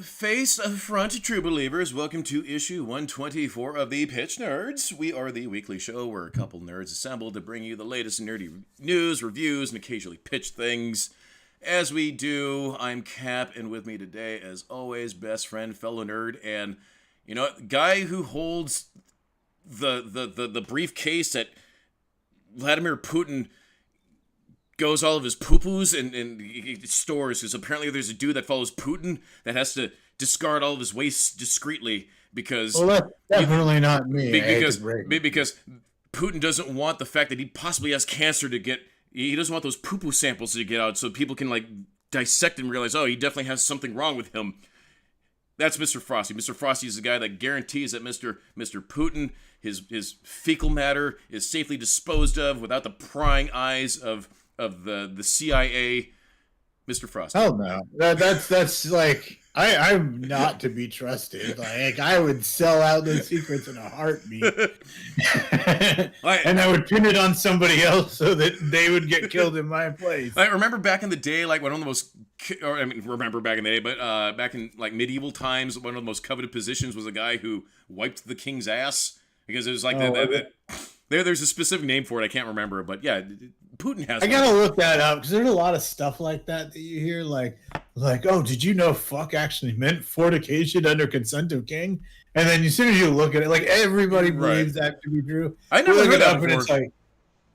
Face front, true believers. Welcome to issue 124 of the Pitch Nerds. We are the weekly show where a couple nerds assemble to bring you the latest nerdy news, reviews, and occasionally pitch things. As we do, I'm Cap, and with me today, as always, best friend, fellow nerd, and guy who holds the briefcase that Vladimir Putin goes all of his poo-poos and he stores, because apparently there's a dude that follows Putin that has to discard all of his waste discreetly because... Well, that's definitely not me. Because Putin doesn't want the fact that he possibly has cancer to get... He doesn't want those poo-poo samples to get out so people can, dissect and realize, oh, he definitely has something wrong with him. That's Mr. Frosty. Mr. Frosty is the guy that guarantees that Mr. Putin, his fecal matter, is safely disposed of without the prying eyes of the CIA. Mr. Frosty. Hell no. That's like, I'm not to be trusted. Like, I would sell out those secrets in a heartbeat. And I would pin it on somebody else so that they would get killed in my place. I remember back in the day, one of the most, remember back in the day, but back in medieval times, one of the most coveted positions was a guy who wiped the king's ass, because it was there's a specific name for it. I can't remember, but yeah, Putin has. I gotta look that up, because there's a lot of stuff like that you hear, like, oh, did you know fuck actually meant fornication under consent of king? And then as soon as you look at it, everybody believes that to be true. I never heard that before. And it's like,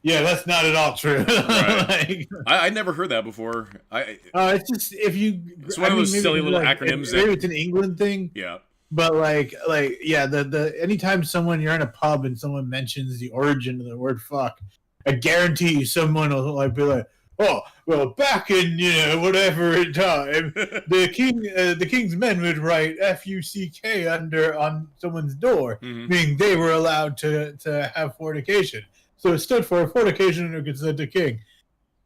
yeah, that's not at all true. Right. I never heard that before. It's just it's one of those silly little acronyms. Maybe it's an England thing. Yeah. But the anytime you're in a pub and someone mentions the origin of the word fuck, I guarantee you someone will be like, oh, well, back in whatever time, the king's men would write F-U-C-K on someone's door, meaning they were allowed to have fornication. So it stood for fornication under consent of king.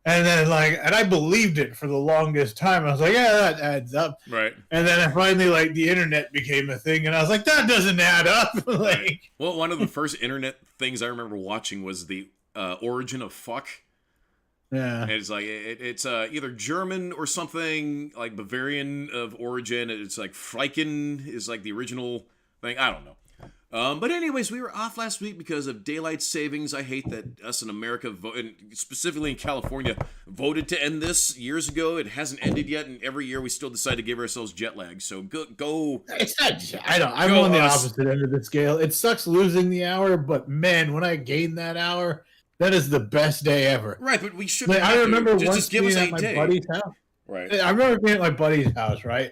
And then, and I believed it for the longest time. I was like, yeah, that adds up. Right. And then I finally, the internet became a thing, and I was like, that doesn't add up. Well, one of the first internet things I remember watching was the origin of fuck. Yeah. And it's it's either German or something, Bavarian of origin. It's Freiken is the original thing. I don't know. But anyways, we were off last week because of daylight savings. I hate that us in America, and specifically in California, voted to end this years ago. It hasn't ended yet, and every year we still decide to give ourselves jet lag. So go. It's not. I'm on the opposite end of the scale. It sucks losing the hour, but man, when I gain that hour, that is the best day ever. Right, but we shouldn't. I remember once just give being us at my buddy's house. Right. I remember being at my buddy's house, right?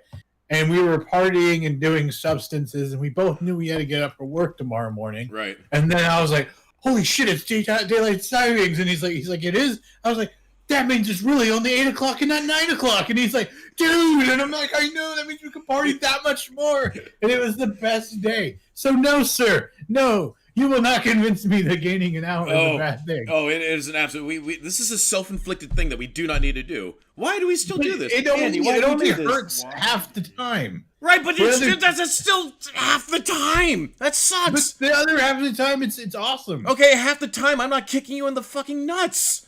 And we were partying and doing substances, and we both knew we had to get up for work tomorrow morning. Right. And then I was like, "Holy shit, it's daylight savings!" And he's like, "It is." I was like, "That means it's really only 8 o'clock and not 9 o'clock." And he's like, "Dude," and I'm like, "I know, that means we can party that much more." And it was the best day. So no, sir, no. You will not convince me that gaining an hour is a bad thing. Oh, it is an absolute... This is a self-inflicted thing that we do not need to do. Why do we still do this? It only hurts half the time. Right, but that's still half the time. That sucks. But the other half of the time, it's awesome. Okay, half the time, I'm not kicking you in the fucking nuts.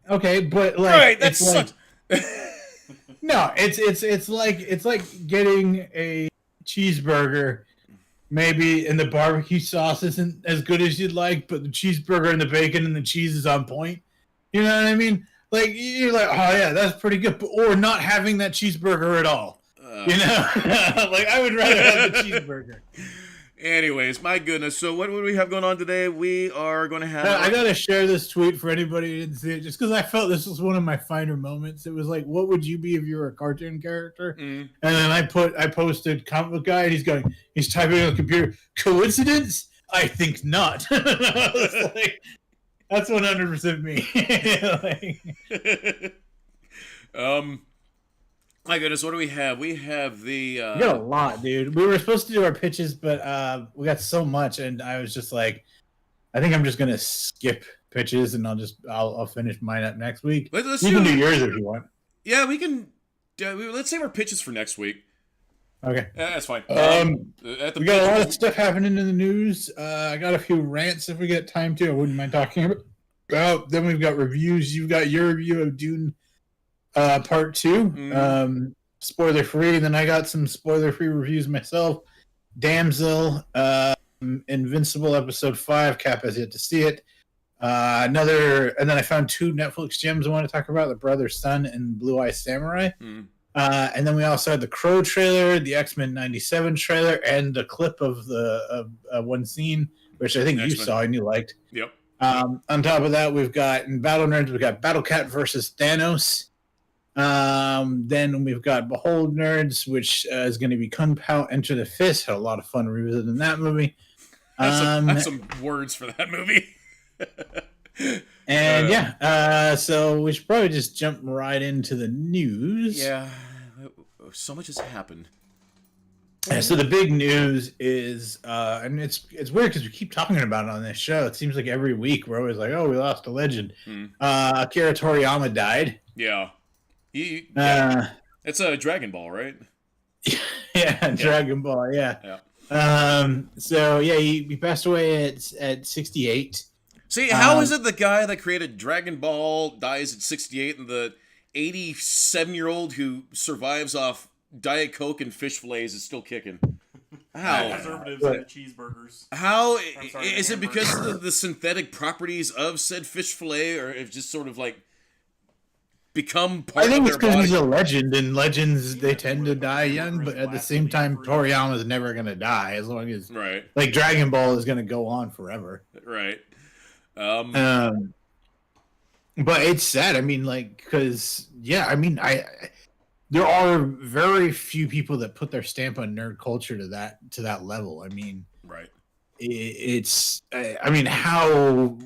Okay, but right, that sucks. No, it's like getting a cheeseburger. Maybe, and the barbecue sauce isn't as good as you'd like, but the cheeseburger and the bacon and the cheese is on point. You know what I mean? You're like, oh yeah, that's pretty good. Or not having that cheeseburger at all. I would rather have the cheeseburger. Anyways, my goodness. So what do we have going on today? We are going to have... I got to share this tweet for anybody who didn't see it, just because I felt this was one of my finer moments. It was like, what would you be if you were a cartoon character? And then I posted comic book guy, and he's typing on the computer, coincidence? I think not. I was like, that's 100% me. My goodness, what do we have? We have the... We got a lot, dude. We were supposed to do our pitches, but we got so much, and I was just like, I think I'm just going to skip pitches, and I'll finish mine up next week. You can do yours if you want. Yeah, we can... let's save our pitches for next week. Okay. Yeah, that's fine. We got a lot of stuff happening in the news. I got a few rants if we get time to. I wouldn't mind talking about. Then we've got reviews. You've got your review of Dune Part 2. spoiler free. And then I got some spoiler free reviews myself. Damsel, Invincible episode 5. Cap has yet to see it. And then I found 2 Netflix gems I want to talk about: The Brother Sun and Blue Eye Samurai. And then we also had the Crow trailer, the X-Men '97 trailer, and the clip of the one scene, which I think you saw and you liked. Yep. On top of that, we've got in Battle Nerds, we've got Battlecat versus Thanos. Then we've got Behold Nerds, which is going to be Kung Pao Enter the Fist. Had a lot of fun revisiting that movie. I have some words for that movie. And so we should probably just jump right into the news. Yeah, so much has happened. So the big news is, and it's weird because we keep talking about it on this show. It seems like every week we're always like, "Oh, we lost a legend." Akira Toriyama died. Yeah, it's a Dragon Ball, right? Yeah, Dragon Ball. Yeah. So yeah, he passed away at 68. See, how is it the guy that created Dragon Ball dies at 68, and the 87-year-old who survives off Diet Coke and fish fillets is still kicking? How? Preservatives and cheeseburgers. How is it because of the synthetic properties of said fish fillet, or if just sort of like become part of their body? I think it's because he's a legend, and legends they tend to die young. But at the same time, Toriyama's never gonna die as long as like Dragon Ball is gonna go on forever. Right. But it's sad. I mean, like, because there are very few people that put their stamp on nerd culture to that level. I mean, right. How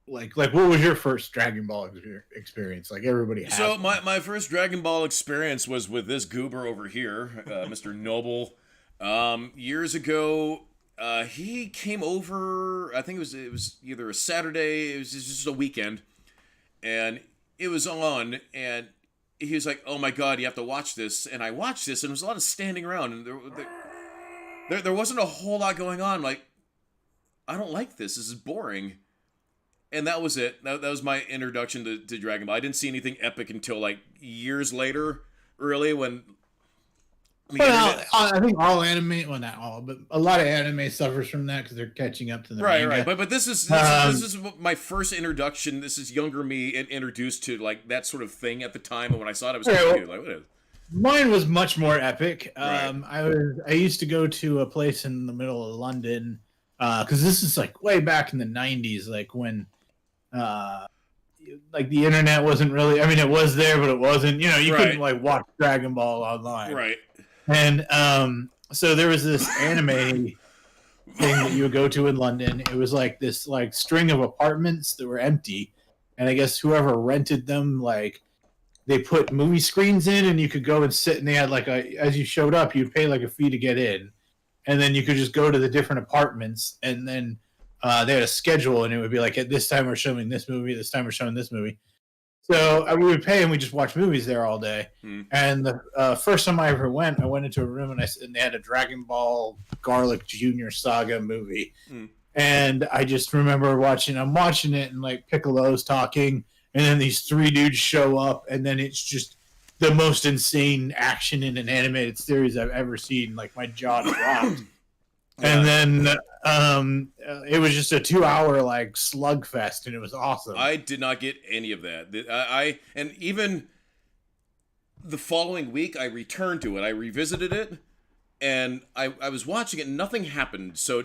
what was your first Dragon Ball experience? Like everybody has. So my first Dragon Ball experience was with this goober over here, Mr. Noble. Years ago, he came over. I think it was either a Saturday. It was just a weekend, and it was on, and he was like, "Oh my God, you have to watch this." And I watched this, and there was a lot of standing around, and there wasn't a whole lot going on. Like, I don't like this. This is boring. And that was it. That was my introduction to Dragon Ball. I didn't see anything epic until like years later, really, when. I think all anime, well, not all, but a lot of anime suffers from that because they're catching up to the manga. Right. But this is my first introduction. This is younger me introduced to like that sort of thing at the time, and when I saw it, I was confused. Like, what is? Mine was much more epic. Right. I used to go to a place in the middle of London because this is like way back in the '90s, like when like the internet wasn't really. I mean, it was there, but it wasn't. You know, you couldn't like watch Dragon Ball online. Right. And so there was this anime thing that you would go to in London. It was like this like string of apartments that were empty, and I guess whoever rented them, like they put movie screens in, and you could go and sit, and they had like as you showed up, you'd pay like a fee to get in, and then you could just go to the different apartments, and then they had a schedule, and it would be like at this time we're showing this movie, this time we're showing this movie. So we would pay, and we just watch movies there all day. And the first time I ever went, I went into a room, and they had a Dragon Ball Garlic Junior Saga movie. And I just remember I'm watching it, and like Piccolo's talking, and then these 3 dudes show up, and then it's just the most insane action in an animated series I've ever seen. Like my jaw dropped. And then it was just a 2-hour like slugfest, and it was awesome. I did not get any of that. And even the following week, I returned to it. I revisited it, and I was watching it, and nothing happened. So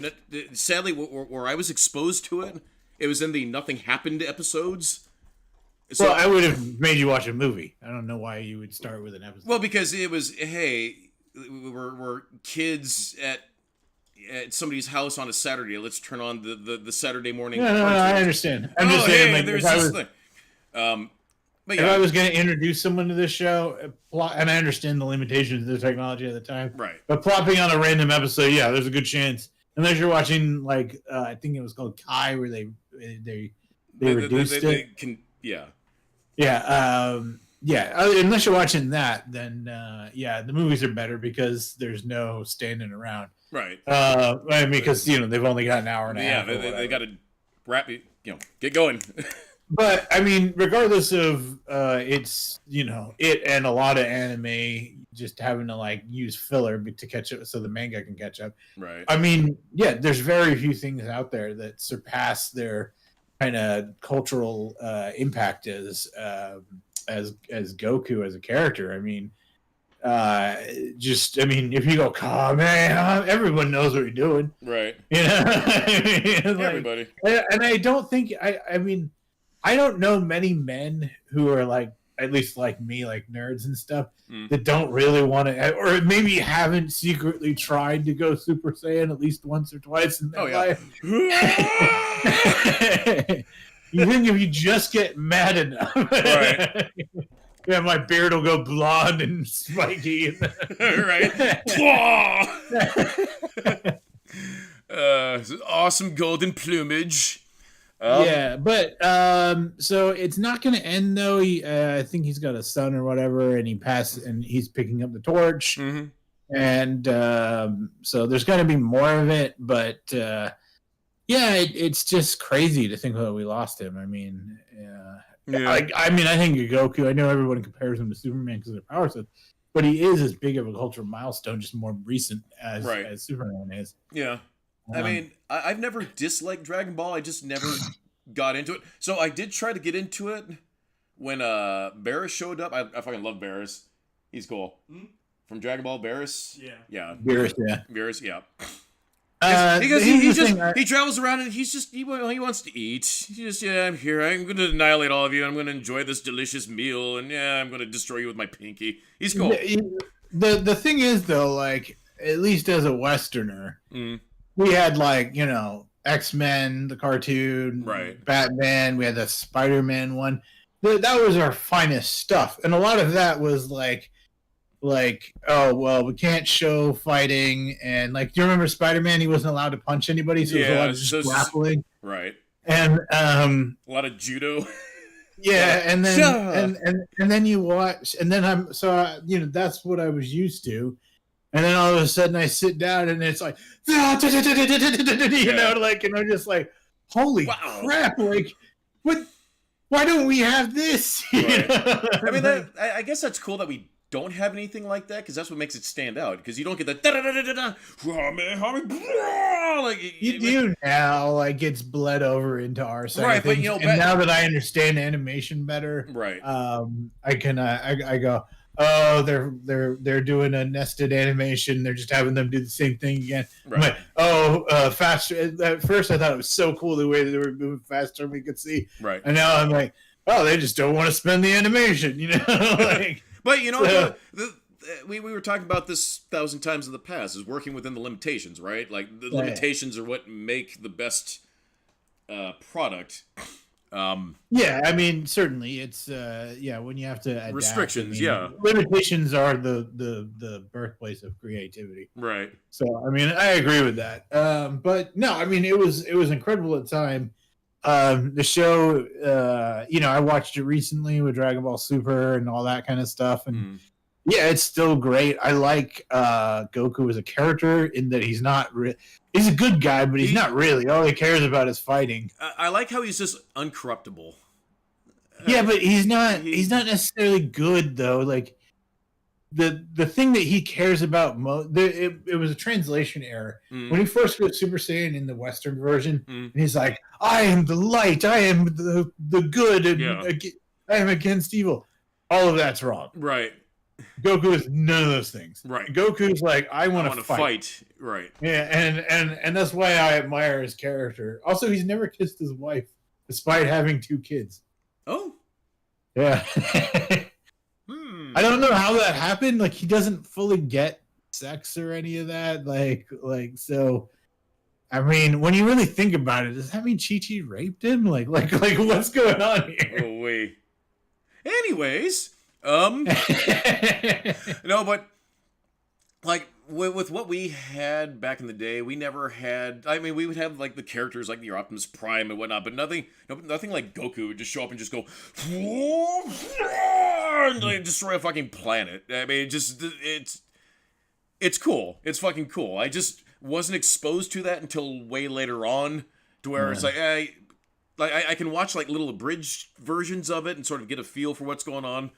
sadly, where I was exposed to it, it was in the Nothing Happened episodes. So, well, I would have made you watch a movie. I don't know why you would start with an episode. Well, because it was, hey, we're kids at somebody's house on a Saturday. Let's turn on the Saturday morning. No, I understand. I'm just saying, like, there's this thing. But yeah. If I was going to introduce someone to this show, and I understand the limitations of the technology at the time, right? But plopping on a random episode, yeah, there's a good chance. Unless you're watching, like, I think it was called Kai, where they reduced it. Unless you're watching that, then the movies are better because there's no standing around. Right. I mean, because they've only got an hour and a half. Yeah, they got to wrap it. Get going. But I mean, regardless of it's it and a lot of anime just having to like use filler to catch up so the manga can catch up. Right. I mean, yeah, there's very few things out there that surpass their kind of cultural impact as Goku as a character. I mean, if you go, oh man, everyone knows what you're doing, Right. Everybody. And I don't think I mean, I don't know many men who are like, at least like me, like nerds and stuff, that don't really want to, or maybe haven't secretly tried to go Super Saiyan at least once or twice in their life. You think if you just get mad enough, right? Yeah, my beard will go blonde and spiky. Right. Awesome golden plumage. Yeah, but so it's not going to end though. I think he's got a son or whatever, and he's picking up the torch, and so there's going to be more of it. But it's just crazy to think that we lost him. I mean, I think Goku. I know everyone compares him to Superman because of their power sets, but he is as big of a cultural milestone, just more recent as Superman is. Yeah. I mean, I've never disliked Dragon Ball. I just never got into it. So I did try to get into it when Barris showed up. I fucking love Barris. He's cool. From Dragon Ball, Barris. Yeah. Barris. Yeah. Because he travels around and he wants to eat. I'm here. I'm going to annihilate all of you. I'm going to enjoy this delicious meal, and I'm going to destroy you with my pinky. He's cool. The thing is though, like at least as a Westerner. We had like, X-Men, the cartoon, right? Batman. We had the Spider-Man one. That was our finest stuff, and a lot of that was like, oh well, we can't show fighting, and like, do you remember Spider-Man? He wasn't allowed to punch anybody, so it was a lot of just grappling, right? And a lot of judo. Yeah, and then and then you watch, and then that's what I was used to. And then all of a sudden I sit down and it's like, and I'm just like, holy crap, like, what? Why don't we have this? Right. I mean, I guess that's cool that we don't have anything like that, because that's what makes it stand out, because you don't get the like you do now, like it's bled over into our side, right? But now that I understand animation better, right? I can I go, oh, they're doing a nested animation. They're just having them do the same thing again. Right. Like, faster. At first, I thought it was so cool the way they were moving faster. We could see. Right. And now I'm like, oh, they just don't want to spend the animation, like. But we were talking about this 1,000 times in the past. Is working within the limitations, right? Like the limitations are what make the best product. I mean, certainly it's when you have to adapt, restrictions. Limitations are the birthplace of creativity, right? So I mean, I agree with that. But no, I mean, it was incredible at the time. The show, I watched it recently with Dragon Ball Super and all that kind of stuff, and it's still great. I like Goku as a character in that he's not he's a good guy, but he's not really. All he cares about is fighting. I like how he's just uncorruptible. Yeah, but he's not necessarily good though. Like the thing that he cares about most, it was a translation error. When he first goes Super Saiyan in the Western version, and he's like, I am the light, I am the good, and I am against evil. All of that's wrong. Right. Goku is none of those things. Right. Goku's like, I want to fight. Right. Yeah, and that's why I admire his character. Also, he's never kissed his wife, despite having 2 kids. Oh. Yeah. I don't know how that happened. Like, he doesn't fully get sex or any of that. Like so. I mean, when you really think about it, does that mean Chi-Chi raped him? Like what's going on here? Oh wait. Anyways, no, but like with what we had back in the day, we never had. I mean, we would have like the characters like the Optimus Prime and whatnot, but nothing like Goku would just show up and just go and like, destroy a fucking planet. I mean, it's cool. It's fucking cool. I just wasn't exposed to that until way later on, to where it's like, like I can watch like little abridged versions of it and sort of get a feel for what's going on.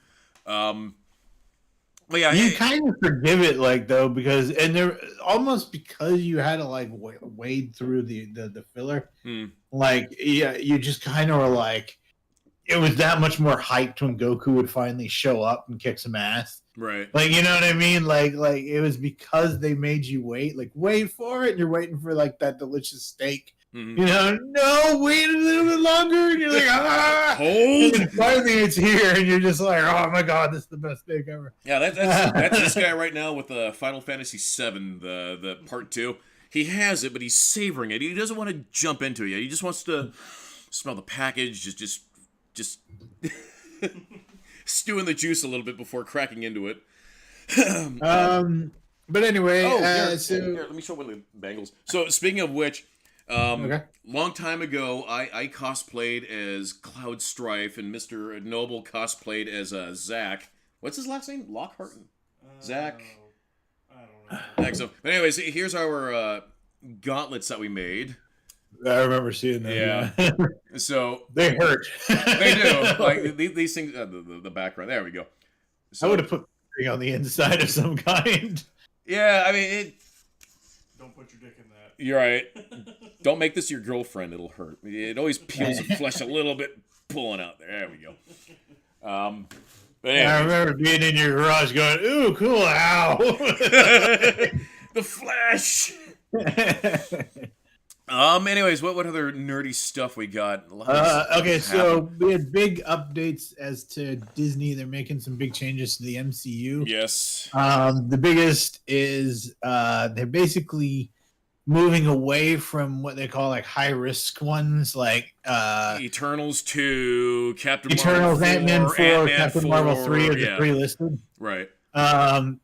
But yeah, you kind of forgive it, like though, because you had to like wade through the filler. Like, yeah, you just kind of were like, it was that much more hyped when Goku would finally show up and kick some ass. right. Like, you know what I mean? Like it was because they made you wait for it, and you're waiting for like that delicious steak. Mm-hmm. You know, no, wait a little bit longer, and you're like, hold. And finally, it's here, and you're just like, oh my god, this is the best steak ever. Yeah, that's this guy right now with Final Fantasy VII, the part 2. He has it, but he's savoring it. He doesn't want to jump into it yet. He just wants to smell the package, just stew in the juice a little bit before cracking into it. But anyway, here, let me show one of the bangles. So speaking of which, long time ago, I cosplayed as Cloud Strife, and Mr. Noble cosplayed as Zack. What's his last name? Lockhart? Zack? I don't know. So, but anyways, here's our gauntlets that we made. I remember seeing them. Yeah. So they hurt. They do. Like these things. The background. There we go. So, I would have put something on the inside of some kind. Yeah, I mean, Don't put your dick in that. You're right. Don't make this your girlfriend. It'll hurt. It always peels the flesh a little bit, pulling out there. There we go. But anyway. I remember being in your garage going, "Ooh, cool! Ow!" The flesh. Anyways, what other nerdy stuff we got? Okay, so we had big updates as to Disney. They're making some big changes to the MCU. Yes. The biggest is they're basically moving away from what they call like high risk ones, like Eternals 2, Captain Eternals, Marvel 4, Ant-Man 4, Ant-Man Captain 4, Marvel 3 are the yeah. 3 listed. Right. Now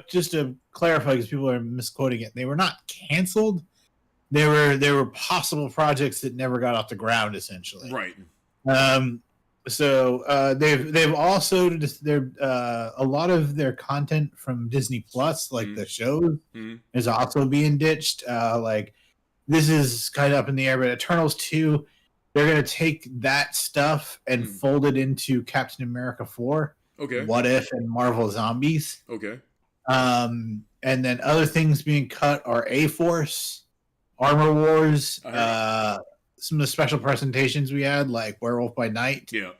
just to clarify, because people are misquoting it, they were not canceled. They were possible projects that never got off the ground, essentially. Right. So they've also a lot of their content from Disney Plus, like the shows, is also being ditched. Like this is kind of up in the air, but Eternals 2, they're gonna take that stuff and fold it into Captain America 4. Okay. What If and Marvel Zombies. Okay. And then other things being cut are A-Force, Armor Wars, some of the special presentations we had, like Werewolf by Night. Yeah.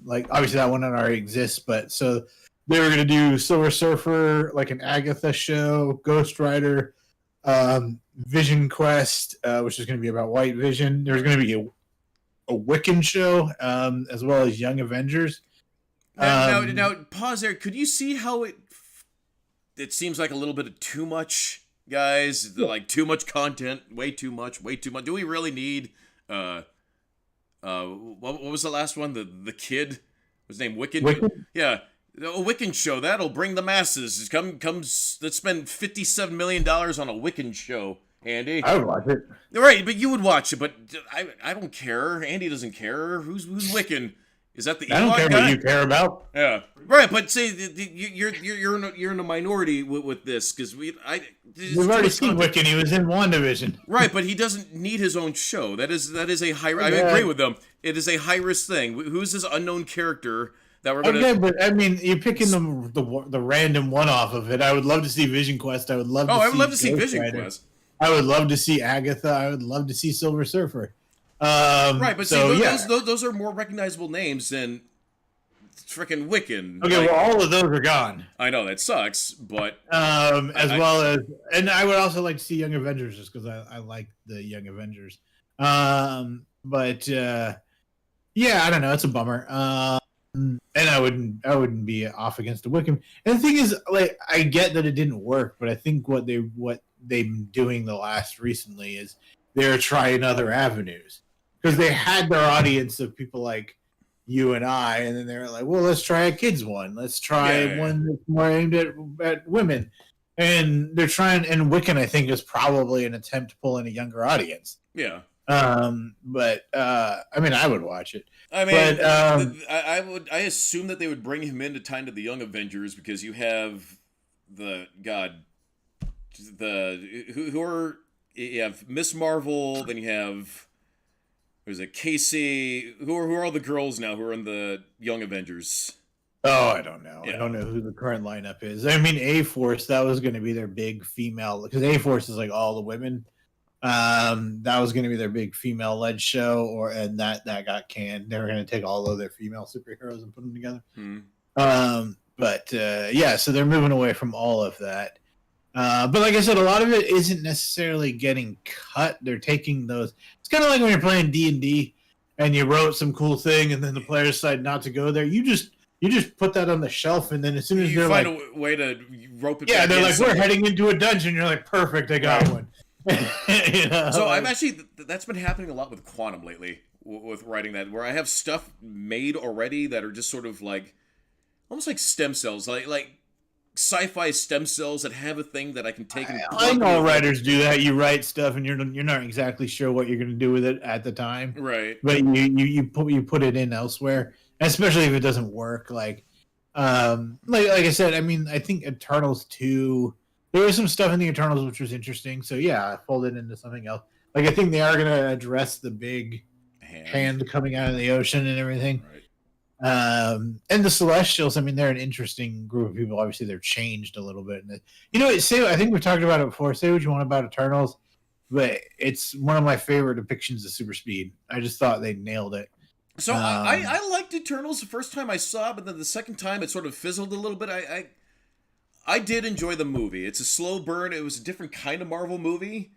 Like obviously that one already exists, but so they were gonna do Silver Surfer, like an Agatha show, Ghost Rider, Vision Quest, which is gonna be about White Vision. There's gonna be a Wiccan show, as well as Young Avengers. Now, pause there. Could you see how it seems like a little bit of too much, guys? Like too much content, way too much. Do we really need what was the last one? The kid was named Wiccan? Yeah. A Wiccan show, that'll bring the masses. Let's spend $57 million on a Wiccan show, Andy. I would watch it. Right, but you would watch it, but I don't care. Andy doesn't care. Who's Wiccan? Is that the Ewok I don't care guy? what you care about. Yeah, right. But say you're in a minority with this because we've already seen Wiccan. He was in WandaVision. Right, but he doesn't need his own show. That is a high. I agree with them. It is a high risk thing. Who's this unknown character that we're gonna? Okay, but I mean, you're picking the random one off of it. I would love to see Vision Quest. I would love. I would love to see Vision Quest. I would love to see Agatha. I would love to see Silver Surfer. Right, but those are more recognizable names than freaking Wiccan. Okay, well, all of those are gone. I know that sucks, but and I would also like to see Young Avengers just because I like the Young Avengers. But yeah, I don't know. It's a bummer. And I wouldn't be off against the Wiccan. And the thing is, like, I get that it didn't work, but I think what they've been doing recently is they're trying other avenues. Because they had their audience of people like you and I, and then they were like, well, let's try a kids one. Let's try one that's more aimed at women. And they're trying, and Wiccan, I think, is probably an attempt to pull in a younger audience. Yeah. But I mean, I would watch it. I mean, but, I assume that they would bring him in to tie into the Young Avengers because you have you have Miss Marvel, then you have Who's it? Casey. Who are all the girls now who are in the Young Avengers? Oh, I don't know. Yeah. I don't know who the current lineup is. I mean, A Force, that was going to be their big female, because A Force is like all the women. That was going to be their big female-led show, and that got canned. They were going to take all of their female superheroes and put them together. But yeah, so they're moving away from all of that. But like I said, a lot of it isn't necessarily getting cut. They're taking those. It's kind of like when you're playing D&D and you wrote some cool thing, and then the players decide not to go there. You just put that on the shelf, and then as soon as you they're find like, a way to rope it. Yeah, back they're in like, somewhere. we're heading into a dungeon. You're like, perfect, I got one. You know, So like, I'm actually that's been happening a lot with Quantum lately with writing that, where I have stuff made already that are just sort of like almost like stem cells, like sci-fi stem cells that have a thing that I can take. And I think all writers do that. You write stuff, and you're not exactly sure what you're going to do with it at the time, right? but you put it in elsewhere, especially if it doesn't work. Like I said, I mean, I think Eternals 2, there was some stuff in the Eternals which was interesting. So yeah, I folded into something else. Like I think they are going to address the big hand coming out of the ocean and everything. Right. And the Celestials, I mean, they're an interesting group of people. Obviously, they're changed a little bit. And I think we talked about it before. Say what you want about Eternals, but it's one of my favorite depictions of super speed. I just thought they nailed it. So I liked Eternals the first time I saw it, but then the second time it sort of fizzled a little bit. I did enjoy the movie. It's a slow burn. It was a different kind of Marvel movie,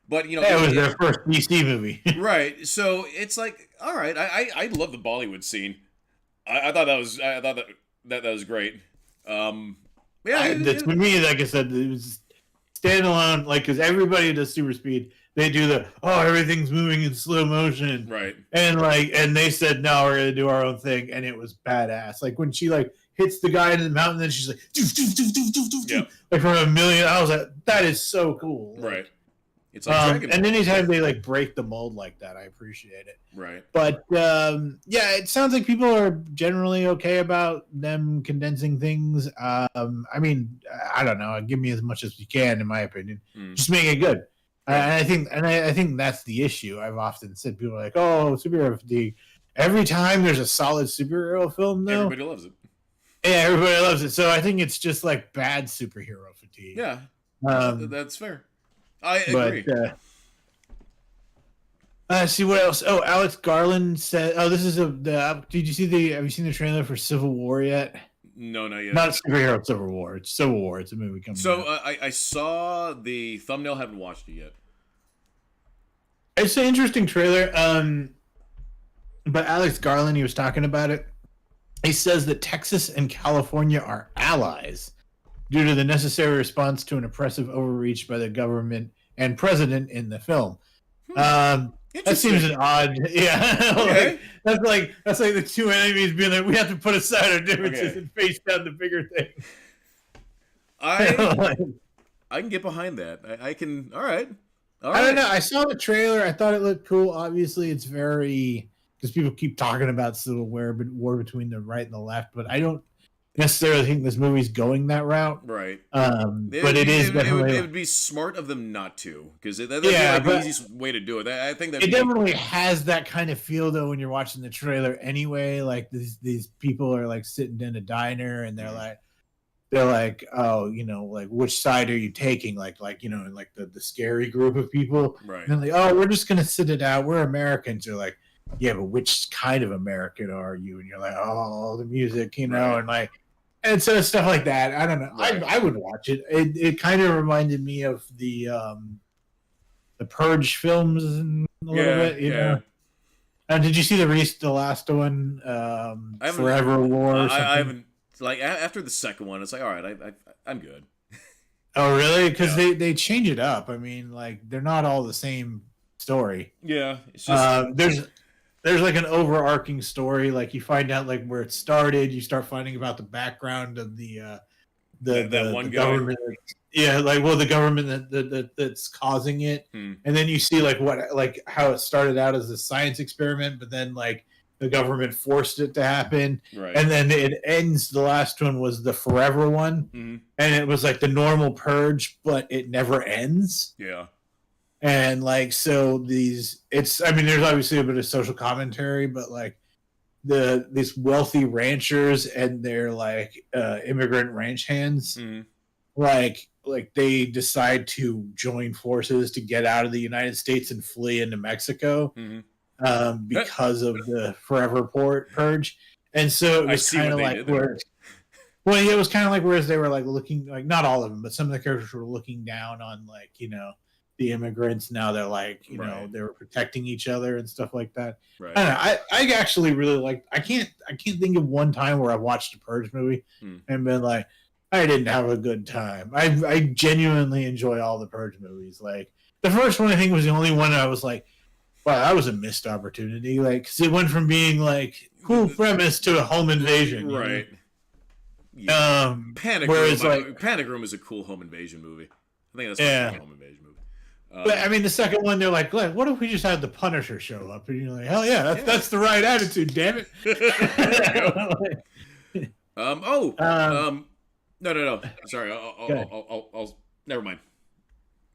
but it was their first DC movie, right? So it's like, all right, I love the Bollywood scene. I thought that was great. Yeah, to me, like I said, it was standalone. Like, because everybody does super speed, they do everything's moving in slow motion, right? And they said no, we're gonna do our own thing, and it was badass. Like when she hits the guy in the mountain, then she's like, doof, doof, doof, doof, doof, doof, yep. Like from a million. I was like, that is so cool, right? It's like Dragon Ball. And anytime they break the mold like that, I appreciate it. Right. But yeah, it sounds like people are generally okay about them condensing things. I mean, I don't know. Give me as much as you can, in my opinion. Just make it good. And I think that's the issue. I've often said people are like, "Oh, superhero fatigue." Every time there's a solid superhero film, though, everybody loves it. Yeah, everybody loves it. So I think it's just like bad superhero fatigue. Yeah, that's fair. I agree. See what else? Oh, Alex Garland said. Oh, this is have you seen the trailer for Civil War yet? No, not yet. Not superhero Civil War. It's Civil War. It's a movie coming. So out. I saw the thumbnail. Haven't watched it yet. It's an interesting trailer. But Alex Garland, he was talking about it. He says that Texas and California are allies due to the necessary response to an oppressive overreach by the government and president in the film. That seems an odd, yeah. Okay. That's like the two enemies being like, we have to put aside our differences and face down the bigger thing. I can get behind that. I can. All right. I don't know. I saw the trailer. I thought it looked cool. Obviously, it's very because people keep talking about Civil War between the right and the left, but I don't necessarily think this movie's going that route. Right. But it would be smart of them not to, because that'd be the easiest way to do it. I think that it definitely has that kind of feel though when you're watching the trailer anyway. Like these people are sitting in a diner and they're like, oh, which side are you taking? Like the scary group of people. Right. And they're like, oh, we're just gonna sit it out. We're Americans. You're like, yeah, but which kind of American are you? And you're like, oh, the music, right. and so stuff like that. I don't know. Right. I would watch it. It kind of reminded me of the Purge films a little bit, you know. Did you see the last one, Forever War? I haven't. After the second one, it's like, all right, I'm good. Oh, really? Because they change it up. I mean, they're not all the same story. Yeah, it's just there's an overarching story. You find out where it started. You start finding about the background of the one guy. Government. Yeah, the government that's causing it, and then you see how it started out as a science experiment, but then the government forced it to happen, right. And then it ends. The last one was the Forever one, and it was the normal purge, but it never ends. Yeah. And like, so these, I mean, there's obviously a bit of social commentary, but like these wealthy ranchers and their like immigrant ranch hands, like they decide to join forces to get out of the United States and flee into Mexico because of the Forever Purge. And so it was kind of like where, well, yeah, it was kind of like whereas they were like looking, like not all of them, but some of the characters were looking down on like, you know, the immigrants. Now they're like, you know, they were protecting each other and stuff like that. Right. I don't know, I actually really like. I can't think of one time where I watched a Purge movie and been like, I didn't have a good time. I genuinely enjoy all the Purge movies. Like the first one, I think was the only one I was like, wow, that was a missed opportunity. Like, cause it went from being like cool premise to a home invasion, right? Yeah. Panic Room is a cool home invasion movie. I think that's a home invasion movie. But I mean, the second one, they're like, Glenn, what if we just had the Punisher show up? And you're like, hell yeah, that's the right attitude, damn it. No. Sorry, I'll never mind.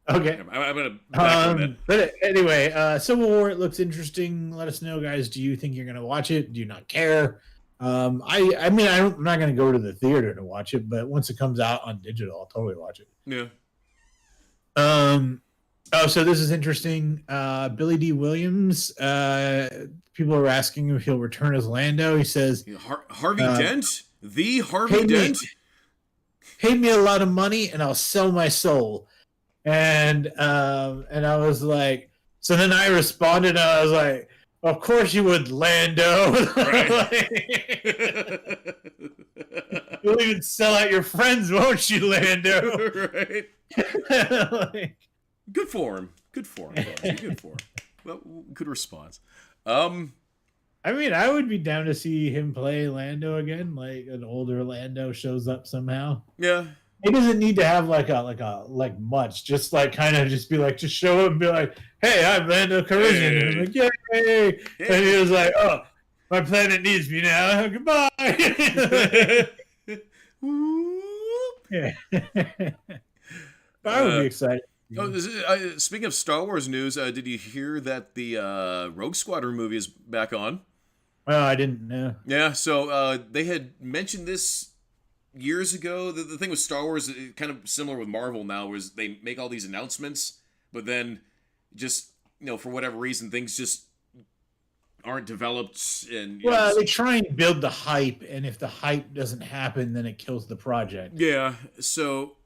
Okay. I'm gonna back on that. But anyway, Civil War, it looks interesting. Let us know, guys. Do you think you're gonna watch it? Do you not care? I mean, I'm not gonna go to the theater to watch it, but once it comes out on digital, I'll totally watch it. Yeah. So this is interesting. Billy D. Williams. People are asking if he'll return as Lando. He says, Harvey Dent, the Harvey Dent. Pay me a lot of money, and I'll sell my soul. And I was like, so then I responded. I was like, of course you would, Lando. Right. You'll even sell out your friends, won't you, Lando? Right. Like, good for him. Good for him. Well, good response. I mean, I would be down to see him play Lando again. Like an older Lando shows up somehow. Yeah. He doesn't need to have like much. Just like kind of just be like, just show up and be like, hey, I'm Lando Calrissian. Hey. And I'm like, yay. And he was like, oh, my planet needs me now. Goodbye. Yeah. I would be excited. Speaking of Star Wars news, did you hear that the Rogue Squadron movie is back on? Well, I didn't know. Yeah, so they had mentioned this years ago. The thing with Star Wars, kind of similar with Marvel now, is they make all these announcements, but then just, for whatever reason, things just aren't developed. And they try and build the hype, and if the hype doesn't happen, then it kills the project. Yeah, so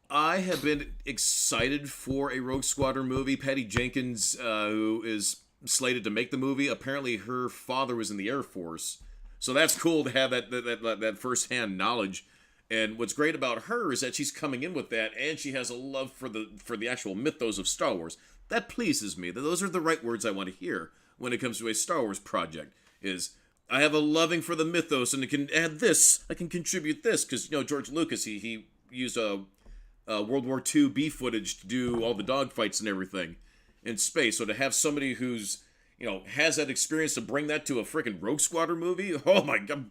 I have been excited for a Rogue Squadron movie. Patty Jenkins, who is slated to make the movie, apparently her father was in the Air Force, so that's cool to have that first-hand knowledge. And what's great about her is that she's coming in with that, and she has a love for the actual mythos of Star Wars. That pleases me. Those are the right words I want to hear when it comes to a Star Wars project. Is I have a loving for the mythos, and I can add this. I can contribute this because George Lucas he used a World War II B footage to do all the dogfights and everything in space. So to have somebody who's, has that experience to bring that to a freaking Rogue Squadron movie, oh my god.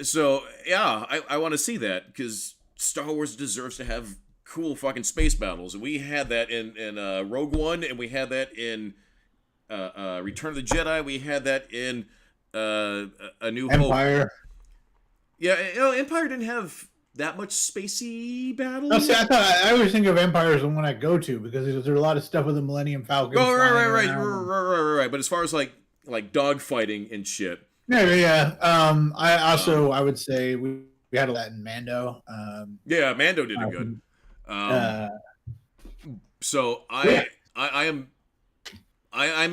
So, yeah, I want to see that because Star Wars deserves to have cool fucking space battles. And we had that in Rogue One, and we had that in Return of the Jedi. We had that in A New Hope. Empire. Yeah, Empire didn't have that much spacey battle. No, see, I always think of Empire as the one I go to because there's a lot of stuff with the Millennium Falcon. Oh, right. But as far as like dogfighting and shit. Yeah. I would say we had a lot in Mando. Yeah, Mando did it good. So I'm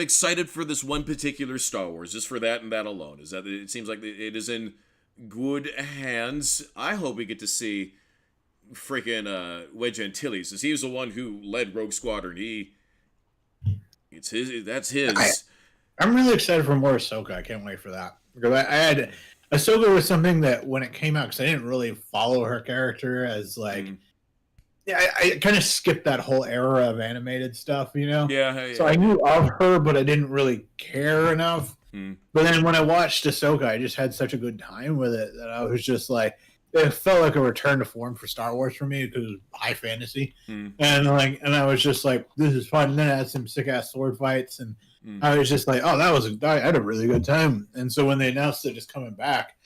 excited for this one particular Star Wars, just for that and that alone. Is that it seems like it is in good hands. I hope we get to see freaking Wedge Antilles, as he was the one who led Rogue Squadron. That's his. I'm really excited for more Ahsoka. I can't wait for that. Because I had Ahsoka was something that when it came out, because I didn't really follow her character as like, I kind of skipped that whole era of animated stuff, Yeah. So I knew of her, but I didn't really care enough. But then when I watched Ahsoka, I just had such a good time with it that I was just like, it felt like a return to form for Star Wars for me because it was high fantasy, Mm. and I was just like, this is fun. And then I had some sick ass sword fights, and I was just like, oh, I had a really good time. And so when they announced it is coming back,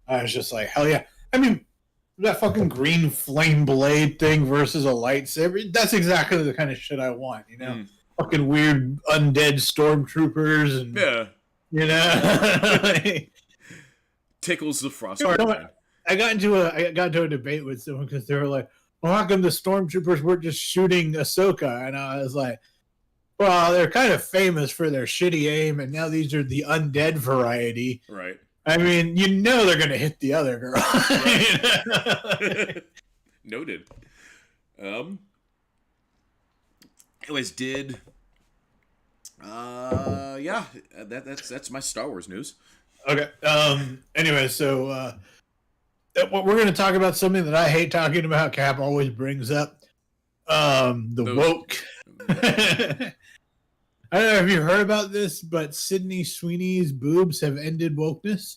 I was just like, hell yeah! I mean, that fucking green flame blade thing versus a lightsaber—that's exactly the kind of shit I want. You know, fucking weird undead stormtroopers, and Tickles the Frosty. I got into a debate with someone because they were like, well, how come the stormtroopers weren't just shooting Ahsoka? And I was like, well, they're kind of famous for their shitty aim, and now these are the undead variety. Right. I mean, they're going to hit the other girl. Right. Noted. Anyways, that's my Star Wars news. Okay. Anyway, so we're going to talk about something that I hate talking about. Cap always brings up woke. I don't know if you heard about this, but Sydney Sweeney's boobs have ended wokeness.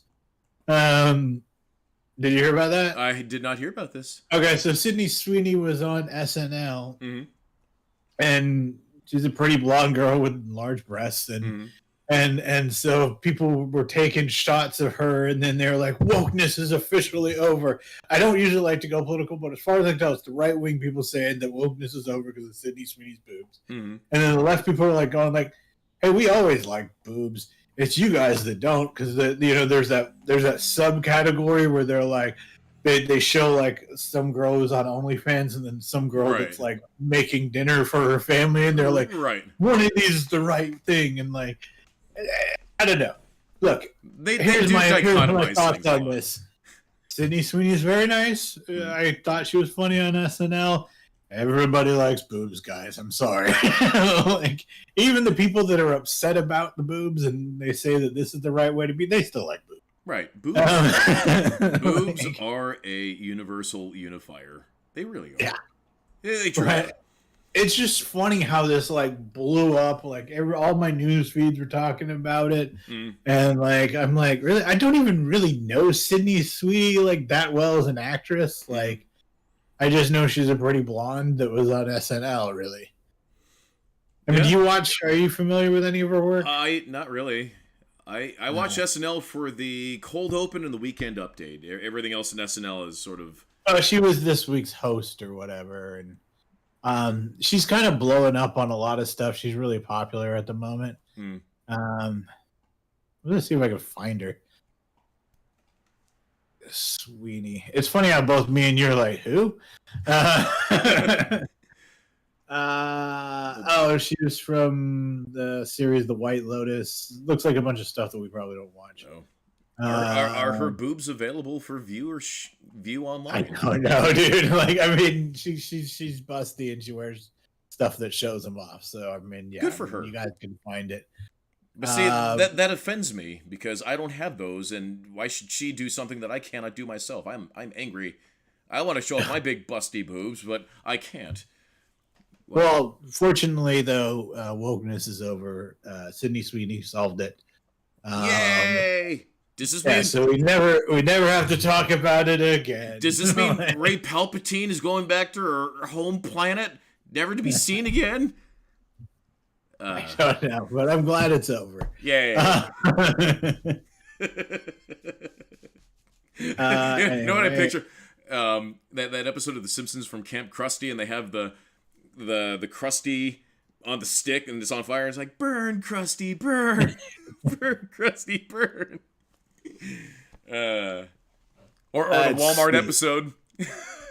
Did you hear about that? I did not hear about this. Okay, so Sydney Sweeney was on SNL, and she's a pretty blonde girl with large breasts, and so people were taking shots of her, and then they're like, wokeness is officially over. I don't usually like to go political, but as far as I can tell, it's the right wing people saying that wokeness is over because of Sydney Sweeney's boobs. And then the left people are like going like, hey, we always like boobs. It's you guys that don't, because there's that subcategory where they're like they show like some girl who's on OnlyFans and then some girl that's like making dinner for her family, and they're like, one of these is the right thing, and like, I don't know. Look, here's my thoughts on this. Sydney Sweeney is very nice. I thought she was funny on SNL. Everybody likes boobs, guys. I'm sorry. Like, even the people that are upset about the boobs and they say that this is the right way to be, they still like boobs. Right. Boobs, boobs are a universal unifier. They really are. Yeah. They try. But it's just funny how this like blew up. Like all my news feeds were talking about it, and like I'm like, really, I don't even really know Sydney Sweeney like that well as an actress. Like, I just know she's a pretty blonde that was on SNL. Really. I mean, are you familiar with any of her work? Not really. I watch SNL for the cold open and the weekend update. Everything else in SNL is sort of. Oh, she was this week's host or whatever, and she's kind of blowing up on a lot of stuff. She's really popular at the moment. I'm gonna see if I can find her. Sweeney. It's funny how both me and you're like, who? She was from the series The White Lotus. Looks like a bunch of stuff that we probably don't watch. Oh. Are her boobs available for view online? I don't know, dude. Like, I mean, she's busty and she wears stuff that shows them off. So I mean, yeah, good for her. You guys can find it. But see, that offends me because I don't have those, and why should she do something that I cannot do myself? I'm angry. I want to show off my big busty boobs, but I can't. Well, fortunately, though, wokeness is over. Sydney Sweeney solved it. Yay! Does this mean? So we never have to talk about it again. Does this mean Rey Palpatine is going back to her home planet, never to be seen again? I don't know, but I'm glad it's over. Yeah. Anyway. You know what I picture? That episode of The Simpsons from Camp Krusty, and they have the Krusty on the stick and it's on fire. It's like, burn, Krusty, burn, burn, Krusty, burn. Or the Walmart episode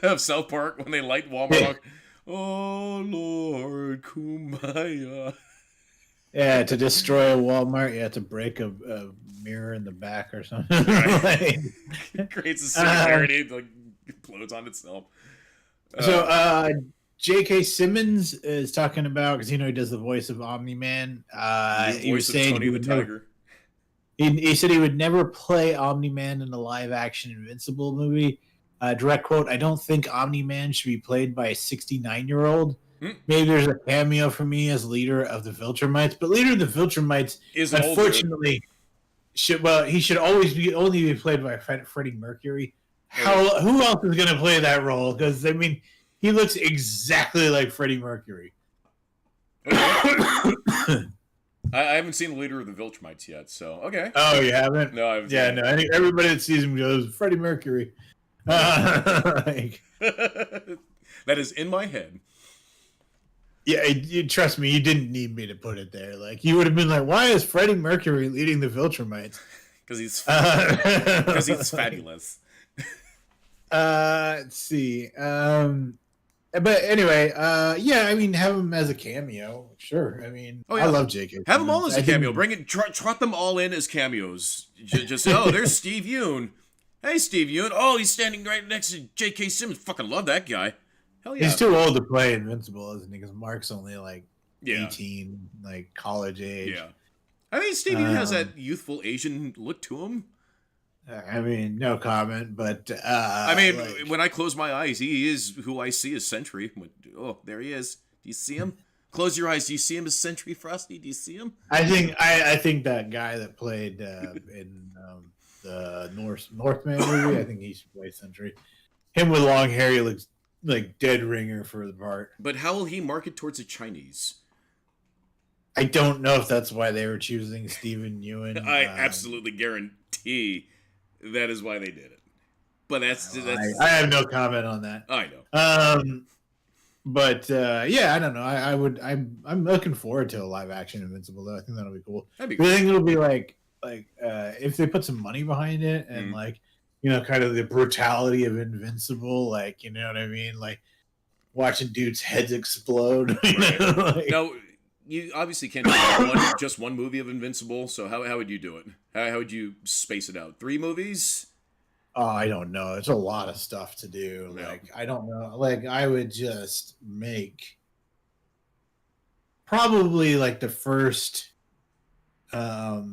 of South Park when they light Walmart. Oh Lord, Kumbaya. Yeah, to destroy a Walmart, you have to break a mirror in the back or something. Right. It creates a similarity, like implodes on itself. So J.K. Simmons is talking about, because he does the voice of Omni-Man. He was saying Tony the Tiger. He said he would never play Omni-Man in a live-action Invincible movie. Direct quote, I don't think Omni-Man should be played by a 69-year-old. Maybe there's a cameo for me as leader of the Viltrumites, but leader of the Viltrumites, unfortunately, he should only be played by Freddie Mercury, Who else is gonna play that role? Because I mean, he looks exactly like Freddie Mercury. Okay. I haven't seen the leader of the Viltrumites yet, so okay. Oh, you haven't? No, I haven't. Yeah, no. I think everybody that sees him goes Freddie Mercury. Like, that is in my head. yeah, you trust me. You didn't need me to put it there. Like, you would have been like, "Why is Freddie Mercury leading the Viltrumites?" Because he's fabulous. Let's see. But anyway, yeah, I mean, have him as a cameo, sure. I mean, Oh, yeah. I love J.K. Have them all as a cameo. Bring it, trot them all in as cameos. Just oh, there's Steve Yeun. Hey, Steve Yeun. Oh, he's standing right next to J.K. Simmons. Fucking love that guy. Hell yeah. He's too old to play Invincible, isn't he? Because Mark's only like Yeah. 18, like college age. Yeah. I mean, Steve Yeun has that youthful Asian look to him. I mean, no comment, but I mean, like, when I close my eyes, he is who I see as Sentry. Oh, there he is. Do you see him? Close your eyes. Do you see him as Sentry, Frosty? Do you see him? I think that guy that played in the Northman movie, I think he should play Sentry. Him with long hair, he looks like dead ringer for the part. But how will he market towards the Chinese? I don't know if that's why they were choosing Steven Yeun. I absolutely guarantee that is why they did it. But that's I have no comment on that. I know. But yeah, I don't know. I'm looking forward to a live action Invincible though. I think that'll be cool. That'd be cool. I think it'll be like if they put some money behind it and like, you know, kind of the brutality of Invincible, like, you know what I mean, like watching dudes' heads explode. Right. Like, Now, you obviously can't do just one movie of Invincible. So how would you do it? How would you space it out? 3 movies? oh, I don't know. It's a lot of stuff to do. Yeah. Like, I don't know. Like, I would just make probably like the first what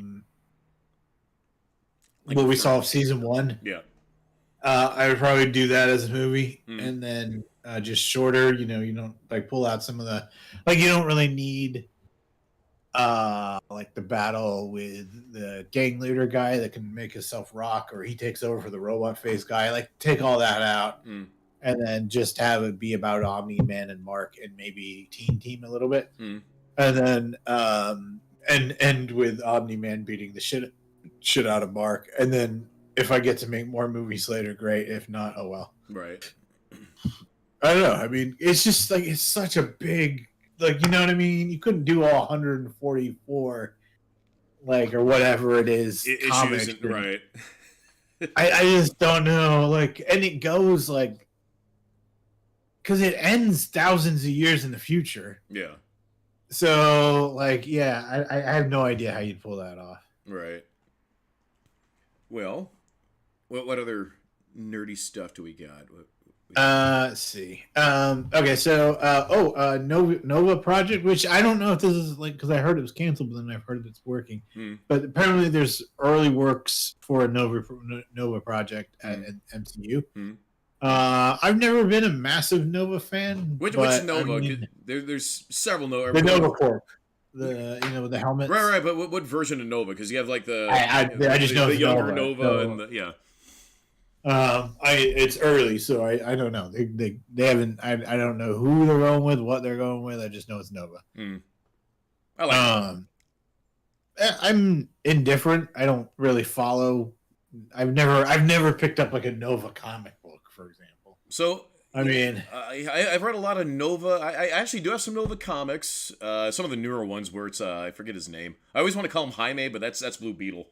we saw of season 1. Yeah. I would probably do that as a movie, and then just shorter. You know, you don't like pull out some of the like. You don't really need like the battle with the gang leader guy that can make himself rock, or he takes over for the robot face guy. Like, take all that out, and then just have it be about Omni Man and Mark, and maybe team a little bit, and then and end with Omni Man beating the shit out of Mark, and then. If I get to make more movies later, great. If not, oh well. Right. I don't know. I mean, it's just like it's such a big, like, you know what I mean. You couldn't do all 144, like, or whatever it is. Comics, right. I just don't know. Like, and it goes like, because it ends thousands of years in the future. Yeah. So, like, yeah, I have no idea how you'd pull that off. Right. Well. What other nerdy stuff do we got? Let's see. Okay, so Nova Project, which I don't know if this is like, because I heard it was canceled, but then I've heard it's working. But apparently, there's early works for a Nova Project at MCU. I've never been a massive Nova fan. Which Nova? I mean, there's several Nova. The Nova Corp. With the helmet. Right. But what version of Nova? Because you have like the I just know the younger Nova and the, yeah. It's early, so I don't know. They haven't. I don't know who they're going with, what they're going with. I just know it's Nova. I like it. I'm indifferent. I don't really follow. I've never picked up like a Nova comic book, for example. So I mean, I've read a lot of Nova. I actually do have some Nova comics. Some of the newer ones where it's I forget his name. I always want to call him Jaime, but that's Blue Beetle.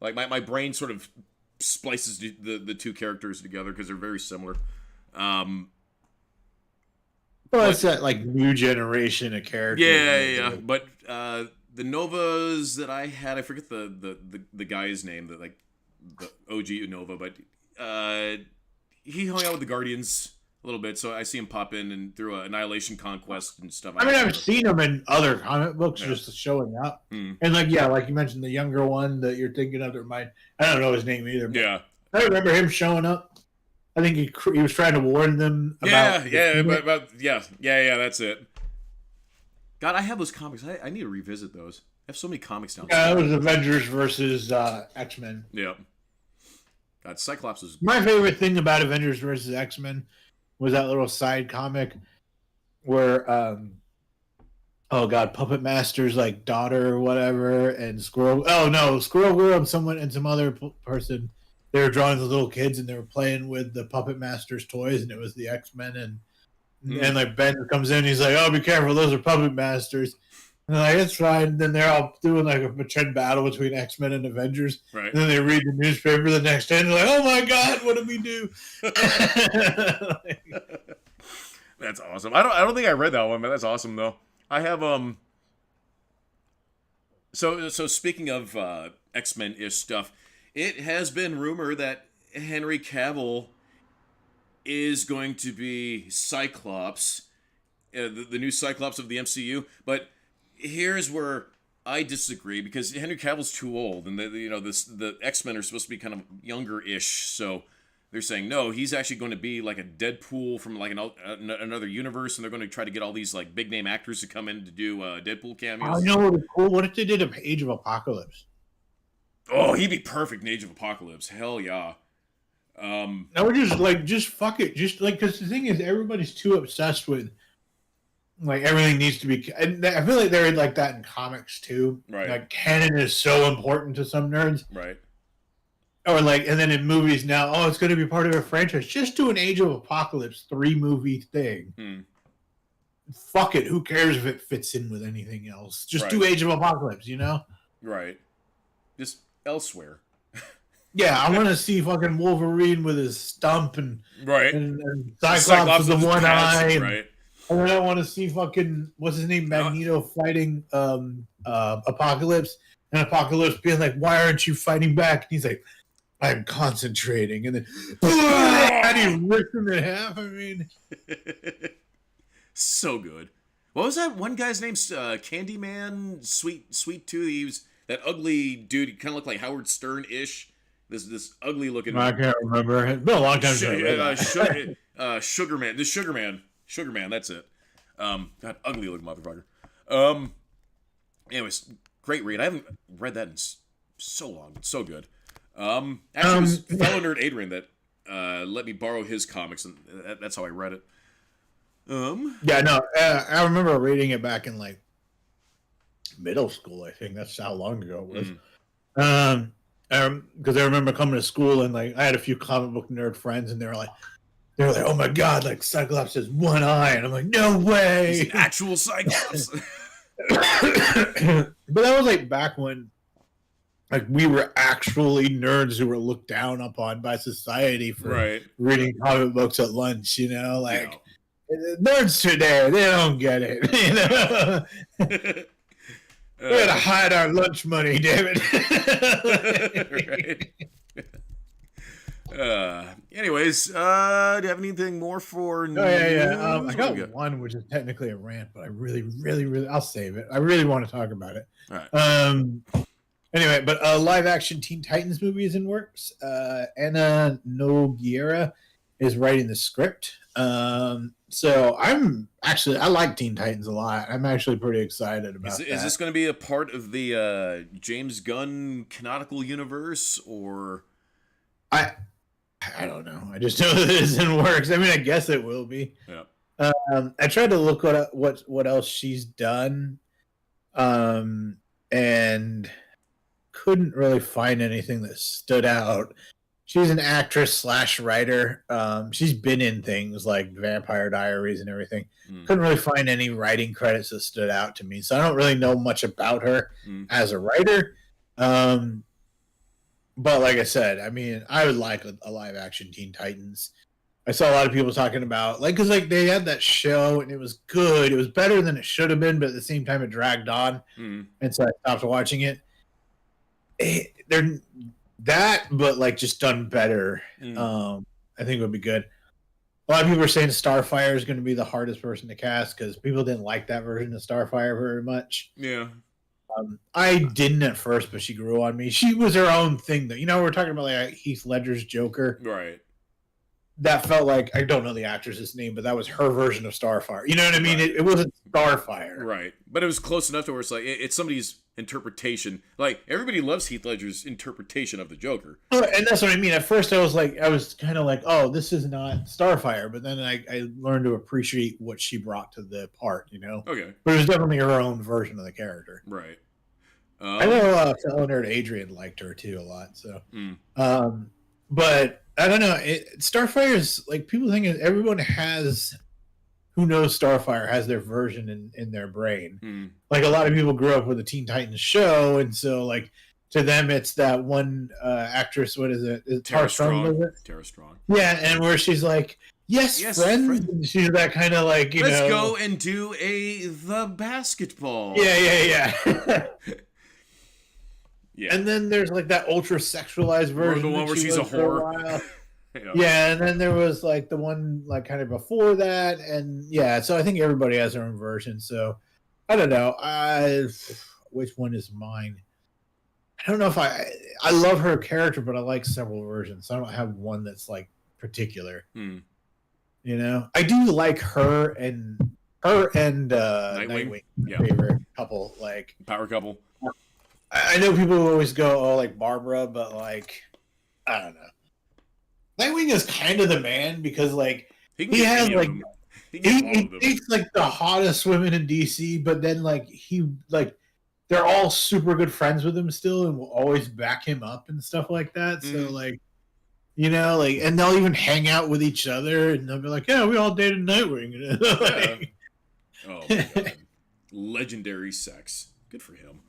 Like my brain sort of splices the two characters together because they're very similar. Well, it's that like new generation of characters. Yeah. But the Novas that I had, I forget the guy's name, the OG Nova, but he hung out with the Guardians a little bit, so I see him pop in and through Annihilation Conquest and stuff. I mean, I've seen him in other comic books just showing up. And like you mentioned the younger one that you're thinking of. I don't know his name either. Yeah. I remember him showing up. I think he was trying to warn them about... Yeah, that's it. God, I have those comics. I need to revisit those. I have so many comics now. Yeah, it was Avengers versus X-Men. Yeah. God, Cyclops is My favorite thing about Avengers versus X-Men was that little side comic where oh god, Puppet Master's like daughter or whatever, and Squirrel Girl and some other person. They were drawing the little kids and they were playing with the Puppet Master's toys, and it was the X-Men, and like Ben comes in, he's like, "Oh, be careful, those are Puppet Masters." And they're like, "It's fine." And then they're all doing like a pretend battle between X-Men and Avengers. right. And then they read the newspaper the next day and they're like, "Oh my god, what did we do?" That's awesome. I don't think I read that one, but that's awesome though. I have So speaking of X-Men-ish stuff, it has been rumored that Henry Cavill is going to be Cyclops, the new Cyclops of the MCU. But here's where I disagree, because Henry Cavill's too old, and the X-Men are supposed to be kind of younger-ish. So they're saying no, he's actually going to be like a Deadpool from like another universe, and they're going to try to get all these like big name actors to come in to do Deadpool cameos. I know what would be cool. What if they did Age of Apocalypse? Oh, he'd be perfect in Age of Apocalypse. Hell yeah. No, we're just fuck it. Just like, because the thing is, everybody's too obsessed with like everything needs to be. And I feel like they're like that in comics too. Right. Like canon is so important to some nerds. Right. Or like, and then in movies now, oh, it's going to be part of a franchise. Just do an Age of Apocalypse 3-movie thing. Fuck it. Who cares if it fits in with anything else? Just do Age of Apocalypse, you know? Right. Just elsewhere. Yeah, I want to see fucking Wolverine with his stump and right, and Cyclops with the one eye, right? And then I want to see fucking what's his name, Magneto fighting Apocalypse, and Apocalypse being like, "Why aren't you fighting back?" And he's like, "I'm concentrating," and then and he ripped him in half. I mean, so good. What was that one guy's name? Candyman, Sweet Tooth. He was that ugly dude. He kind of looked like Howard Stern-ish. This ugly looking. I can't remember. It's been a long time since Sugarman. The Sugarman. That's it. That ugly looking motherfucker. Anyways, great read. I haven't read that in so long. It's so good. Actually, it was fellow nerd Adrian that let me borrow his comics, and that's how I read it. Yeah, no, I remember reading it back in like middle school. I think that's how long ago it was. Because I remember coming to school and like I had a few comic book nerd friends, and they were like, "Oh my god, like Cyclops has one eye," and I'm like, "No way, he's an actual Cyclops." But that was like back when, like, we were actually nerds who were looked down upon by society for reading comic books at lunch. You know, like nerds today, they don't get it. You know. We had to hide our lunch money, damn it. Anyways, do you have anything more for news? Yeah. I got one, which is technically a rant, but I really, I'll save it. I really want to talk about it. All right. Anyway, but a live-action Teen Titans movie is in works. Anna Nogueira is writing the script. So I like Teen Titans a lot. I'm actually pretty excited about that. Is this going to be a part of the James Gunn canonical universe, or? I don't know. I just know that it's in works. I mean, I guess it will be. Yeah. I tried to look what else she's done, and couldn't really find anything that stood out. She's an actress / writer. She's been in things like Vampire Diaries and everything. Couldn't really find any writing credits that stood out to me, so I don't really know much about her as a writer. But like I said, I mean, I would like a live action Teen Titans. I saw a lot of people talking about because they had that show and it was good. It was better than it should have been, but at the same time it dragged on, and so I stopped watching it. They're that, but like just done better. I think would be good. A lot of people are saying Starfire is going to be the hardest person to cast because people didn't like that version of Starfire very much. Yeah. I didn't at first, but she grew on me. She was her own thing, though. You know, we're talking about like Heath Ledger's Joker. Right. that felt like, I don't know the actress's name, but that was her version of Starfire. You know what I mean? Right. It wasn't Starfire. Right. But it was close enough to where it's like, it's somebody's interpretation. Like, everybody loves Heath Ledger's interpretation of the Joker. And that's what I mean. At first, I was kind of like, oh, this is not Starfire. But then I learned to appreciate what she brought to the part, you know? Okay. But it was definitely her own version of the character. Right. I know fellow nerd Adrian liked her too a lot. So, but I don't know. Starfire is like, people think everyone has, who knows Starfire has their version in their brain. Like, a lot of people grew up with the Teen Titans show, and so like to them it's that one actress. What is it? Is it Tara Strong? Was it? Tara Strong. Yeah, and where she's like, yes friends. And she's that kind of like, let's go and do the basketball. Yeah. Yeah. And then there's like that ultra sexualized version. Or the one where she's a whore. Yeah, and then there was like the one like kind of before that, and yeah, so I think everybody has their own version. So I don't know. Which one is mine? I don't know if I love her character, but I like several versions. So I don't have one that's like particular. You know, I do like her and Nightwing. Yeah. Favorite couple, like power couple. I know people always go, oh, like Barbara, but like, I don't know. Nightwing is kind of the man because like he has like he takes like the hottest women in DC, but then like they're all super good friends with him still and will always back him up and stuff like that. So like, you know, like, and they'll even hang out with each other and they'll be like, yeah, we all dated Nightwing. Like, oh my God. Legendary sex. Good for him.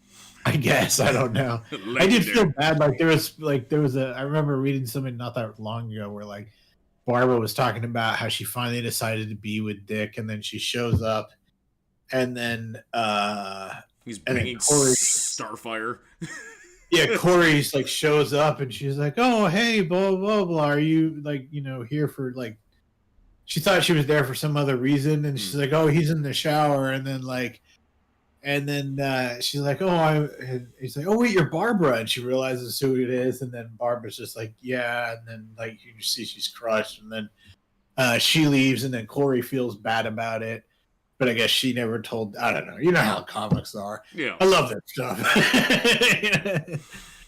I guess, I don't know. I did feel bad. Like there was I remember reading something not that long ago where like Barbara was talking about how she finally decided to be with Dick, and then she shows up, and then he's banging Starfire. Yeah, Corey's like shows up, and she's like, "Oh, hey, blah blah blah. Are you like, you know, here for like?" She thought she was there for some other reason, and she's like, "Oh, he's in the shower," and then like. And then she's like, he's like, oh, wait, you're Barbara. And she realizes who it is. And then Barbara's just like, yeah. And then, like, you see she's crushed. And then she leaves. And then Corey feels bad about it. But I guess she never told. I don't know. You know how comics are. Yeah. I love that stuff.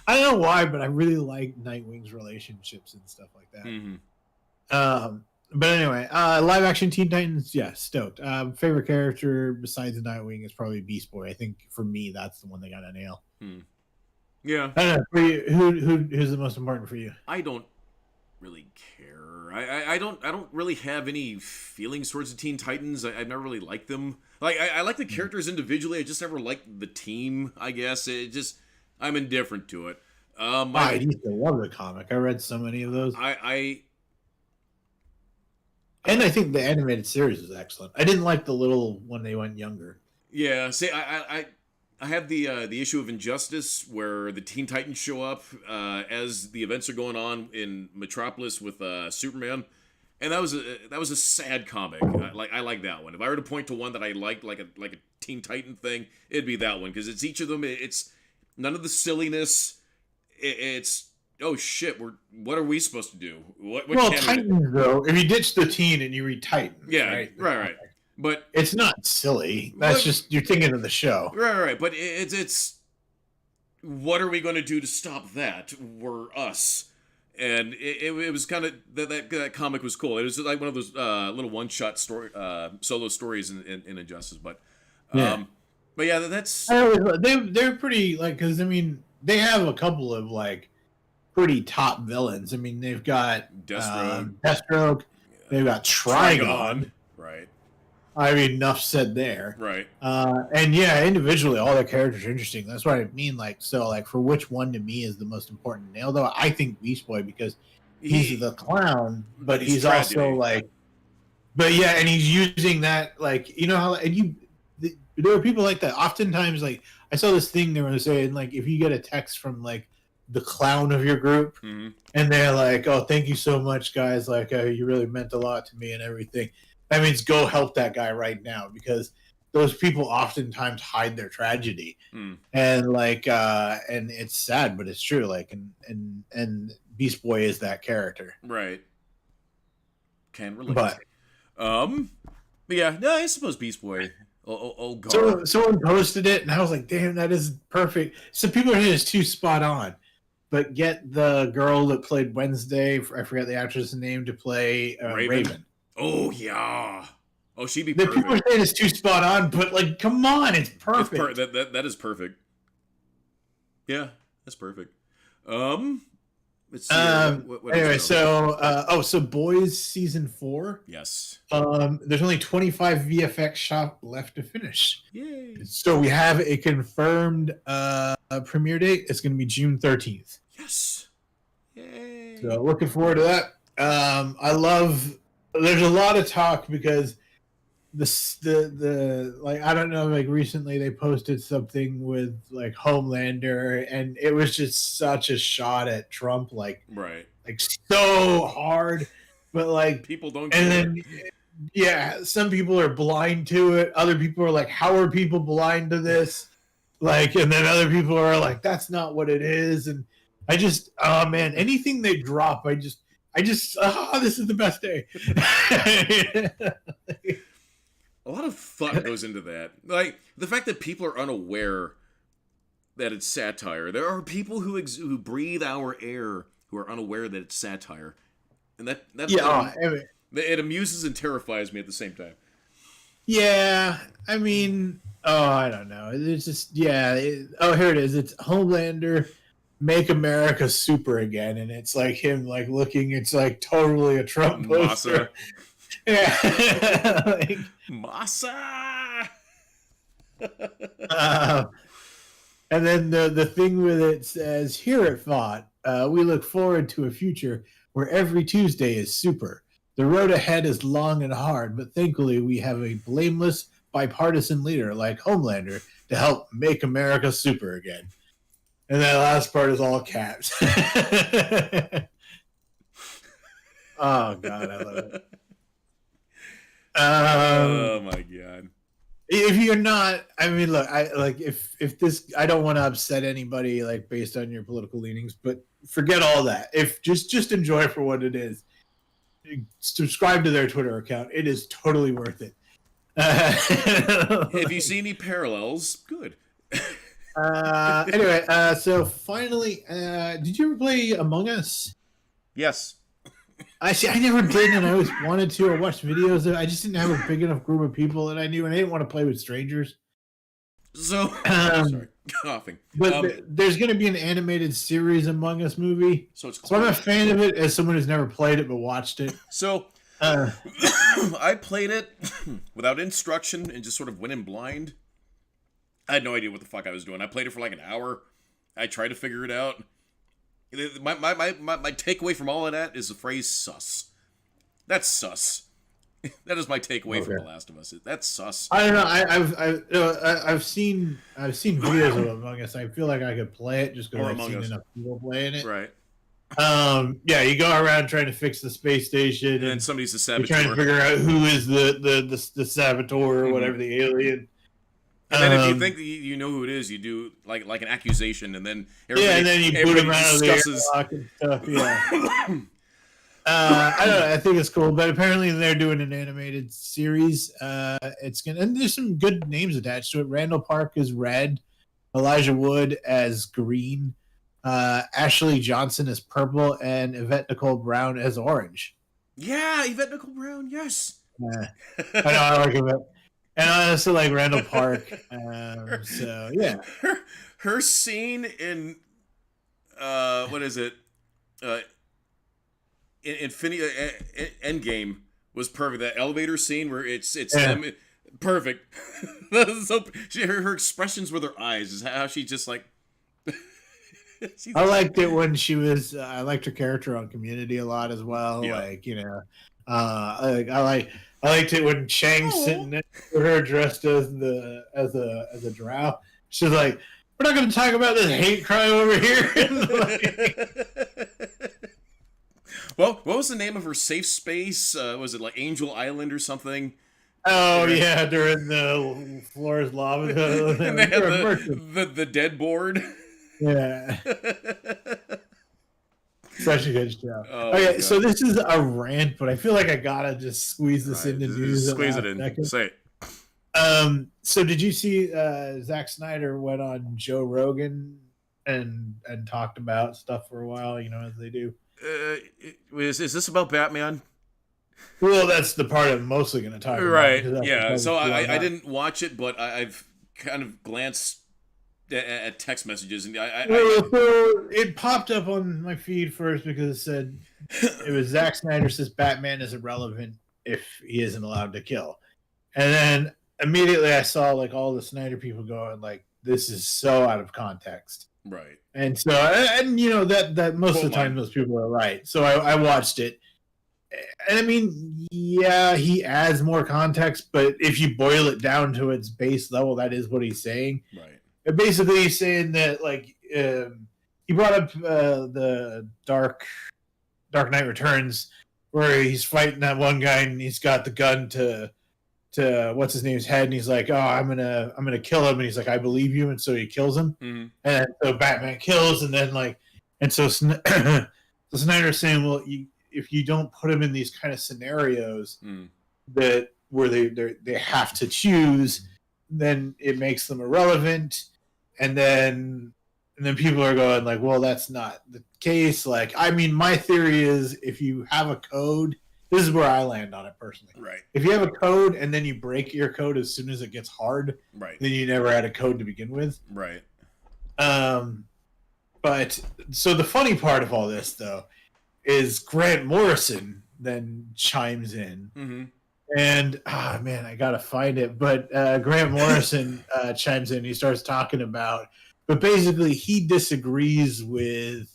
I don't know why, but I really like Nightwing's relationships and stuff like that. But anyway, live action Teen Titans, yeah, stoked. Favorite character besides Nightwing is probably Beast Boy. I think for me, that's the one they got to nail. Yeah. I don't know. For you, who's the most important for you? I don't really care. I don't really have any feelings towards the Teen Titans. I've never really liked them. Like I like the characters individually. I just never liked the team. I guess I'm indifferent to it. I used to love the comic. I read so many of those. And I think the animated series is excellent. I didn't like the little when they went younger. Yeah, see, I have the issue of Injustice where the Teen Titans show up as the events are going on in Metropolis with Superman, and that was a sad comic. I like that one. If I were to point to one that I liked, like a Teen Titan thing, it'd be that one because it's each of them. It's none of the silliness. It's oh shit, what are we supposed to do? What Titans though, if you ditch the teen and you read Titans, right. But it's not silly. That's just you're thinking of the show, right. But it's what are we going to do to stop that? We're us, and it was kind of that comic was cool. It was like one of those little one shot story solo stories in Injustice, but yeah, that's they're pretty like because I mean they have a couple of like. Pretty top villains. I mean, they've got Deathstroke. They've got Trigon. Right. I mean, enough said there. Right. And yeah, individually, all their characters are interesting. That's what I mean. Like, so, like, for which one to me is the most important nail, though, I think Beast Boy because he's the clown, but he's also like, but yeah, and he's using that, like, you know how, and there are people like that. Oftentimes, like, I saw this thing they were saying, like, if you get a text from, like, the clown of your group and they're like, oh, thank you so much guys, like you really meant a lot to me and everything, that means go help that guy right now because those people oftentimes hide their tragedy and like and it's sad but it's true, like and Beast Boy is that character, right. Can relate. But But yeah, no, I suppose Beast Boy. Oh, God. so someone posted it, and I was like, "Damn, that is perfect." Some people are saying it's too spot on, but get the girl that played Wednesday, I forget the actress' name, to play Raven. Oh yeah. Oh, she'd be The perfect. people are saying it's too spot on, but like, come on, it's perfect. That is perfect. Yeah, that's perfect. Let's see. What Anyway, else? so Boys season 4. Yes. There's only 25 VFX shot left to finish. Yay. So we have a confirmed premiere date. It's going to be June 13th. Yes. Yay. So looking forward to that. I love. There's a lot of talk because the like, I don't know, like recently they posted something with like Homelander, and it was just such a shot at Trump, like so hard, but like people don't. And then yeah, some people are blind to it. Other people are like, how are people blind to this? Like, and then other people are like, that's not what it is. And I just, oh man, anything they drop, I just, this is the best day. A lot of thought goes into that. Like, the fact that people are unaware that it's satire. There are people who breathe our air who are unaware that it's satire. And that it amuses and terrifies me at the same time. Yeah, I mean, I don't know. It's just, here it is. It's Homelander, Make America Super Again, and it's like him, like looking. It's like totally a Trump poster. Yeah, like, Massa. And then the thing with it says, here at Thought, we look forward to a future where every Tuesday is super. The road ahead is long and hard, but thankfully we have a blameless, bipartisan leader like Homelander to help make America super again. And that last part is all caps. Oh, God, I love it. Oh, my God. If you're not, I mean, look, if this, I don't want to upset anybody, like, based on your political leanings, but forget all that. If just enjoy it for what it is. Subscribe to their Twitter account. It is totally worth it. If you see any parallels, good. Anyway, so finally, did you ever play Among Us? Yes. I never did, and I always wanted to. I watched videos of it. I just didn't have a big enough group of people that I knew, and I didn't want to play with strangers. So, sorry, coughing. But there's going to be an animated series Among Us movie. So I'm a fan of it as someone who's never played it but watched it. So, I played it without instruction and just sort of went in blind. I had no idea what the fuck I was doing. I played it for like an hour. I tried to figure it out. My takeaway from all of that is the phrase "sus." That's sus. That is my takeaway from The Last of Us. That's sus. I don't know. I've seen videos of Among Us. I feel like I could play it just because I've seen enough people playing it. Right. Yeah, you go around trying to fix the space station, and somebody's the saboteur. You're trying to figure out who is the saboteur or whatever, the alien. And then if you think that you know who it is, you do like an accusation, and then and then you boot him out of the airlock and stuff. Yeah. I don't know. I think it's cool, but apparently they're doing an animated series. And there's some good names attached to it. Randall Park is red, Elijah Wood as green, Ashley Johnson as purple, and Yvette Nicole Brown as orange. Yeah, Yvette Nicole Brown. Yes. I know. I like Yvette. And I also like Randall Park. So yeah, her scene in what is it? Infinity Endgame was perfect. That elevator scene where it's them, perfect. So her expressions with her eyes is how she just like. I liked it when she was. I liked her character on Community a lot as well. Yeah. Like, you know, I liked it when Chang's sitting next to her dressed as a drow. She's like, "We're not going to talk about this hate crime over here." Well, what was the name of her safe space? Was it like Angel Island or something? Oh yeah, during the floor's lava. And they had the dead board. Yeah. Such a good show. Oh, Okay, my so God. this is a rant, but I feel like I gotta just squeeze this All right, into just news at squeeze last it in. second. Say it. So did you see Zack Snyder went on Joe Rogan and talked about stuff for a while, as they do? Is this about Batman? Well, that's the part I'm mostly going to talk about Right. because that's the Yeah. part So that's I, blown I up. didn't watch it, but I've kind of glanced at text messages, and Well, so it popped up on my feed first because it said it was Zack Snyder says Batman is irrelevant if he isn't allowed to kill. And then immediately I saw like all the Snyder people going like, this is so out of context. right. And so, and that most Quote of the time line. those people are right. So I watched it. And I mean, yeah, he adds more context, but if you boil it down to its base level, that is what he's saying. Right. And basically, he's saying that like he brought up the Dark Knight Returns, where he's fighting that one guy and he's got the gun to what's his name's head, and he's like, "Oh, I'm gonna kill him," and he's like, "I believe you," and so he kills him, and so Batman kills, and then like, and so so Snyder's saying, well, if you don't put him in these kind of scenarios that where they have to choose, then it makes them irrelevant, and then people are going like, well, that's not the case. Like, I mean, my theory is if you have a code, this is where I land on it personally. Right. If you have a code and then you break your code as soon as it gets hard, Right. then you never had a code to begin with. Right. But so the funny part of all this though is Grant Morrison then chimes in. Mm-hmm. And man, I gotta find it. But Grant Morrison chimes in. He starts talking about, but basically he disagrees with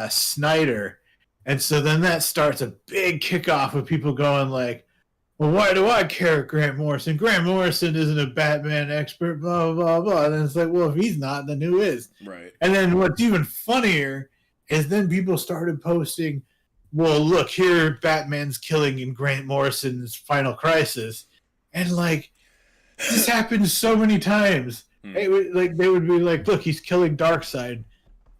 Snyder, and so then that starts a big kickoff of people going like, "Well, why do I care, Grant Morrison? Grant Morrison isn't a Batman expert." Blah blah blah. And it's like, well, if he's not, then who is? Right. And then what's even funnier is then people started posting, well, look, here Batman's killing in Grant Morrison's Final Crisis. And like, this happens so many times. They would be like, look, he's killing Darkseid.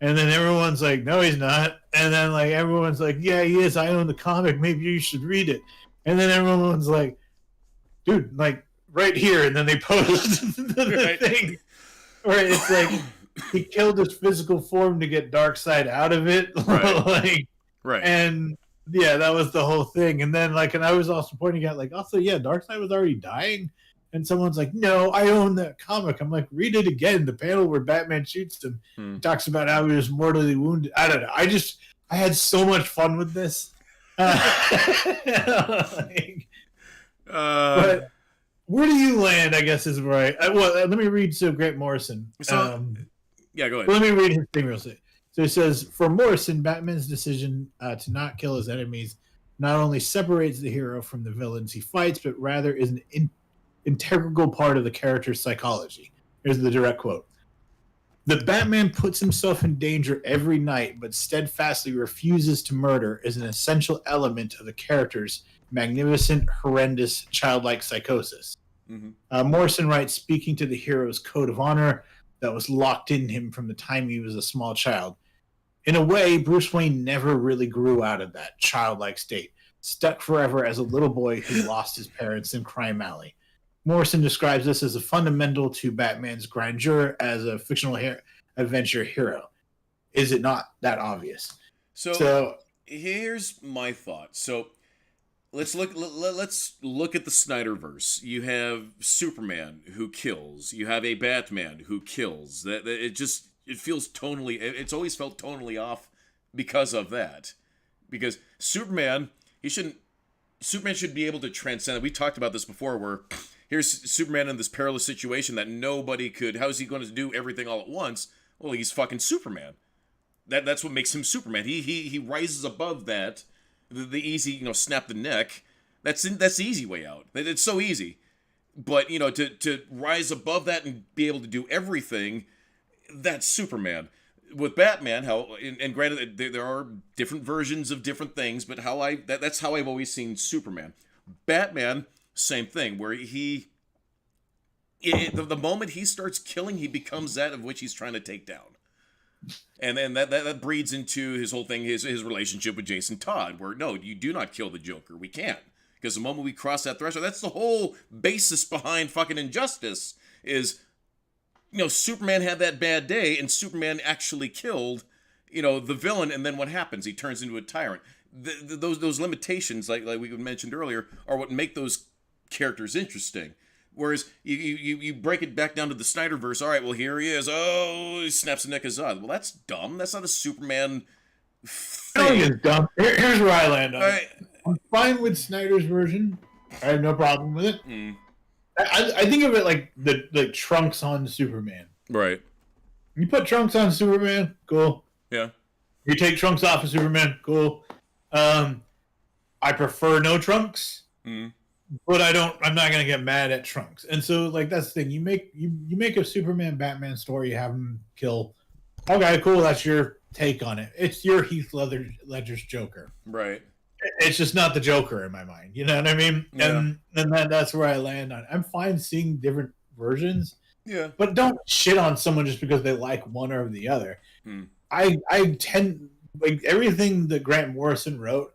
And then everyone's like, no, he's not. And then like everyone's like, yeah, he is. I own the comic. Maybe you should read it. And then everyone's like, dude, like right here. And then they post the thing where it's like he killed his physical form to get Darkseid out of it. Right. Like, Right. and yeah, that was the whole thing. And then like, and I was also pointing out like, also, yeah, Darkseid was already dying. And someone's like, no, I own that comic. I'm like, read it again. The panel where Batman shoots him talks about how he was mortally wounded. I don't know. I had so much fun with this. Like, but where do you land, I guess, is right. Well, let me read Grant Morrison. Yeah, go ahead. Let me read his thing real quick. So it says, for Morrison, Batman's decision to not kill his enemies not only separates the hero from the villains he fights, but rather is an integral part of the character's psychology. Here's the direct quote. The Batman puts himself in danger every night, but steadfastly refuses to murder is an essential element of the character's magnificent, horrendous, childlike psychosis. Morrison writes, speaking to the hero's code of honor that was locked in him from the time he was a small child. In a way, Bruce Wayne never really grew out of that childlike state, stuck forever as a little boy who lost his parents in Crime Alley. Morrison describes this as a fundamental to Batman's grandeur as a fictional adventure hero. Is it not that obvious? So here's my thought. So let's look at the Snyderverse. You have Superman who kills. You have a Batman who kills. That it feels tonally. It's always felt tonally off because of that. Because Superman should be able to transcend. We talked about this before, where here's Superman in this perilous situation that nobody could. How's he going to do everything all at once? Well, he's fucking Superman. That's what makes him Superman. He rises above that. The easy, snap the neck. That's the easy way out. It's so easy. But to rise above that and be able to do everything, that's Superman. With Batman, and granted there are different versions of different things, but that's how I've always seen Superman. Batman, same thing, where the moment he starts killing, he becomes that of which he's trying to take down. And then that breeds into his whole thing, his relationship with Jason Todd, where no, you do not kill the Joker. We can't. Because the moment we cross that threshold, that's the whole basis behind fucking Injustice is, Superman had that bad day and Superman actually killed, the villain, and then what happens? He turns into a tyrant. Those limitations, like we mentioned earlier, are what make those characters interesting. Whereas you break it back down to the Snyderverse. All right, well, here he is. Oh, he snaps the neck of Zod. Well, that's dumb. That's not a Superman thing. It's dumb. Here's where I land on All it. right. I'm fine with Snyder's version. I have no problem with it. Mm. I think of it like the Trunks on Superman. Right. You put Trunks on Superman, cool. Yeah. You take Trunks off of Superman, cool. I prefer no Trunks, but I'm not gonna get mad at Trunks. And so like that's the thing. You make a Superman Batman story, you have him kill. Okay, cool. That's your take on it. It's your Heath Ledger's Joker. Right. It's just not the Joker in my mind. You know what I mean? Yeah. And that's where I land on. I'm fine seeing different versions. Yeah. But don't shit on someone just because they like one or the other. I tend like everything that Grant Morrison wrote,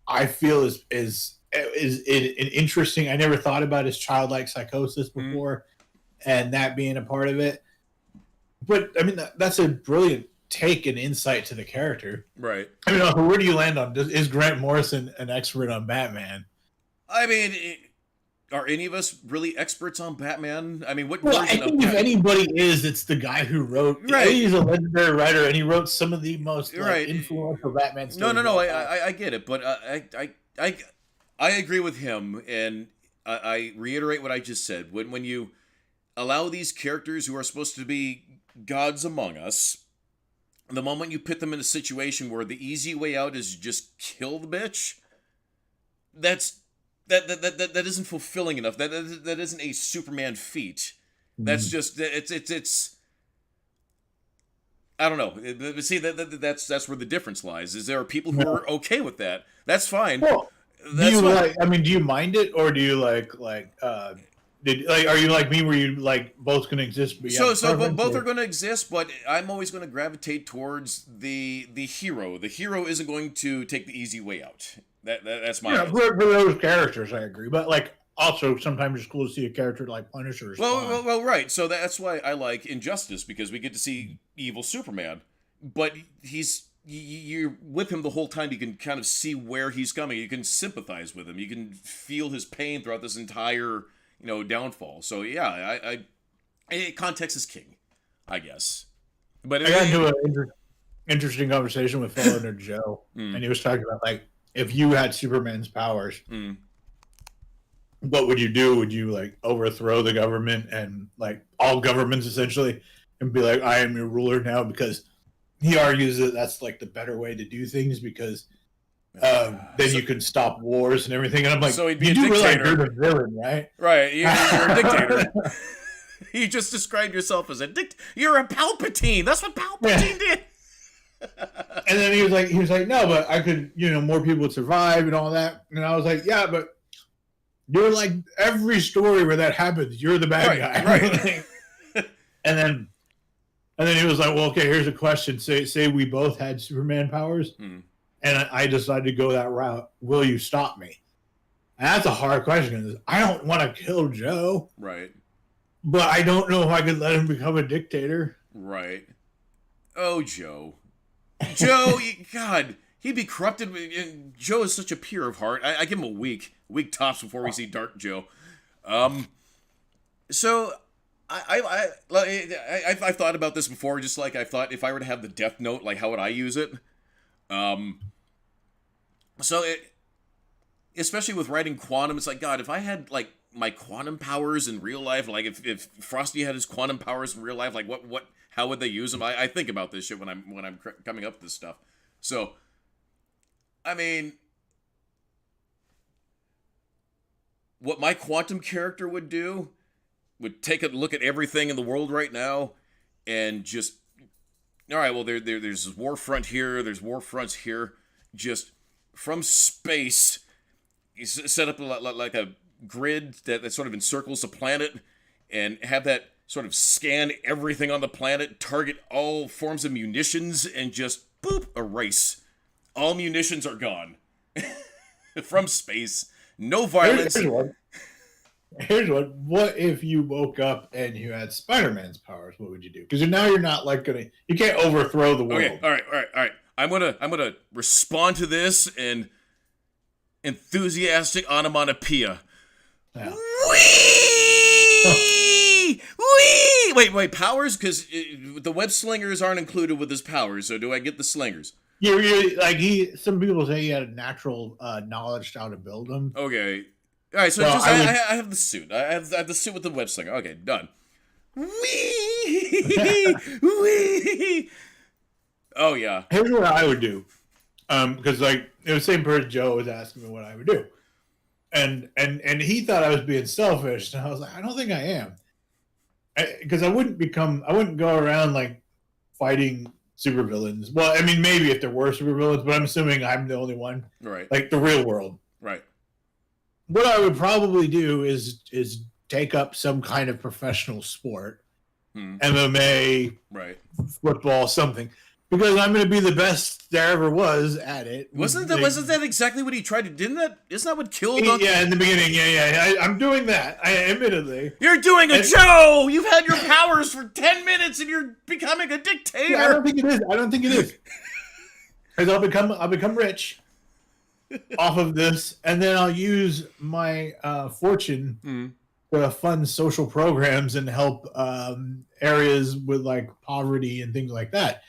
I feel is interesting. I never thought about his childlike psychosis before, and that being a part of it. But I mean, that's a brilliant take and insight to the character. Right. I mean, where do you land on? Is Grant Morrison an expert on Batman? I mean, are any of us really experts on Batman? I mean, what Well, I version think of if anybody is, it's the guy who wrote. Right. He's a legendary writer, and he wrote some of the most influential Batman stories. No. I get it, but I agree with him, and I reiterate what I just said. When you allow these characters who are supposed to be gods among us, the moment you put them in a situation where the easy way out is just kill the bitch, that isn't fulfilling enough. That isn't a Superman feat. That's just it's. I don't know. But see, that's where the difference lies. Is there are people who are okay with that? That's fine. Well, That's fine. do you mind it, or do you are you like me, where you like both can exist? But Both are going to exist, but I'm always going to gravitate towards the hero. The hero isn't going to take the easy way out. That's my for those characters. I agree, but like also sometimes it's cool to see a character like Punisher. Well, right. So that's why I like Injustice, because we get to see evil Superman, but you're with him the whole time. You can kind of see where he's coming. You can sympathize with him. You can feel his pain throughout this entire downfall. So yeah, I context is king, I guess. But I got into an interesting conversation with fellow nerd Joe, and he was talking about like if you had Superman's powers, what would you do? Would you like overthrow the government and like all governments essentially, and be like, I am your ruler now? Because he argues that that's like the better way to do things, because then you can stop wars and everything. And I'm like, so he'd be you a do realize dictator. you're the villain, right? Right, you're a dictator. You just described yourself as a dictator. You're a Palpatine. That's what Palpatine did. And then he was like, no, but I could, more people would survive and all that. And I was like, yeah, but you're like every story where that happens, you're the bad guy. Right. And then he was like, well, okay, here's a question. Say we both had Superman powers, and I decided to go that route. Will you stop me? And that's a hard question, because I don't want to kill Joe. Right. But I don't know if I could let him become a dictator. Right. Oh, Joe. Joe, God, he'd be corrupted. Joe is such a pure of heart. I give him a week tops before we see Dark Joe. So I've thought about this before. Just like I thought, if I were to have the Death Note, like how would I use it? Especially with writing Quantum, it's like, God, if I had like my quantum powers in real life, like if Frosty had his quantum powers in real life, like how would they use them? I think about this shit when I'm coming up with this stuff. So, I mean, what my quantum character would do would take a look at everything in the world right now and just, all right, well, there's war front here, there's war fronts here, just from space, set up like a grid that sort of encircles the planet, and have that sort of scan everything on the planet, target all forms of munitions, and just boop, erase. All munitions are gone from space. No violence. Here's one. What if you woke up and you had Spider-Man's powers? What would you do? Because now you're not like gonna. You can't overthrow the world. Okay, all right. I'm gonna respond to this in enthusiastic onomatopoeia. Yeah. Whee! Whee! Wait, powers? Because the web slingers aren't included with his powers, so do I get the slingers? You're like some people say he had a natural knowledge to how to build them. Okay. All right, so Well, I have the suit. I have the suit with the web slinger. Okay, done. Whee! Whee! Oh, yeah. Here's what I would do. Because like it was the same person Joe was asking me what I would do. And he thought I was being selfish, and I was like, I don't think I am. Because I wouldn't go around like fighting supervillains. Well, I mean, maybe if there were supervillains, but I'm assuming I'm the only one. Right. Like the real world. Right. What I would probably do is take up some kind of professional sport, MMA, right, football, something, because I'm going to be the best there ever was at it. Wasn't that exactly what he tried to? Isn't that what killed? Yeah, in the beginning. Yeah. I'm doing that. Admittedly, you're doing a Joe. You've had your powers for 10 minutes, and you're becoming a dictator. Yeah, I don't think it is. Because I'll become rich off of this, and then I'll use my fortune to fund social programs and help areas with like poverty and things like that.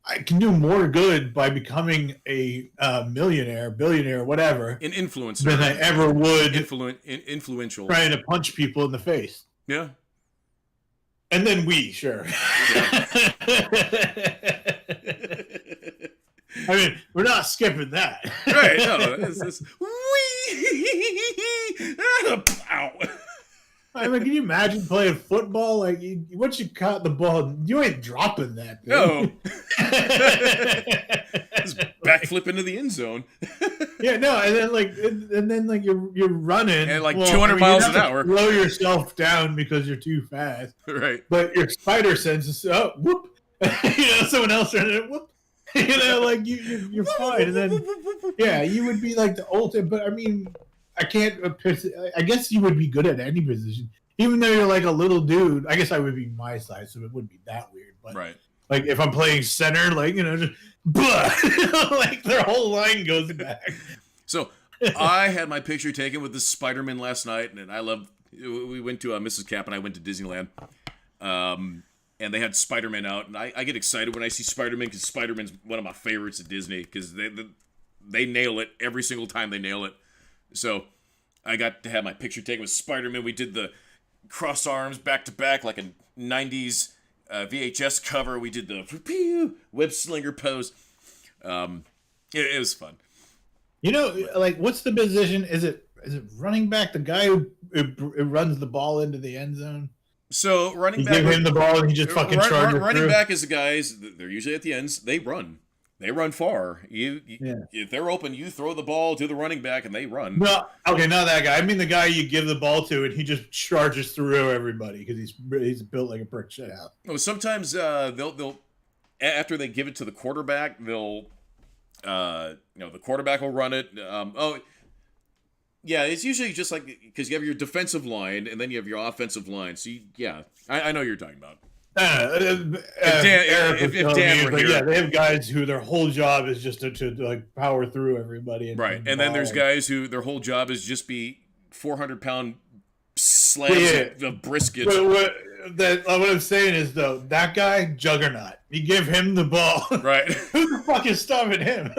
I can do more good by becoming a millionaire, billionaire, whatever, an influencer, than I ever would influential trying to punch people in the face. Yeah. And then sure. Yeah. I mean, we're not skipping that. Right, no, it's ow. I mean, can you imagine playing football? Like, once you caught the ball, you ain't dropping that thing. No. Just backflip into the end zone. Yeah, no, and then you're running and 200 miles an hour. Slow yourself down because you're too fast. Right. But your spider sense is whoop. Someone else running whoop. Like you're fine. And then you would be like the ultimate. But I mean, I guess you would be good at any position, even though you're like a little dude. I guess I would be my size, so it wouldn't be that weird. But right. Like if I'm playing center, like just like their whole line goes back. So I had my picture taken with this Spider-Man last night, and we went to Mrs. Cap and I went to Disneyland. And they had Spider-Man out, and I get excited when I see Spider-Man because Spider-Man's one of my favorites at Disney because they nail it every single time they nail it. So I got to have my picture taken with Spider-Man. We did the cross arms back to back like a 90s VHS cover. We did the web slinger pose. It was fun. Like what's the position? Is it running back, the guy who runs the ball into the end zone? So running back, give him the ball and he just fucking charges. Running back is the guys. They're usually at the ends. They run. They run far. If they're open, you throw the ball to the running back and they run. No, okay, not that guy. I mean the guy you give the ball to and he just charges through everybody because he's built like a brick shit out. Oh, sometimes they'll after they give it to the quarterback, the quarterback will run it. Yeah, it's usually just like because you have your defensive line and then you have your offensive line. So I know what you're talking about. If Dan were here, yeah, they have guys who their whole job is just to like power through everybody. Right, and then there's guys who their whole job is just be 400-pound slabs of brisket. What I'm saying is though, that guy juggernaut. You give him the ball, right? Who the fuck is stopping him?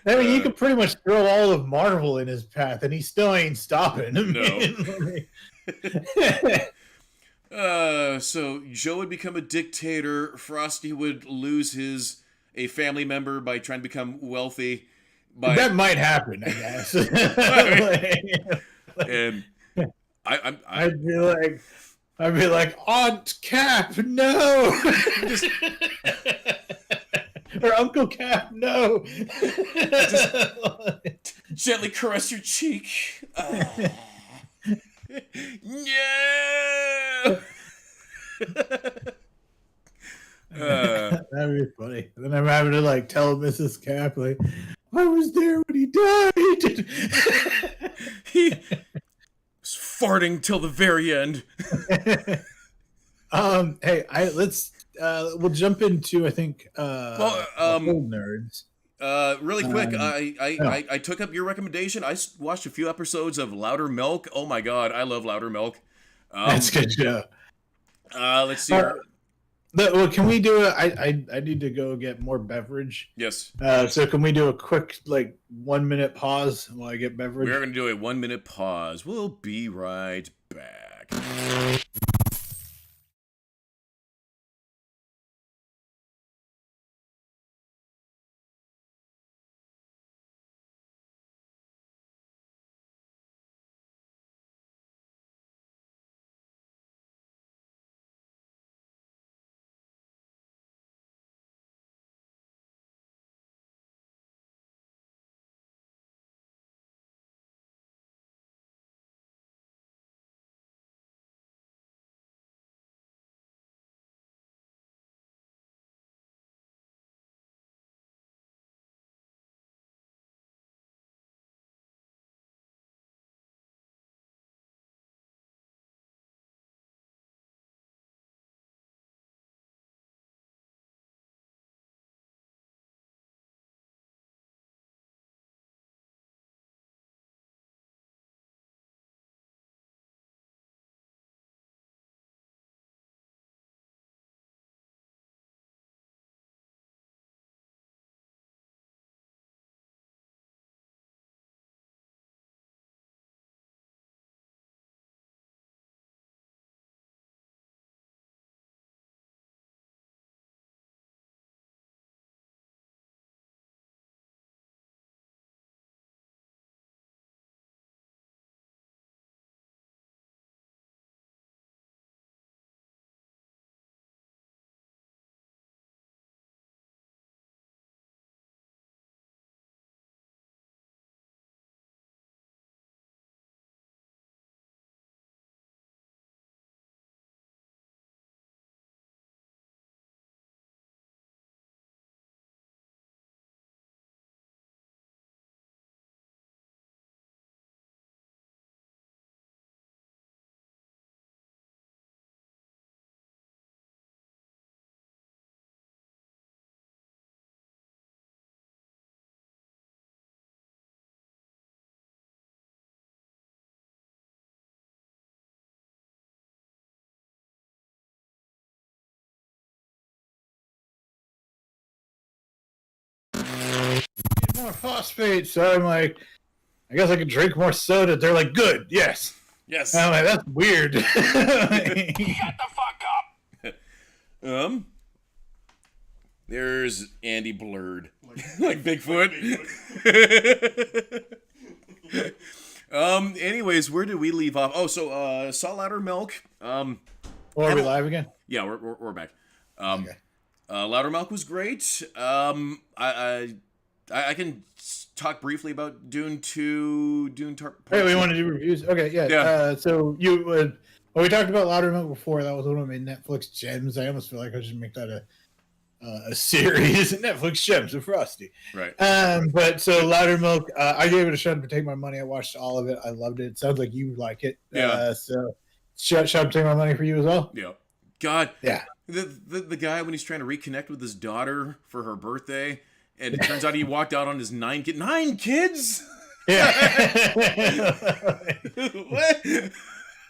I mean, you could pretty much throw all of Marvel in his path, and he still ain't stopping. No. So Joe would become a dictator. Frosty would lose a family member by trying to become wealthy. That might happen, I guess. And I'd be like, Aunt Cap, no. Or Uncle Cap, no. Just gently caress your cheek. Yeah. That'd be funny. Then I'm having to like tell Mrs. Cap like, I was there when he died. He was farting till the very end. Hey, let's we'll jump into I think old nerds. Really quick, I took up your recommendation. I watched a few episodes of Louder Milk. Oh my god, I love Louder Milk. That's a good show. Let's see. Well, can we do I need to go get more beverage. Yes. So can we do a quick 1 minute pause while I get beverage? We're going to do a 1 minute pause. We'll be right back. More phosphate. So I'm like, I guess I could drink more soda. They're like, good, yes. Yes. I'm like, that's weird. Shut the fuck up. There's Andy blurred. Like Bigfoot. Anyways, where did we leave off? Oh, so Salt Louder Milk. Are we live again? Yeah, we're back. Okay. Louder Milk was great. I can talk briefly about Dune 2. Hey, we want to do reviews? Okay, yeah. Yeah. So you would. Well, we talked about Louder Milk before. That was one of my Netflix gems. I almost feel like I should make that a series. Netflix gems of Frosty. Right. But so Louder Milk, I gave it a shot to take my money. I watched all of it. I loved it. It sounds like you like it. Yeah. So shot to take my money for you as well. Yeah. God. Yeah. The guy when he's trying to reconnect with his daughter for her birthday, and it turns out he walked out on his 9 kids. Yeah. What?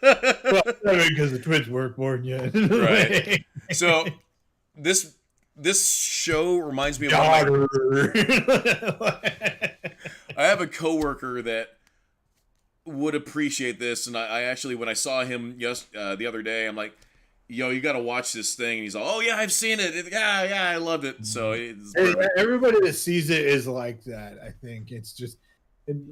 Well, because the twins weren't born yet. Right. So this show reminds me of Daughter. I have a coworker that would appreciate this, and I actually, when I saw him the other day, I'm like, yo, you got to watch this thing. And he's like, oh yeah, I've seen it. Yeah, I loved it. So it's everybody that sees it is like that. I think it's just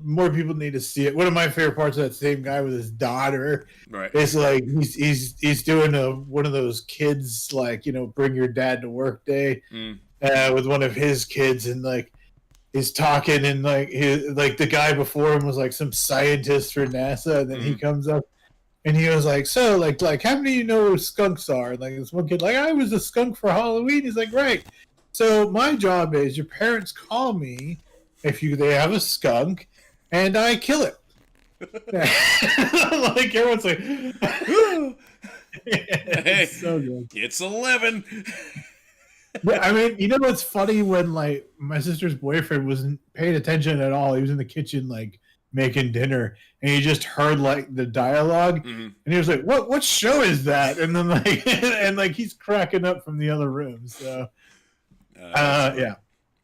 more people need to see it. One of my favorite parts of that same guy with his daughter, right? It's like he's doing one of those kids, like, bring your dad to work day with one of his kids, and like he's talking, and like the guy before him was like some scientist for NASA, and then he comes up. And he was like, so, like, how many of you know what skunks are? And like this one kid, like, I was a skunk for Halloween. He's like, right. So my job is your parents call me if they have a skunk, and I kill it. Like everyone's like, it's so good. It's 11. Yeah, I mean, you know what's funny when like my sister's boyfriend wasn't paying attention at all. He was in the kitchen like making dinner, and he just heard like the dialogue, and he was like, "What show is that?" And then like and like he's cracking up from the other room. So, yeah.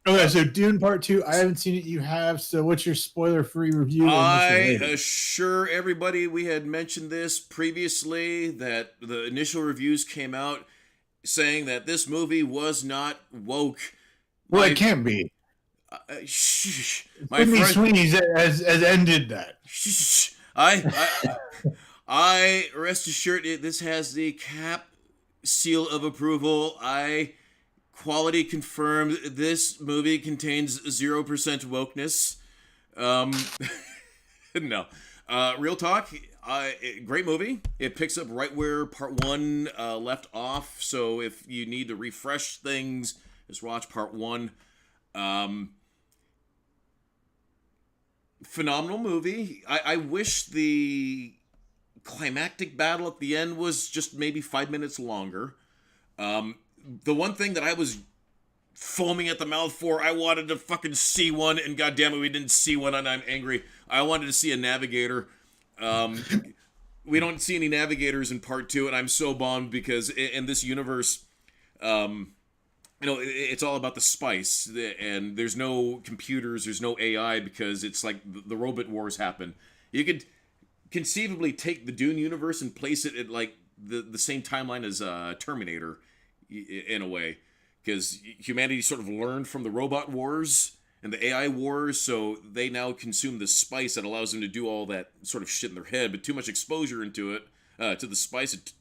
Okay, so Dune Part 2. I haven't seen it. You have. So, what's your spoiler-free review? I assure everybody we had mentioned this previously that the initial reviews came out saying that this movie was not woke. Well, it can't be. Shh. My friend Sweeney's has ended that. Shh. I rest assured this has the cap seal of approval. Quality confirmed this movie contains 0% wokeness. No. Real talk, great movie. It picks up right where part 1 left off. So if you need to refresh things, just watch part 1. Phenomenal movie. I wish the climactic battle at the end was just maybe 5 minutes longer. The one thing that I was foaming at the mouth for, I wanted to fucking see one, and goddammit, we didn't see one, and I'm angry. I wanted to see a navigator. We don't see any navigators in part 2, and I'm so bummed because in this universe, it's all about the spice, and there's no computers, there's no AI, because it's like the robot wars happen. You could conceivably take the Dune universe and place it at like the same timeline as Terminator, in a way, because humanity sort of learned from the robot wars and the AI wars, so they now consume the spice that allows them to do all that sort of shit in their head, but too much exposure into it, to the spice, it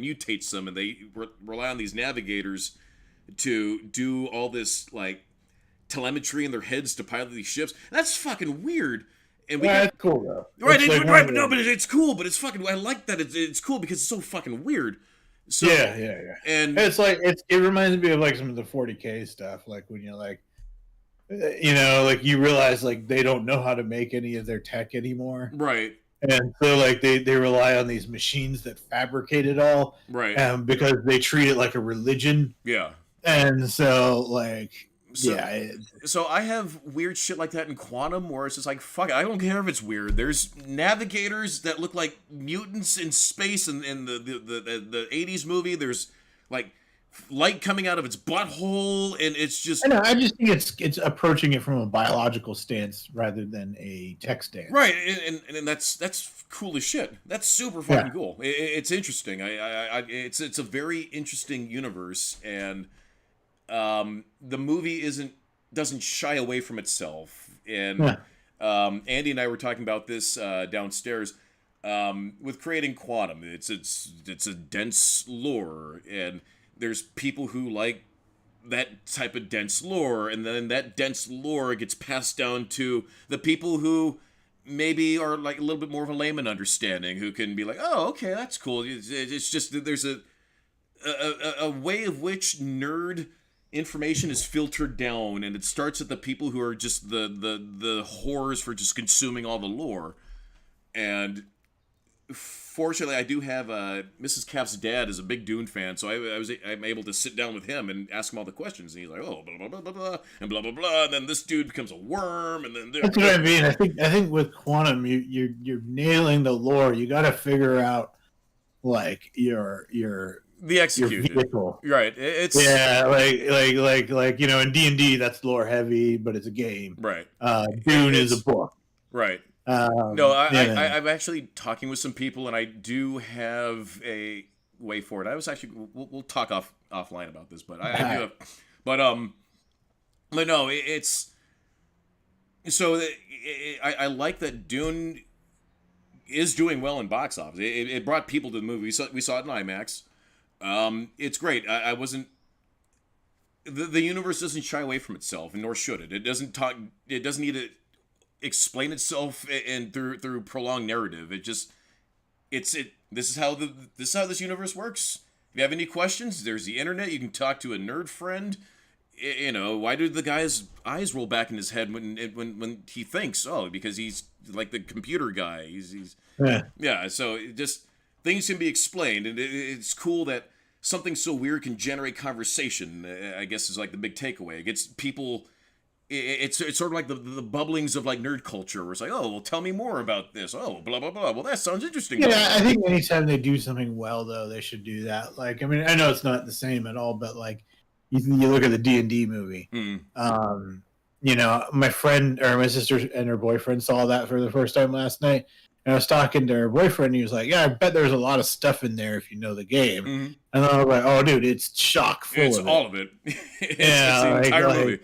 mutates them, and they rely on these navigators to do all this, like, telemetry in their heads to pilot these ships. That's fucking weird. And that's cool, though. Right, but it's cool, but it's fucking, I like that it's cool because it's so fucking weird. So, yeah. And it's like it reminds me of like some of the 40K stuff, like when you're like, like you realize like they don't know how to make any of their tech anymore, right? And so like they rely on these machines that fabricate it all, right? Because they treat it like a religion, yeah. And so like so I have weird shit like that in Quantum, where it's just like, fuck it, I don't care if it's weird. There's navigators that look like mutants in space, and in the 80s movie, there's like light coming out of its butthole, and it's just... I just think it's approaching it from a biological stance rather than a tech stance. Right, and that's cool as shit. That's super fucking cool. It's interesting. It's a very interesting universe, and the movie doesn't shy away from itself, and Andy and I were talking about this downstairs with creating Quantum. It's a dense lore, and there's people who like that type of dense lore, and then that dense lore gets passed down to the people who maybe are like a little bit more of a layman understanding, who can be like, oh, okay, that's cool. It's just that there's a way of which nerd information is filtered down, and it starts at the people who are just the whores for just consuming all the lore. And fortunately, I do have Mrs. Cap's dad is a big Dune fan, so I'm able to sit down with him and ask him all the questions. And he's like, oh, blah blah blah blah blah, and blah blah blah. And then this dude becomes a worm, and then that's what I mean. I think with Quantum, you're nailing the lore. You got to figure out like your the execution, right? It's like in D&D that's lore heavy, but it's a game, right? Dune is a book, right? No, I'm actually talking with some people, and I do have a way forward. I was actually we'll talk offline about this, but I do have, but no, it's so I like that Dune is doing well in box office. It brought people to the movie. We saw it in IMAX. It's great. I wasn't. The universe doesn't shy away from itself, and nor should it. It doesn't talk. It doesn't need to explain itself and through prolonged narrative. This is how this universe works. If you have any questions, there's the internet. You can talk to a nerd friend. You know, why do the guy's eyes roll back in his head when he thinks? Oh, because he's like the computer guy. He's yeah. So just things can be explained, and it's cool that something so weird can generate conversation. I guess is like the big takeaway. It gets people. It's sort of like the bubblings of like nerd culture, where it's like, oh, well, tell me more about this. Oh, blah blah blah. Well, that sounds interesting. Yeah, I think anytime they do something well, though, they should do that. Like, I mean, I know it's not the same at all, but like, you look at the D&D movie. You know, my friend or my sister and her boyfriend saw that for the first time last night, and I was talking to her boyfriend. And he was like, "Yeah, I bet there's a lot of stuff in there if you know the game." And I was like, "Oh, dude, it's chock full. It's of all it. of it. Yeah, the entire movie.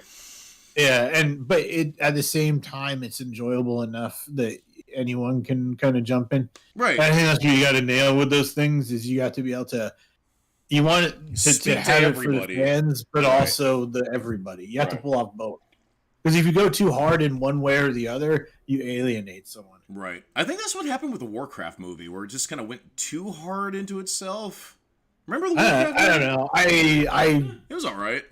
Yeah, but at the same time, it's enjoyable enough that anyone can kind of jump in. Right. I think that's what you got to nail with those things is you got to be able to. You want it to have it for the fans, but also the everybody. You have to pull off both. Because if you go too hard in one way or the other, you alienate someone. Right. I think that's what happened with the Warcraft movie, where it just kind of went too hard into itself. Remember the Warcraft movie? I don't know. It was all right.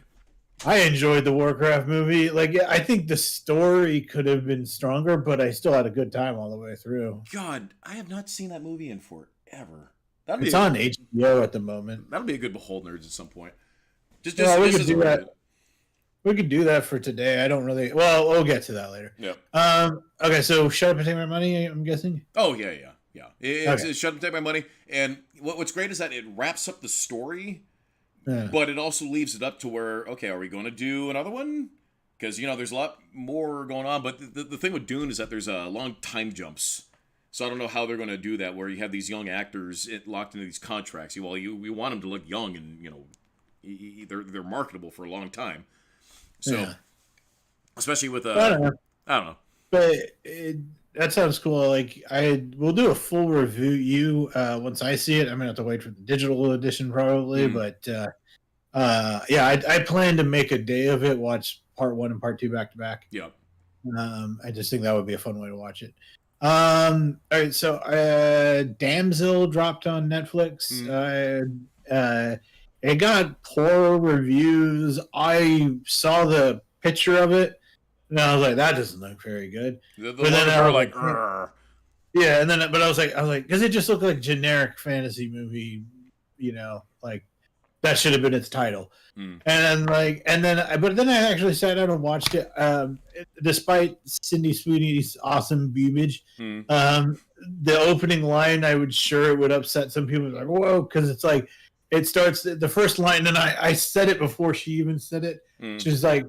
I enjoyed the Warcraft movie. Like, I think the story could have been stronger, but I still had a good time all the way through. God, I have not seen that movie in forever. It's on HBO at the moment. That'll be a good Behold Nerds at some point. We could do that. We could do that for today. I don't really. Well, we'll get to that later. Yeah. Okay. So, Shut Up and Take My Money. I'm guessing. Oh yeah. It's Shut Up and Take My Money, and what's great is that it wraps up the story. But it also leaves it up to where, okay, are we going to do another one? Because, you know, there's a lot more going on. But the thing with Dune is that there's long time jumps. So I don't know how they're going to do that, where you have these young actors locked into these contracts. Well, we want them to look young and, you know, they're marketable for a long time. So, especially with, I don't know. But that sounds cool. Like, we'll do a full review once I see it. I'm going to have to wait for the digital edition probably. But, I plan to make a day of it, watch part 1 and part 2 back to back. Yeah. I just think that would be a fun way to watch it. All right, so Damsel dropped on Netflix. It got poor reviews. I saw the picture of it, and I was like, "That doesn't look very good." But then I was like, Rrr. "Yeah," and then, but I was like, because it just looked like a generic fantasy movie, you know, like that should have been its title. But then I actually sat down and watched it. Despite Cindy Sweeney's awesome boobage, the opening line, I would sure it would upset some people. Like, whoa, because it's like it starts the first line, and I said it before she even said it. She's like,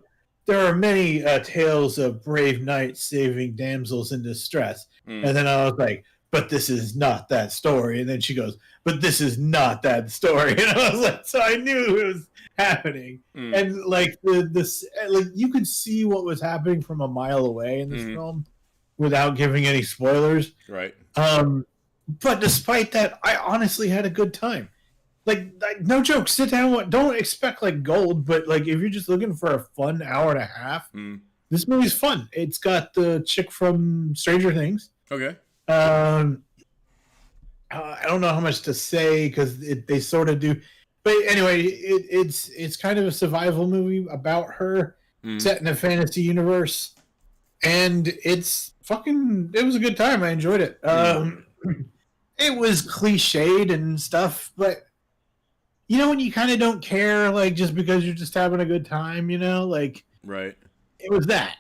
"There are many tales of brave knights saving damsels in distress," and then I was like, "But this is not that story." And then she goes, "But this is not that story." And I was like, so I knew it was happening. And like like you could see what was happening from a mile away in this film without giving any spoilers. Right. But despite that, I honestly had a good time. Like no joke, sit down. Don't expect like gold, but like if you're just looking for a fun hour and a half, this movie's fun. It's got the chick from Stranger Things. Okay. I don't know how much to say because they sort of do, but anyway, it's kind of a survival movie about her set in a fantasy universe, and it was a good time. I enjoyed it. It was cliched and stuff, but you know when you kind of don't care, like just because you're just having a good time, you know, like right. It was that.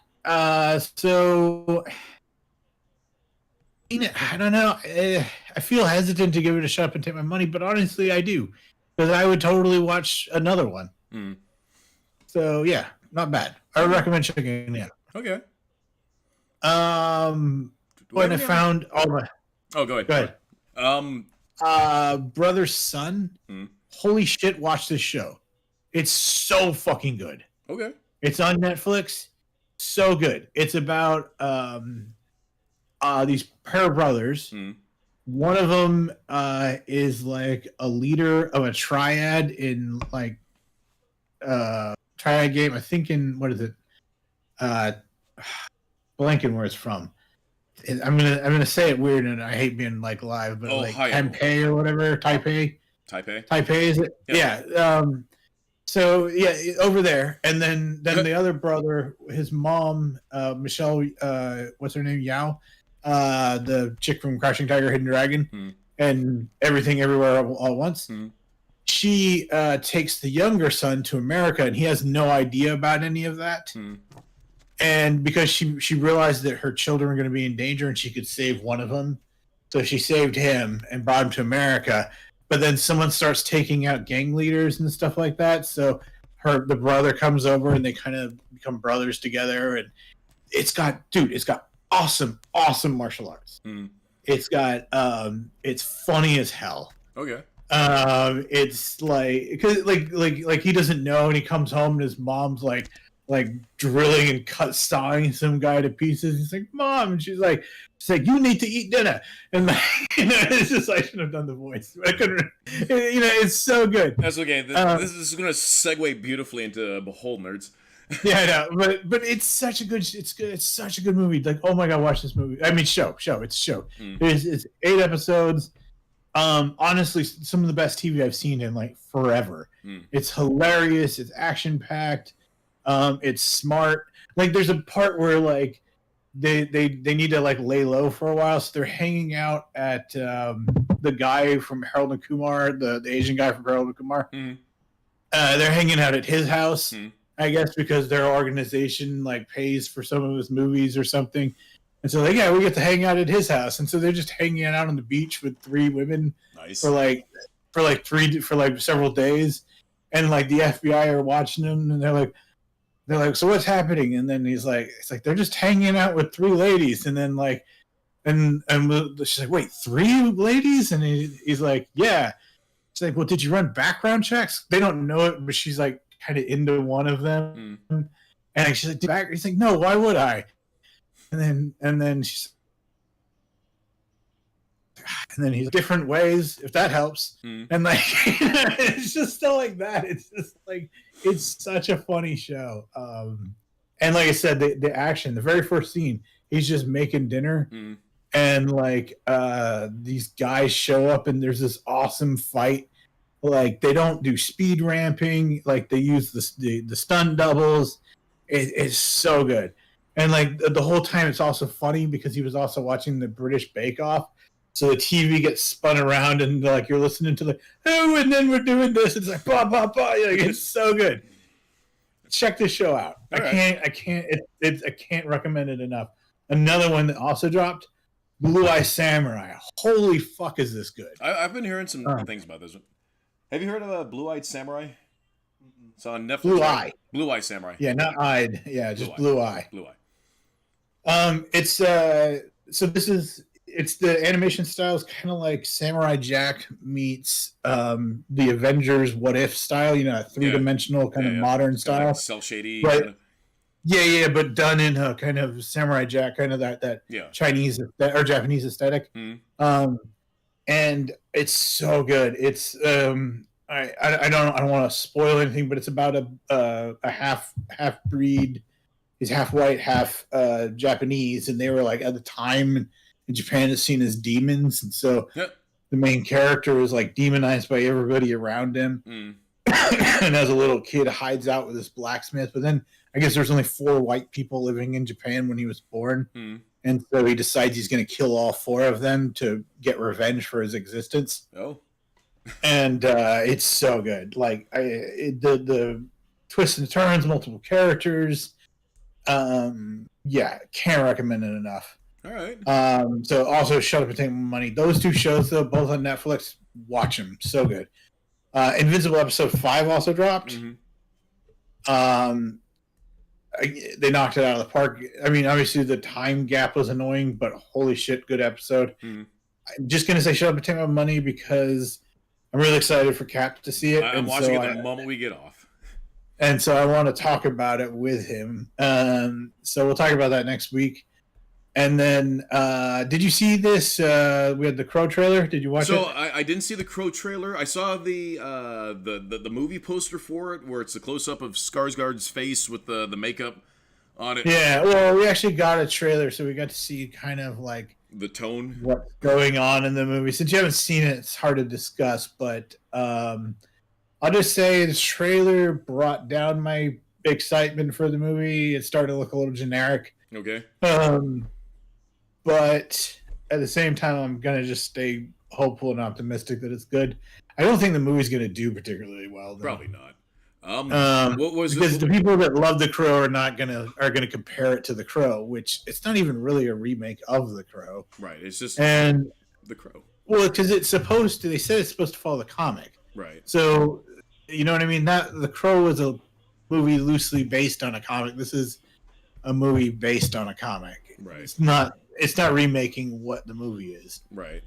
So. I don't know. I feel hesitant to give it a shot and take my money, but honestly, I do because I would totally watch another one. So yeah, not bad. I would recommend checking it out. Okay. When I found all my. Oh, go ahead. Go ahead. Brother's Son. Holy shit! Watch this show. It's so fucking good. Okay. It's on Netflix. So good. It's about these pair of brothers. One of them is like a leader of a triad in like triad game. I think in what is it? Blanking where it's from. I'm gonna say it weird, and I hate being like live, but like Taipei or whatever, Taipei is it? Yep. Yeah. So yeah, over there, and then the other brother, his mom, Michelle, what's her name, Yao, the chick from Crouching Tiger, Hidden Dragon, and Everything Everywhere All at Once. She takes the younger son to America, and he has no idea about any of that. And because she realized that her children were going to be in danger and she could save one of them, so she saved him and brought him to America. But then someone starts taking out gang leaders and stuff like that. So the brother comes over and they kind of become brothers together. And it's got awesome martial arts. It's got it's funny as hell. Okay. It's like, cause like he doesn't know, and he comes home and his mom's like drilling and sawing some guy to pieces. He's like, "Mom," and she's like, "You need to eat dinner." And like, it's just, I should have done the voice. I couldn't. It's so good. That's okay. This is going to segue beautifully into Behold, nerds. Yeah, I know, but it's such a good. It's good. It's such a good movie. Like, oh my god, watch this movie. I mean, show. It's a show. It's 8 episodes. Honestly, some of the best TV I've seen in like forever. It's hilarious. It's action packed. It's smart. Like, there's a part where like they need to like lay low for a while, so they're hanging out at the guy from Harold and Kumar, the Asian guy from Harold and Kumar. They're hanging out at his house, I guess, because their organization like pays for some of his movies or something. And so, like, yeah, we get to hang out at his house, and so they're just hanging out on the beach with 3 women for several days, and like the FBI are watching them, and they're like, "So what's happening?" And then it's like they're just hanging out with 3 ladies, and then like, and she's like, "Wait, 3 ladies?" And he's like, "Yeah." She's like, "Well, did you run background checks?" They don't know it, but she's like kind of into one of them, and she's like, he's like, "No, why would I?" And then he's different ways, if that helps. And like, it's just still like that. It's just like, it's such a funny show. And like I said, the action, the very first scene, he's just making dinner, and like these guys show up, and there's this awesome fight. Like, they don't do speed ramping, like they use the stunt doubles. It's so good. And like the whole time, it's also funny because he was also watching the British Bake Off, so the TV gets spun around, and like you're listening to and then we're doing this. It's like bah bah bah. Like, it's so good. Check this show out. I can't recommend it enough. Another one that also dropped, Blue Eye Samurai. Holy fuck, is this good? I've been hearing some things about this one. Have you heard of Blue Eyed Samurai? It's on Netflix. Blue Eye Samurai. Yeah, not eyed. Yeah, just Blue Eye. Blue Eye. It's so it's the animation style is kind of like Samurai Jack meets the Avengers What If style, a 3-dimensional kind of modern style, like cell shady, but but done in a kind of Samurai Jack, kind of that Chinese or Japanese aesthetic. And it's so good. It's I don't want to spoil anything, but it's about a half breed. He's half white, half Japanese, and they were like, at the time in Japan, is seen as demons, and so the main character is like demonized by everybody around him. And as a little kid, hides out with this blacksmith. But then I guess there's only 4 white people living in Japan when he was born, and so he decides he's going to kill all 4 of them to get revenge for his existence. And it's so good. Like the twists and turns, multiple characters. Can't recommend it enough. All right. So also Shut Up and Take My Money. Those 2 shows, though, both on Netflix. Watch them. So good. Invincible episode 5 also dropped. They knocked it out of the park. I mean, obviously the time gap was annoying, but holy shit, good episode. I'm just gonna say Shut Up and Take My Money because I'm really excited for Cap to see it. I'm watching it the moment we get off. And so I want to talk about it with him. So we'll talk about that next week. And then, did you see this? We had the Crow trailer. Did you watch it? So I didn't see the Crow trailer. I saw the movie poster for it, where it's a close up of Skarsgård's face with the makeup on it. Yeah, well, we actually got a trailer, so we got to see kind of like The tone. what's going on in the movie. Since you haven't seen it, it's hard to discuss, but I'll just say the trailer brought down my excitement for the movie. It started to look a little generic. Okay. But at the same time, I'm going to just stay hopeful and optimistic that it's good. I don't think the movie's going to do particularly well, though. Probably not. What was because the people that love The Crow are gonna compare it to The Crow, which it's not even really a remake of The Crow. Right. It's just The Crow. Well, because they said it's supposed to follow the comic. Right. So you know what I mean? That The Crow is a movie loosely based on a comic. This is a movie based on a comic. Right. It's not remaking what the movie is. Right.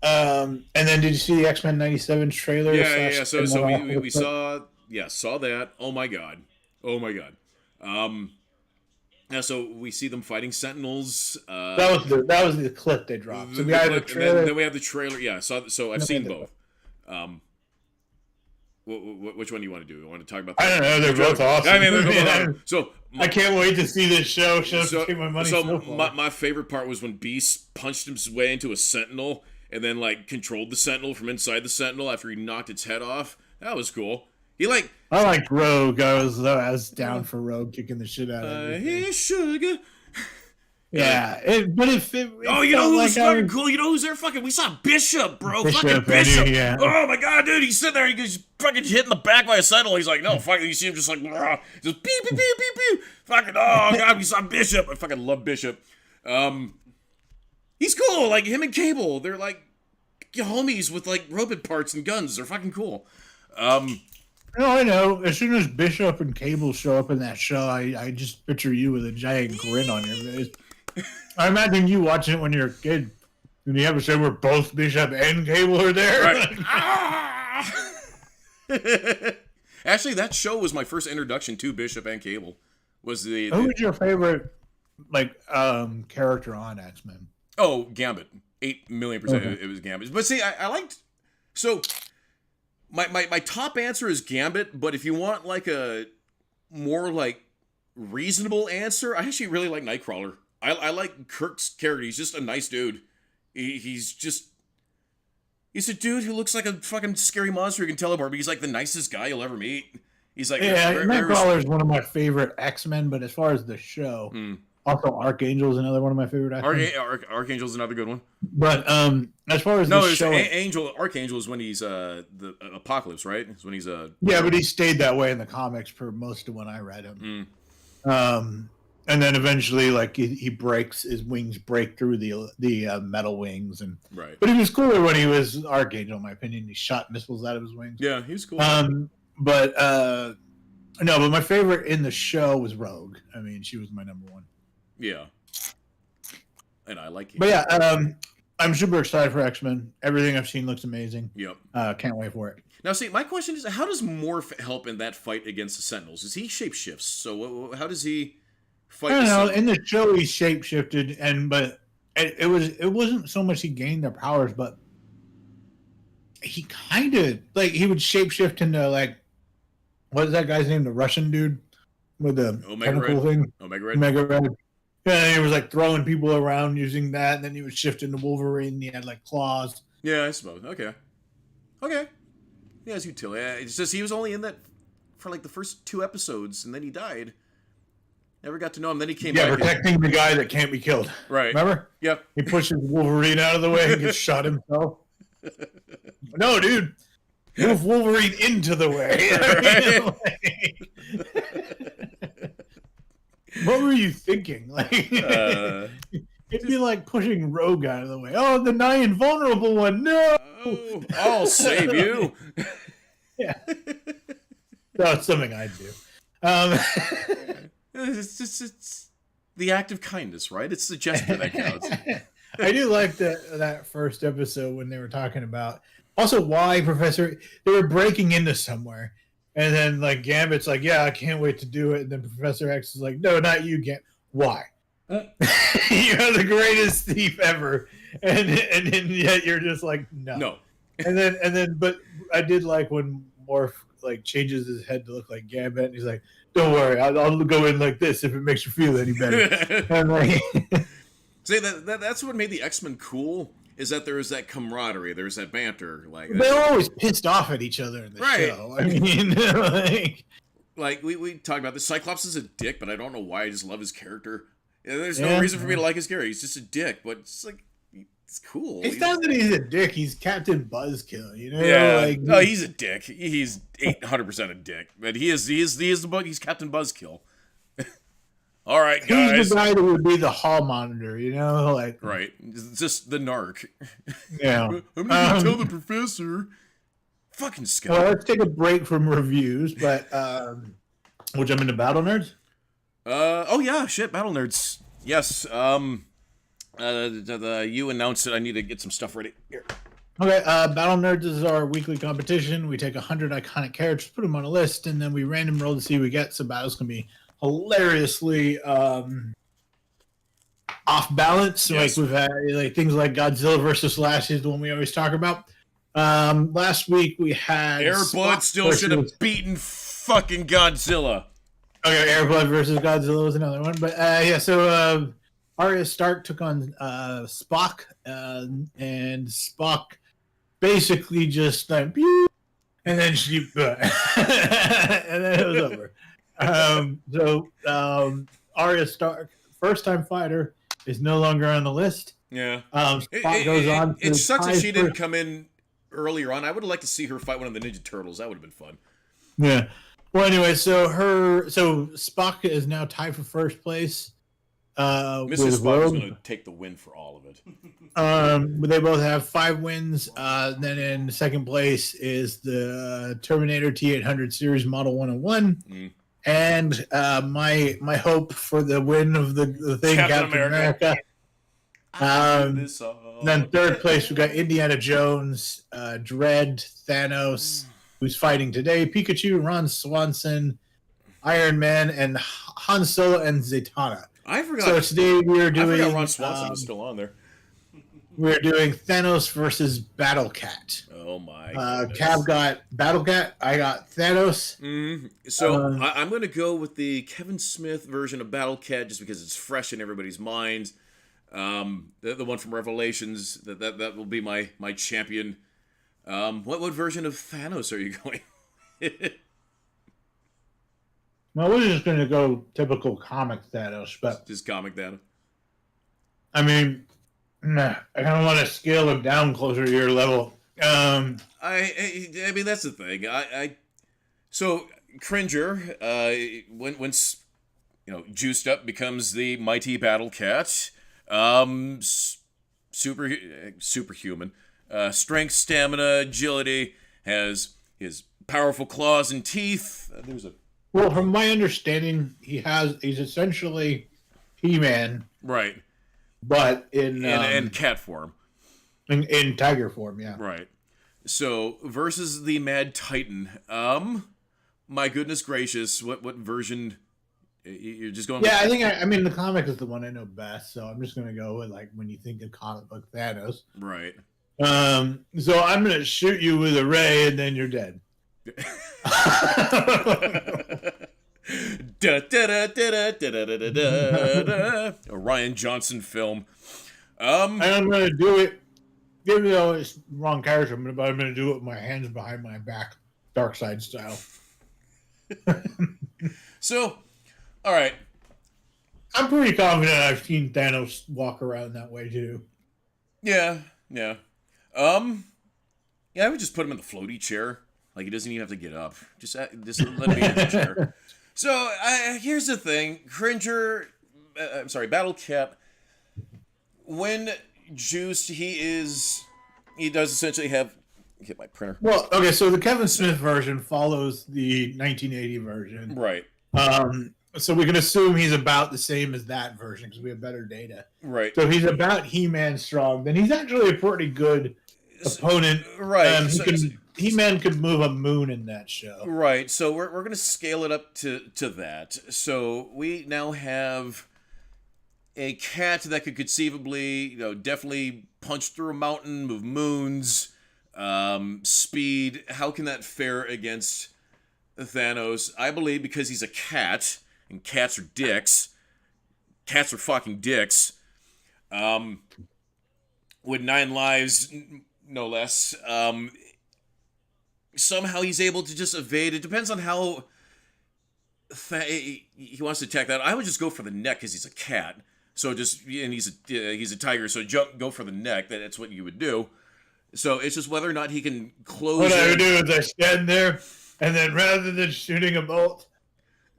And then did you see the X-Men 97 trailer? Yeah. So we saw that. Oh my god. Yeah, so we see them fighting Sentinels. That was the clip they dropped. So we have the trailer. Then we have the trailer. Yeah, so I've seen both. Which one do you want to do? You want to talk about? I don't know. They're both awesome. I mean, they're both awesome. So I can't wait to see this show. Take my money. My favorite part was when Beast punched his way into a Sentinel and then like controlled the Sentinel from inside the Sentinel after he knocked its head off. That was cool. I liked Rogue. I was down for Rogue kicking the shit out of him. Hey, sugar. Yeah, oh, you know who's fucking cool? You know who's there? We saw Bishop, bro. Fucking Bishop. Yeah. Oh my god, dude, he's sitting there. He's fucking hit in the back by a Sentinel. He's like, no, fuck. You see him just like, just beep, beep, beep, beep, beep. Fucking, oh god, we saw Bishop. I fucking love Bishop. He's cool. Like him and Cable, they're like homies with like robot parts and guns. They're fucking cool. No, I know. As soon as Bishop and Cable show up in that show, I just picture you with a giant grin on your face. I imagine you watching it when you're a kid. In the episode where both Bishop and Cable are there. Right. Actually, that show was my first introduction to Bishop and Cable. Who was your favorite character on X-Men? Oh, Gambit. 8,000,000%. Okay. It was Gambit. But see, I liked... So... My top answer is Gambit, but if you want like a more like reasonable answer, I actually really like Nightcrawler. I like Kirk's character. He's just a nice dude. He's a dude who looks like a fucking scary monster who can teleport, but he's like the nicest guy you'll ever meet. He's like Nightcrawler is one of my favorite X-Men, but as far as the show, also Archangel is another one of my favorite X-Men. Archangel's another good one. But as far as the show, Archangel is when he's the Apocalypse, right? It's when he's but he stayed that way in the comics for most of when I read him. And then eventually, like he breaks his wings, break through the metal wings, and right. But he was cooler when he was Archangel, in my opinion. He shot missiles out of his wings. Yeah, he was cool. But my favorite in the show was Rogue. I mean, she was my number one. Yeah, and I like it. But yeah, I'm super excited for X-Men. Everything I've seen looks amazing. Yep. Can't wait for it. Now, see, my question is, how does Morph help in that fight against the Sentinels? Is he shapeshifts? So how does he fight? I don't know. In the show, he shapeshifted, but it wasn't so much he gained their powers, but he kind of he would shapeshift into like what is that guy's name? The Russian dude with the tentacle thing. Omega Red. Yeah, he was like throwing people around using that, and then he would shift into Wolverine. And he had like claws. Yeah, I suppose. Okay. He has utility. It's just he was only in that for like the first 2 episodes, and then he died. Never got to know him. Then he came back. Yeah, protecting the guy that can't be killed. Right. Remember? Yep. He pushes Wolverine out of the way and gets shot himself. No, dude. Move Wolverine into the way. What were you thinking? It'd be like pushing Rogue out of the way. Oh, the nigh invulnerable one. No. Oh, I'll save you. Yeah. That's something I'd do. It's the act of kindness, right? It's the gesture that counts. I do like that first episode when they were talking about also why they were breaking into somewhere. And then, like, Gambit's like, yeah, I can't wait to do it. And then Professor X is like, no, not you, Gambit. Why? You're the greatest thief ever. And yet you're just like, no. No. and then, but I did like when Morph, like changes his head to look like Gambit. And he's like, "Don't worry, I'll go in like this if it makes you feel any better." And like, See, that's what made the X-Men cool, is that there was that camaraderie, there's that banter. Like they're always pissed off at each other in the show. I mean, like we talked about this. Cyclops is a dick, but I don't know why. I just love his character. There's no reason for me to like his character. He's just a dick, but it's like, it's cool. It's not that he's a dick. He's Captain Buzzkill, you know? Yeah. Like, no, he's a dick. He's 800% a dick, but he's Captain Buzzkill. All right, guys. He's the guy that would be the hall monitor, you know? Like, right. It's just the narc. Yeah. I'm not gonna tell the professor. Fucking Scott. Well, let's take a break from reviews, but we'll jump into Battle Nerds. Oh yeah, shit, Battle Nerds. Yes. You announced it. I need to get some stuff ready. Here. Okay, Battle Nerds is our weekly competition. We take 100 iconic characters, put them on a list, and then we random roll to see who we get. So battles can be hilariously off balance. Yes. Like we've had like things like Godzilla versus Slash is the one we always talk about. Last week we had Airbud still should have beaten fucking Godzilla. Okay, Airbud versus Godzilla was another one, but yeah. So Arya Stark took on Spock, and Spock basically just like, pew, and then she, and then it was over. Arya Stark, first-time fighter, is no longer on the list. Yeah. Spock goes on. It sucks that she didn't come in earlier on. I would have liked to see her fight one of the Ninja Turtles. That would have been fun. Yeah. Well, anyway, so Spock is now tied for first place. Mrs. Spock is going to take the win for all of it. They both have 5 wins. Then in second place is the Terminator T800 Series Model 101. And my hope for the win of the thing, Captain America. Then third place, we got Indiana Jones, Dredd, Thanos, who's fighting today, Pikachu, Ron Swanson, Iron Man, and Han Solo and Zatanna. I forgot. So today we are doing. I forgot Ron Swanson was still on there. We're doing Thanos versus Battle Cat. Oh my! Cab got Battle Cat. I got Thanos. So I'm going to go with the Kevin Smith version of Battle Cat just because it's fresh in everybody's minds. The one from Revelations. That will be my champion. What version of Thanos are you going? Well, we're just going to go typical comic Thanos, but just comic Thanos. I mean, I kind of want to scale him down closer to your level. I mean that's the thing. So Cringer, when juiced up becomes the mighty Battle Cat. Superhuman. Strength, stamina, agility. Has his powerful claws and teeth. Well, from my understanding, he's essentially He-Man, right? But in cat form, in tiger form, yeah. Right. So versus the Mad Titan. My goodness gracious, what version? You're just going. Yeah, I mean the comic is the one I know best, so I'm just gonna go with like when you think of comic book Thanos. Right. So I'm gonna shoot you with a ray, and then you're dead. A Ryan Johnson film. And I'm gonna do it. Even though it's wrong character, but I'm gonna do it with my hands behind my back, Dark Side style. So, all right. I'm pretty confident I've seen Thanos walk around that way too. Yeah. I would just put him in the floaty chair. Like he doesn't even have to get up. Just let him be in the chair. So here's the thing, Battle Cat. When juiced, he does essentially have. Hit my printer. Well, okay, so the Kevin Smith version follows the 1980 version, right? So we can assume he's about the same as that version because we have better data, right? So he's about He-Man strong. Then he's actually a pretty good opponent, right? He-Man could move a moon in that show. Right, so we're going to scale it up to that. So we now have a cat that could conceivably, definitely punch through a mountain, move moons, speed. How can that fare against Thanos, I believe, because he's a cat, and cats are dicks. Cats are fucking dicks. With 9 lives, no less. Somehow he's able to just evade. It depends on how he wants to attack that. I would just go for the neck because he's a cat. So just, and he's a tiger. So go for the neck. That's what you would do. So it's just whether or not he can close. What I would do is I stand there, and then rather than shooting a bolt,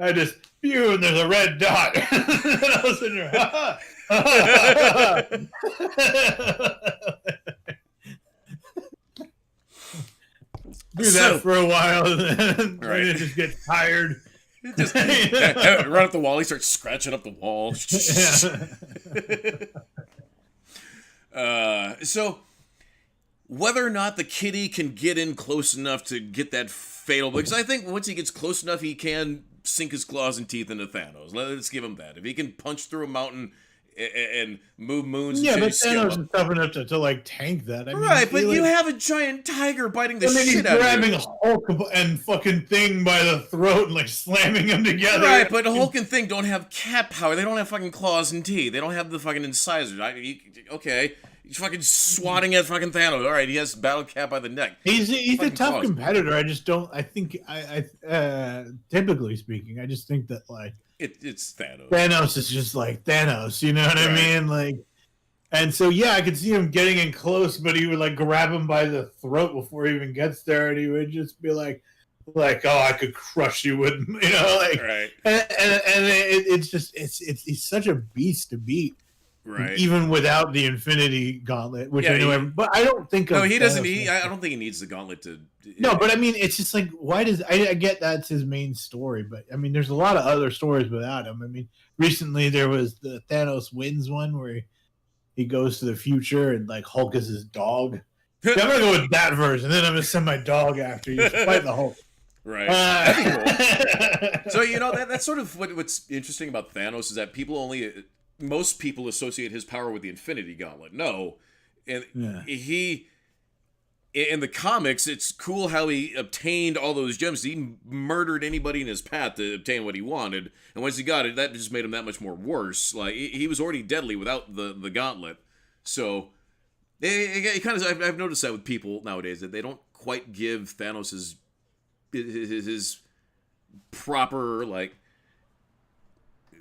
I just pew, and there's a red dot. And I was in there, ha, ha, do that for a while, and then it just gets tired. Just run up the wall. He starts scratching up the wall. So whether or not the kitty can get in close enough to get that fatal, because I think once he gets close enough, he can sink his claws and teeth into Thanos. Let's give him that. If he can punch through a mountain and move moons, yeah, but Thanos is tough enough to like tank that. I mean, right, but you have a giant tiger biting the shit out of you. And then he's grabbing Hulk and fucking Thing by the throat and like slamming them together. Right, but Hulk and Thing don't have cat power. They don't have fucking claws and teeth. They don't have the fucking incisors. Okay, he's fucking swatting at fucking Thanos. All right, he has Battle Cat by the neck. He's a tough competitor. I just don't. I think typically speaking, I just think that like. It's Thanos. Thanos is just like Thanos, you know what I mean? Like, and so yeah, I could see him getting in close, but he would like grab him by the throat before he even gets there, and he would just be like, oh, I could crush you with, you know, like, right. And it's just he's such a beast to beat, right? Even without the Infinity Gauntlet, which I know, but I don't think. No, he doesn't. I don't think he needs the gauntlet to. No, but I mean, it's just like, why does I get that's his main story, but I mean, there's a lot of other stories without him. I mean, recently there was the Thanos Wins one where he goes to the future and like Hulk is his dog. Yeah, I'm gonna go with that version. Then I'm gonna send my dog after you to fight the Hulk. Right. That'd be cool. So you know that's sort of what's interesting about Thanos is that most people associate his power with the Infinity Gauntlet. No, and he. In the comics, it's cool how he obtained all those gems. He murdered anybody in his path to obtain what he wanted, and once he got it, that just made him that much more worse. Like he was already deadly without the gauntlet. So, it kind of I've noticed that with people nowadays that they don't quite give Thanos his proper like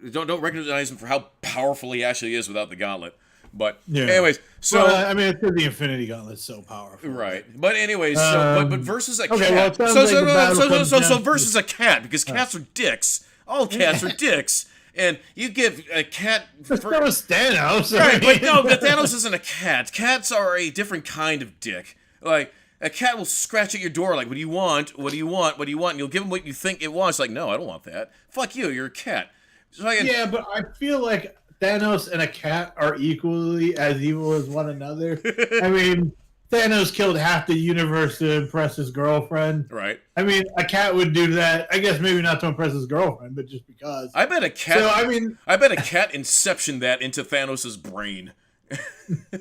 don't recognize him for how powerful he actually is without the gauntlet. But anyways, so I mean, it's because the Infinity Gauntlet's so powerful, right? But anyways, but versus a cat. Well, so versus a cat because cats are dicks. All cats are dicks, and you give a cat. So is Thanos, right? But no, but Thanos isn't a cat. Cats are a different kind of dick. Like a cat will scratch at your door, like, "What do you want? What do you want? What do you want?" And you'll give him what you think it wants. Like, no, I don't want that. Fuck you. You're a cat. So yeah, but I feel like Thanos and a cat are equally as evil as one another. I mean, Thanos killed half the universe to impress his girlfriend. Right. I mean, a cat would do that. I guess maybe not to impress his girlfriend, but just because. I bet a cat. So, I mean, I bet a cat inceptioned that into Thanos' brain.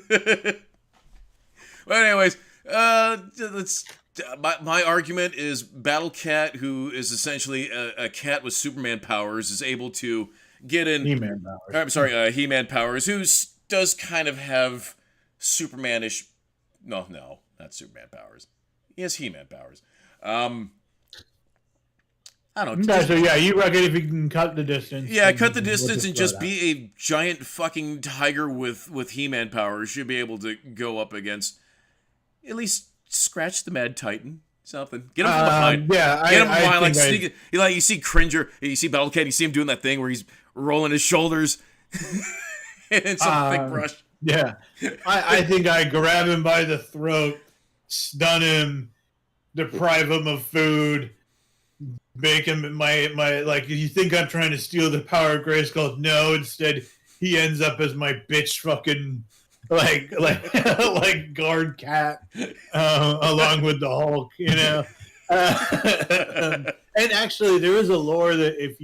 But anyways, my argument is Battle Cat, who is essentially a cat with Superman powers, is able to get in He-Man powers. I'm sorry, He-Man powers, who does kind of have Superman-ish. No, not Superman powers. He has He-Man powers. I don't know. So yeah, you reckon if you can cut the distance? Yeah, cut the distance and just be a giant fucking tiger with He-Man powers, should be able to go up against at least scratch the Mad Titan. Something. Get him from behind. Yeah, get him from behind. Like you see Cringer, you see Battle Cat, you see him doing that thing where he's rolling his shoulders and some thick brush. Yeah, I think I grab him by the throat, stun him, deprive him of food, make him my like. You think I'm trying to steal the power of Grayskull? No, instead he ends up as my bitch fucking like guard cat along with the Hulk, you know. And actually, there is a lore that if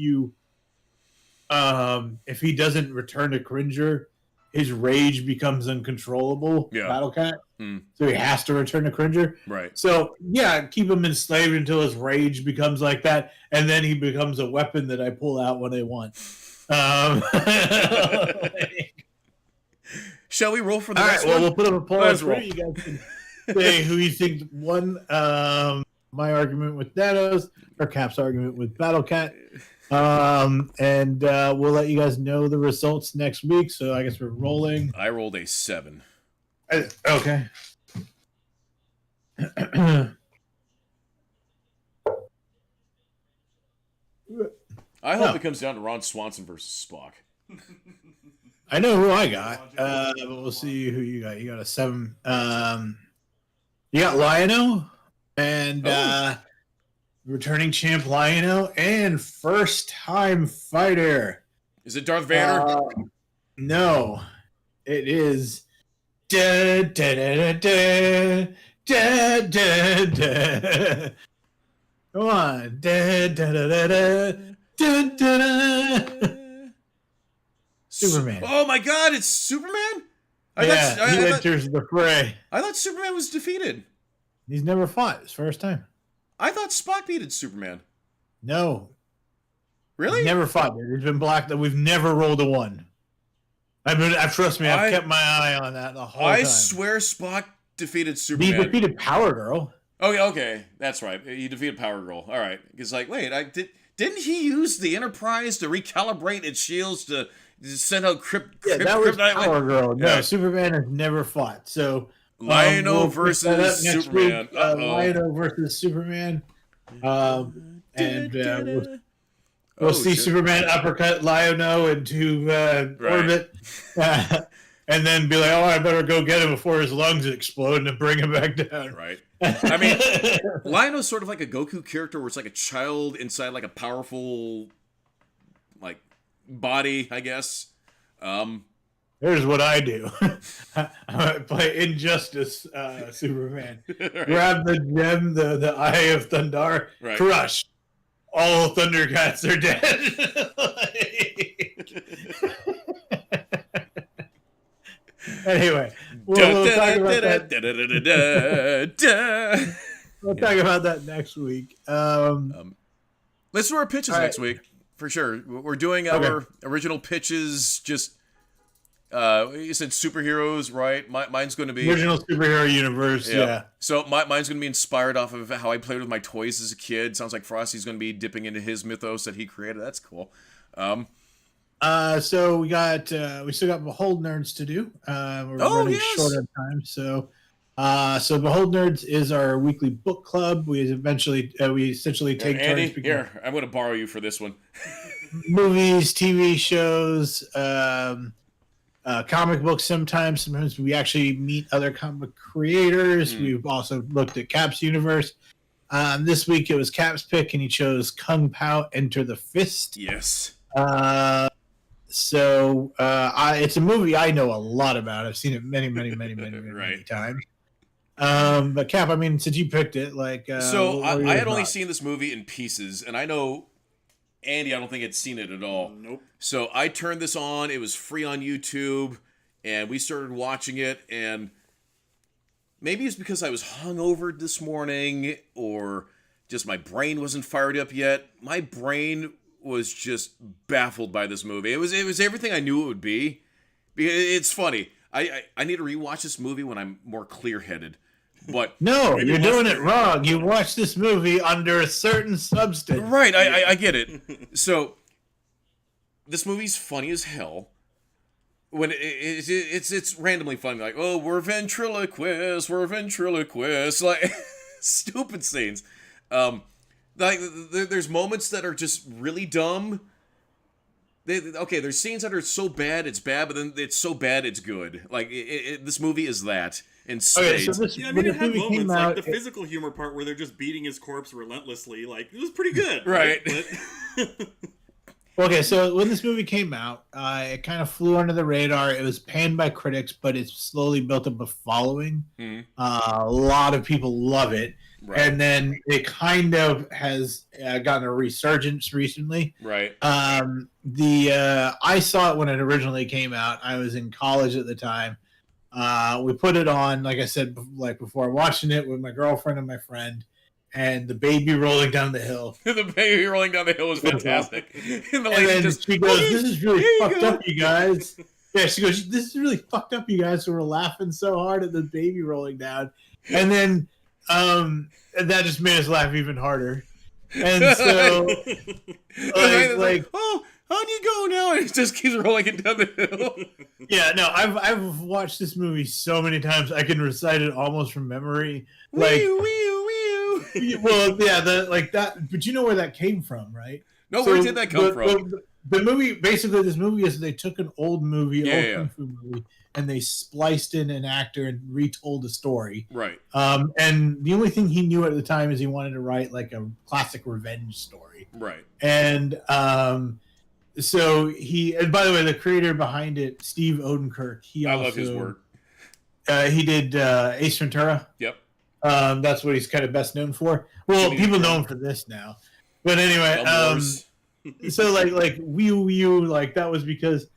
he doesn't return to Cringer, his rage becomes uncontrollable. Yeah. Battle Cat. Mm. So he has to return to Cringer. Right. So yeah, keep him enslaved until his rage becomes like that, and then he becomes a weapon that I pull out when I want. Shall we roll for the all next right, one? well, we'll put up a poll. Let's For roll. it. You guys can say who you think won. My argument with Thanos, or Cap's argument with Battle Cat. And we'll let you guys know the results next week. So I guess we're rolling. I rolled a 7. Okay. I hope it comes down to Ron Swanson versus Spock. I know who I got, but we'll see who you got. You got a 7. You got Lion-O and returning champ Lion-O and first time fighter. Is it Darth Vader? No, it is. Da, da, da, da, da, da, da. Come on. Da, da, da, da, da, da, da, da. Superman. Oh my God! It's Superman. He enters the fray. I thought Superman was defeated. He's never fought. His first time. I thought Spock defeated Superman. No. Really? He's never fought. He's been blacked. We've never rolled a 1. Trust me, I've kept my eye on that the whole time. I swear Spock defeated Superman. He defeated Power Girl. Okay, that's right. He defeated Power Girl. All right. It's like, wait, didn't he use the Enterprise to recalibrate its shields to send out that was Power Girl. No, Yeah. Superman has never fought. So Lion-O we'll versus Superman. Lion-O versus Superman. We'll see shit. Superman uppercut Lion-O into orbit. And then be like, I better go get him before his lungs explode and bring him back down. Right. I mean, Lion-O's sort of like a Goku character where it's like a child inside like a powerful like body, I guess. Here's what I do. I play Injustice Superman. Right. Grab the gem, the Eye of Thundar, Right. crush. All Thundercats are dead. Anyway, we'll talk about that. We'll talk about that next week. Let's do our pitches next week for sure. We're doing our original pitches. Just you said superheroes, right? Mine's going to be Original superhero universe. Yeah. So mine's going to be inspired off of how I played with my toys as a kid. Sounds like Frosty's going to be dipping into his mythos that he created. That's cool. So we still got Behold Nerds to do. We're running short on time. So Behold Nerds is our weekly book club. We essentially take Andy, turns. Here, I'm going to borrow you for this one. Movies, TV shows, comic books. Sometimes we actually meet other comic creators. We've also looked at Cap's universe. This week it was Cap's pick, and he chose Kung Pao Enter the Fist. Yes. It's a movie I know a lot about. I've seen it many Right. times. But Cap, I mean, since you picked it, so what were I your had only thoughts? seen this movie in pieces, and I know Andy, I don't think had seen it at all. Nope. So I turned this on. It was free on YouTube, and we started watching it. And maybe it's because I was hungover this morning, or just my brain wasn't fired up yet. My brain was just baffled by this movie. It was everything I knew it would be. It's funny. I need to rewatch this movie when I'm more clear-headed. But No, you're doing it wrong. You watched this movie under a certain substance. right, I get it. So this movie's funny as hell. When it's randomly funny, like, oh, we're ventriloquists, like stupid scenes. Like there's moments that are just really dumb. There's scenes that are so bad it's bad, but then it's so bad it's good. Like this movie is that in spades. Okay, so this, Yeah, I mean, it had moments like out, the physical humor part where they're just beating his corpse relentlessly. Like, it was pretty good. Right. But Okay, so when this movie came out, it kind of flew under the radar. It was panned by critics, but it slowly built up a following. Mhm. A lot of people love it. Right. And then it kind of has gotten a resurgence recently. Right. I saw it when it originally came out. I was in college at the time. We put it on, like I said, like before, watching it with my girlfriend and my friend, and the baby rolling down the hill. The baby rolling down the hill was fantastic. And then she goes, "This is really fucked up, you guys." Yeah, she goes, "This is really fucked up, you guys." So we're laughing so hard at the baby rolling down, and then that just made us laugh even harder. And so, like, oh, how do you go now? And it just keeps rolling it down the hill. Yeah, no, I've watched this movie so many times I can recite it almost from memory. Like, well, yeah, that. But you know where that came from, right? No, where did that come from? The movie, basically, this movie is they took an old movie, kung fu movie, and they spliced in an actor and retold the story. Right. And the only thing he knew at the time is he wanted to write like a classic revenge story. Right. And so and by the way, the creator behind it, Steve Odenkirk, I love his work. He did Ace Ventura. Yep. That's what he's kind of best known for. Well, people know him for this now. But anyway, so like Wee Wee, like that was because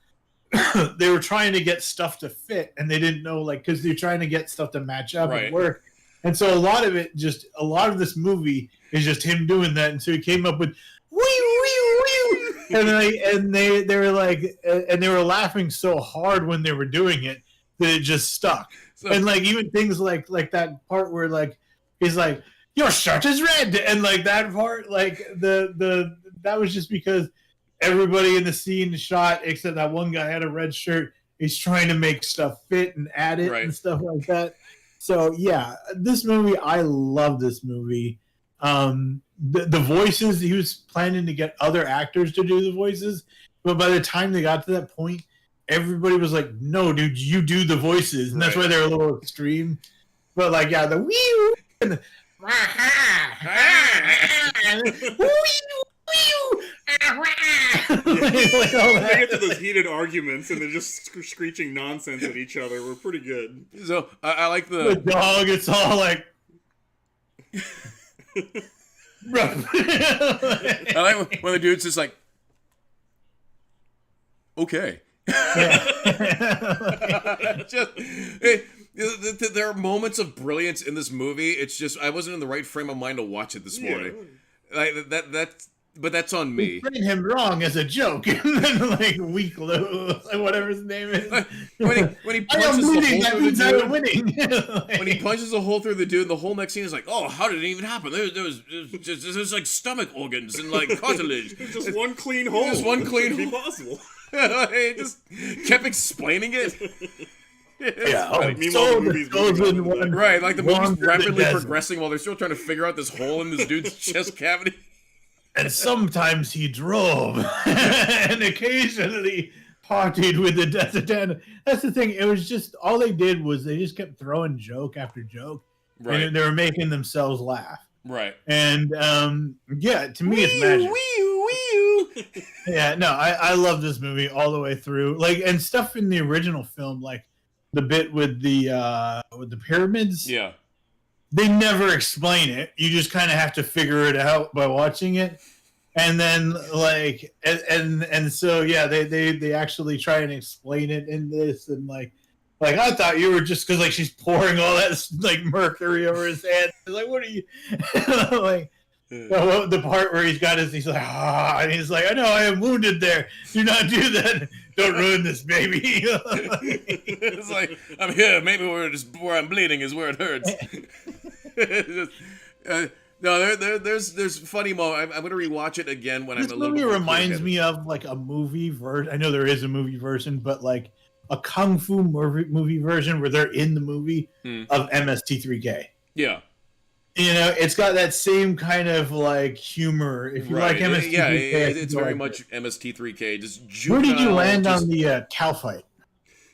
they were trying to get stuff to fit, and they didn't know, like, because they're trying to get stuff to match up and work. And so a lot of this movie is just him doing that. And so he came up with Wee Wee Wee, and they were like, and they were laughing so hard when they were doing it that it just stuck. So, and like even things like that part where like he's like, "Your shirt is red," and like that part, like that was just because everybody in the scene shot except that one guy had a red shirt. He's trying to make stuff fit and add it and stuff like that. So yeah, this movie, I love this movie. The voices, he was planning to get other actors to do the voices, but by the time they got to that point, everybody was like, "No, dude, you do the voices," and that's why they're a little extreme. But like, yeah, the wee and the they get to those heated arguments and they're just screeching nonsense at each other. We're pretty good. So I like the dog. It's all like. I like when the dude's just like, okay. There are moments of brilliance in this movie. It's just I wasn't in the right frame of mind to watch it this morning. Like but that's on me. Putting him wrong as a joke, and then like weak lose, whatever his name is. When he punches the hole through the dude, when he punches a hole through the dude, the whole next scene is like, "Oh, how did it even happen?" There's like stomach organs and like cartilage. Just one clean hole. Just one clean hole. Possible. He just kept explaining it. Meanwhile, the movie's moving on. Right, like the movie's rapidly progressing while they're still trying to figure out this hole in this dude's chest cavity. And sometimes he drove, and occasionally partied with the death attendant. That's the thing. It was just all they did was they just kept throwing joke after joke, and they were making themselves laugh. Right. And yeah, to me, it's magic. Yeah, no, I love this movie all the way through. Like, and stuff in the original film, like the bit with the pyramids. Yeah. They never explain it. You just kind of have to figure it out by watching it. And then like and so yeah, they actually try and explain it in this, and like I thought you were just because like she's pouring all that like mercury over his head. Like, what are you like? The part where he's like, and he's like, "I know I am wounded there. Do not do that. Don't ruin this, baby." It's like, I'm here. Maybe where I'm bleeding is where it hurts. No, there's funny moments. I'm gonna rewatch it again when I'm a little. This movie reminds me of like a movie version. I know there is a movie version, but like a kung fu movie version where they're in the movie of MST3K. Yeah. You know, it's got that same kind of like humor. If you like MST3K, yeah, it's very much MST3K. Just where did you land on the cow fight?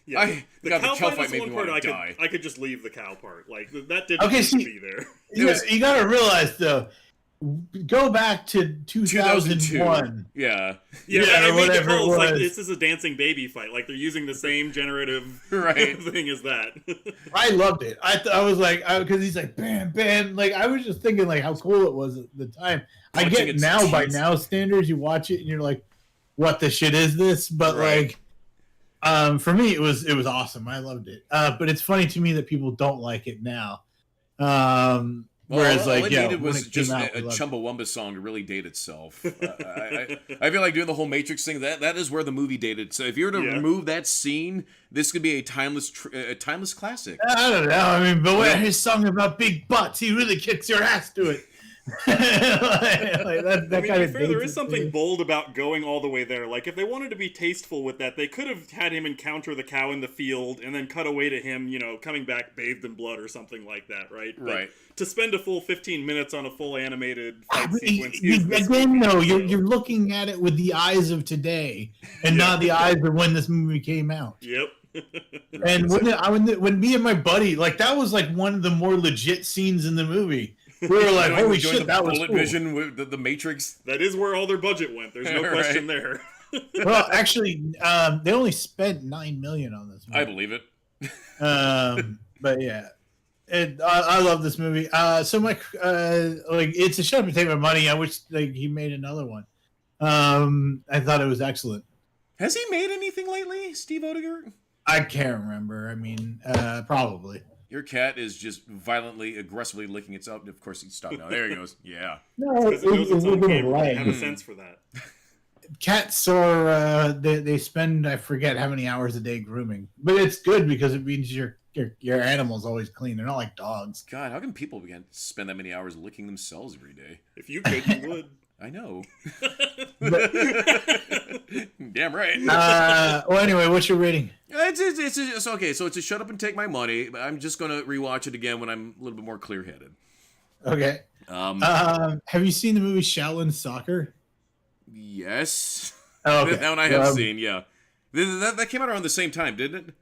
Yeah, the cow fight is one part I could just leave the cow part. Like that didn't need to be there. You gotta realize though, Go back to 2001. Yeah. Yeah, Yeah, I or made the whatever it call. It's like was. this is a dancing baby fight. Like they're using the same generative Right. thing as that. I loved it. I was like, because he's like, bam, bam. Like, I was just thinking, like, how cool it was at the time. I Punching get its now, by teeth. now standards, you watch it and you're like, what the shit is this? But, Right. for me, it was awesome. I loved it. But it's funny to me that people don't like it now. Well, Whereas, all like, it yeah, needed when was it came just out, a we loved it. Chumbawamba song to really date itself. I feel like doing the whole Matrix thing. That is where the movie dated. So if you were to Yeah. remove that scene, this could be a timeless classic. I don't know. I mean, but when his song about big butts, he really kicks your ass to it. Like, that I mean, kind to of be fair, there dates is it, something too. bold about going all the way there. Like, if they wanted to be tasteful with that, they could have had him encounter the cow in the field and then cut away to him, coming back bathed in blood or something like that, right? Right. But to spend a full 15 minutes on a full animated fight But sequence is again, no, you're looking at it with the eyes of today and not the eyes of when this movie came out. Yep. And when me and my buddy, like, that was like one of the more legit scenes in the movie. We were like, Doing- holy doing shit, the that was bullet cool. vision with the Matrix. That is where all their budget went. There's no Right. question there. Well, actually, they only spent $9 million on this movie. I believe it. But yeah, I love this movie. So my it's a shame to take my money. I wish he made another one. I thought it was excellent. Has he made anything lately, Steve Odegaard? I can't remember. I mean, probably. Your cat is just violently, aggressively licking its up. Of course, he stopped now. There he goes. Yeah. No, Because it knows it's on camera. They have a Hmm. sense for that. Cats are they spend, I forget how many hours a day grooming, but it's good because it means your animal's always clean. They're not like dogs. God, how can people spend that many hours licking themselves every day? If you could, you would. I know. But, Damn right. well, anyway, what's your rating? It's okay. So it's a shut up and take my money. I'm just gonna rewatch it again when I'm a little bit more clear headed. Okay. Have you seen the movie Shaolin Soccer? Yes. Oh, okay. That one I have seen. Yeah. That came out around the same time, didn't it?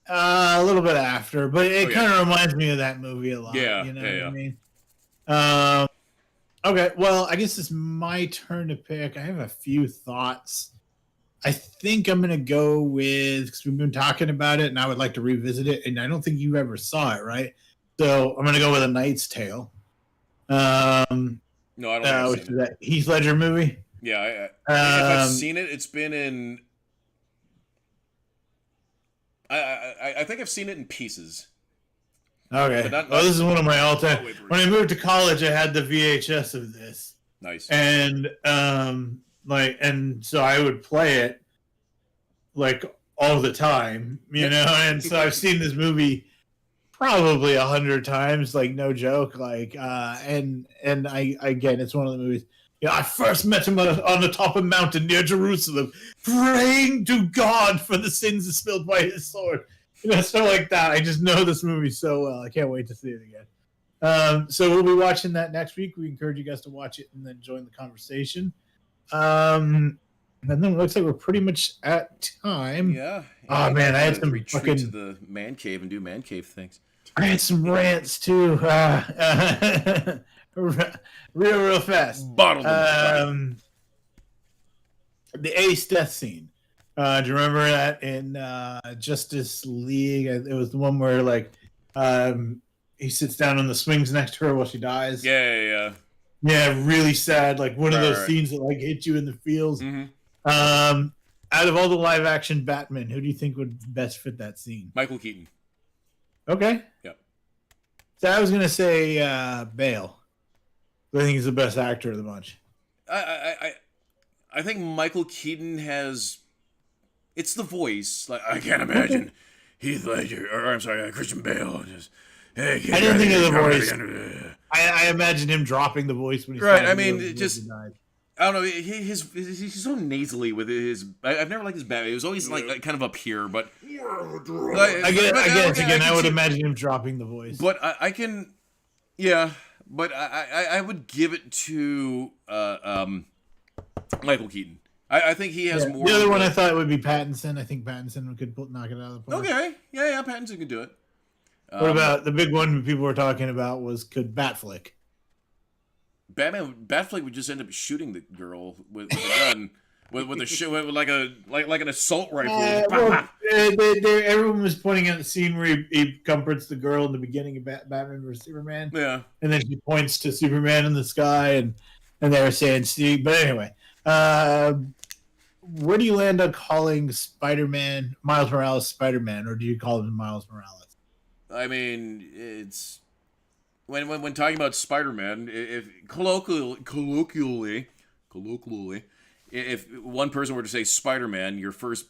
A little bit after, but it Okay. kind of reminds me of that movie a lot. Yeah, You know yeah, what I mean? Okay, well, I guess it's my turn to pick. I have a few thoughts. I think I'm going to go with, because we've been talking about it, and I would like to revisit it, and I don't think you ever saw it, right? So I'm going to go with A Knight's Tale. No, I don't think I've Which seen is it. that Heath Ledger movie. Yeah, if I've Um, seen it, it's been in. I think I've seen it in pieces. Okay. But not- Well, this is one of my all-time. Wait for it. When I moved to college, I had the VHS of this. Nice. And and so I would play it like all the time, and so I've seen this movie probably 100 times, like, no joke, like and I again, it's one of the movies. I first met him on the top of a mountain near Jerusalem, praying to God for the sins spilled by his sword. Stuff like that. I just know this movie so well. I can't wait to see it again. So we'll be watching that next week. We encourage you guys to watch it and then join the conversation. And then it looks like we're pretty much at time. Yeah. Oh, man, I had some retreat fucking- to the man cave and do man cave things. I had some rants too. Real fast. Bottle them. The Ace death scene. Do you remember that in Justice League? It was the one where he sits down on the swings next to her while she dies. Yeah. Yeah, really sad. Like one of those Right. scenes that hit you in the feels. Mm-hmm. Out of all the live action Batman, who do you think would best fit that scene? Michael Keaton. Okay. Yep. So I was gonna say Bale. I think he's the best actor of the bunch. I think Michael Keaton has. It's the voice. Like, I can't imagine Heath Ledger, or I'm sorry, Christian Bale. Just, hey, I didn't think of the voice. voice. I imagine him dropping the voice when he's Right, talking I mean, to it just- I don't know. He's so nasally with his. I've never liked his Batman. It was always like kind of up here, but I would imagine him dropping the voice. But I can, yeah. But I would give it to Michael Keaton. I think he has more. The other one I thought would be Pattinson. I think Pattinson could knock it out of the park. Okay, yeah, Pattinson can do it. What about the big one people were talking about was could Batflick? Batfleck would just end up shooting the girl with a gun, with like an assault rifle. Everyone was pointing at the scene where he comforts the girl in the beginning of Batman vs Superman. Yeah, and then she points to Superman in the sky, and they were saying Steve. But anyway, where do you land on calling Spider-Man Miles Morales Spider-Man, or do you call him Miles Morales? I mean, it's when talking about Spider-Man, if colloquially, if one person were to say Spider-Man, your first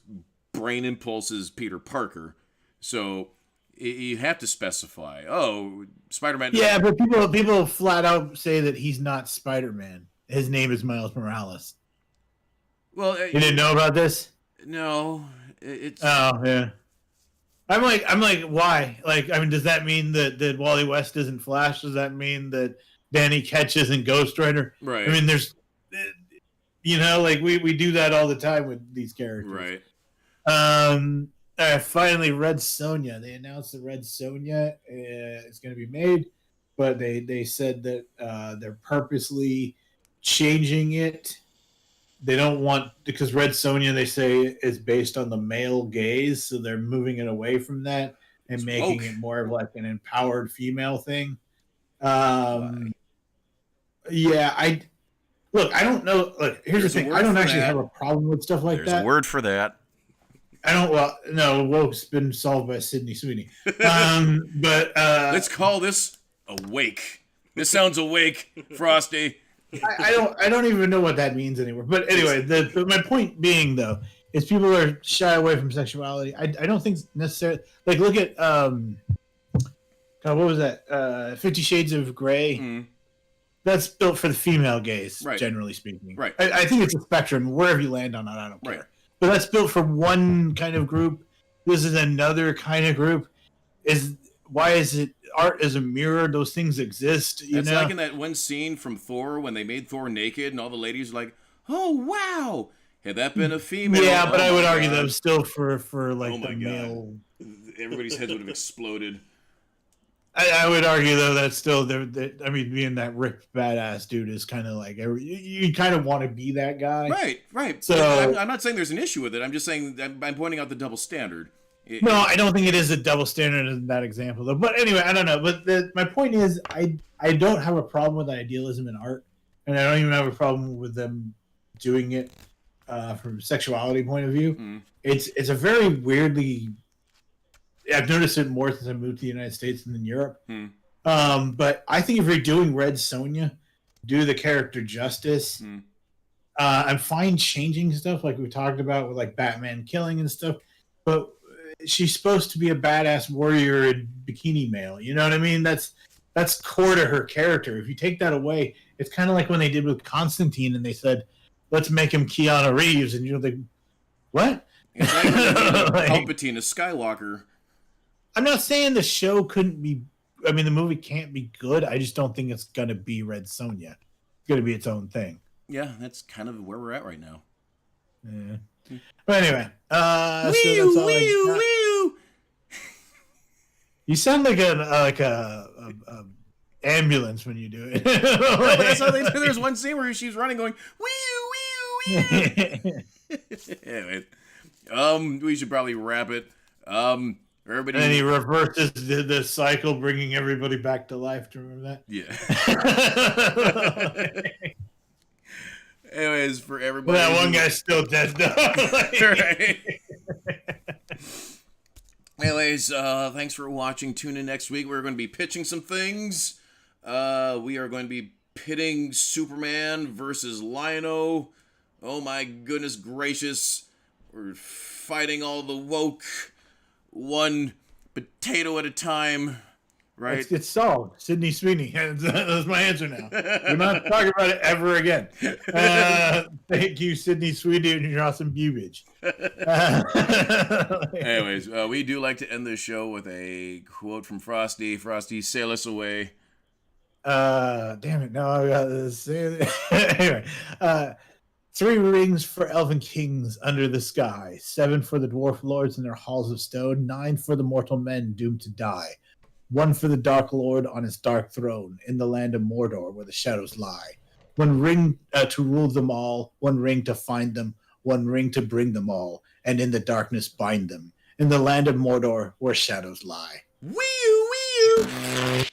brain impulse is Peter Parker. So you have to specify. Oh, Spider-Man. Yeah, but people flat out say that he's not Spider-Man. His name is Miles Morales. Well, you didn't know about this? No, it's. Oh yeah. I'm like, why? Like, I mean, does that mean that Wally West isn't Flash? Does that mean that Danny Ketch isn't Ghost Rider? Right. I mean, there's, like we do that all the time with these characters. Right. Finally, Red Sonja. They announced that Red Sonja is going to be made, but they said that they're purposely changing it. They don't want, because Red Sonja, they say, is based on the male gaze, so they're moving it away from that and making it more of like an empowered female thing. Yeah, I don't know. Look, here's the thing. I don't actually have a problem with stuff like that. There's a word for that. I don't. Well, no, woke's been solved by Sydney Sweeney. But let's call this awake. This sounds awake, Frosty. I don't even know what that means anymore. But anyway, my point being though is people are shy away from sexuality. I don't think necessarily, like, look at God, what was that? 50 Shades of Grey. Mm. That's built for the female gaze, right, generally speaking. Right. I think it's a spectrum. Wherever you land on it, I don't care. Right. But that's built for one kind of group. This is another kind of group. Why is it art as a mirror? Those things exist. It's like in that one scene from Thor when they made Thor naked and all the ladies are like, "Oh wow, had that been a female?" Yeah, but I would argue that was still for like the male. Everybody's heads would have exploded. I would argue though that still I mean, being that ripped badass dude is kind of like you kind of want to be that guy. Right. So I'm not saying there's an issue with it. I'm just saying I'm pointing out the double standard. No, I don't think it is a double standard in that example, though. But anyway, I don't know. But my point is, I don't have a problem with idealism in art, and I don't even have a problem with them doing it from a sexuality point of view. Mm. It's a very weirdly. I've noticed it more since I moved to the United States than in Europe. Mm. But I think if you're doing Red Sonja, do the character justice. Mm. I'm fine changing stuff like we talked about with like Batman killing and stuff, but she's supposed to be a badass warrior in bikini male. You know what I mean? That's core to her character. If you take that away, it's kind of like when they did with Constantine and they said, let's make him Keanu Reeves. And you're like, what? It's like Palpatine, a Skywalker. I'm not saying the show couldn't be, I mean, the movie can't be good. I just don't think it's going to be Red Sonja. It's going to be its own thing. Yeah, that's kind of where we're at right now. Yeah. But anyway, so that's all I got. You sound like a ambulance when you do it. No, but that's how they do. There's one scene where she's running, going wee Anyway, we should probably wrap it. Everybody. And he reverses the cycle, bringing everybody back to life. Do you remember that? Yeah. Anyways, for everybody. Well, that one guy's still dead, though. Right. Anyways, thanks for watching. Tune in next week. We're going to be pitching some things. We are going to be pitting Superman versus Lion-O. Oh my goodness gracious. We're fighting all the woke. One potato at a time. Right. It's solved. Sydney Sweeney. That's my answer now. We're not talking about it ever again. Thank you, Sydney Sweeney, and your awesome bubage. Anyways, we do like to end this show with a quote from Frosty. Frosty, sail us away. Damn it. No, I got this. Anyway. 3 rings for elven kings under the sky. 7 for the dwarf lords in their halls of stone. 9 for the mortal men doomed to die. One for the Dark Lord on his dark throne in the land of Mordor where the shadows lie. One ring to rule them all, one ring to find them, one ring to bring them all, and in the darkness bind them. In the land of Mordor where shadows lie. Wee-oo, wee-oo.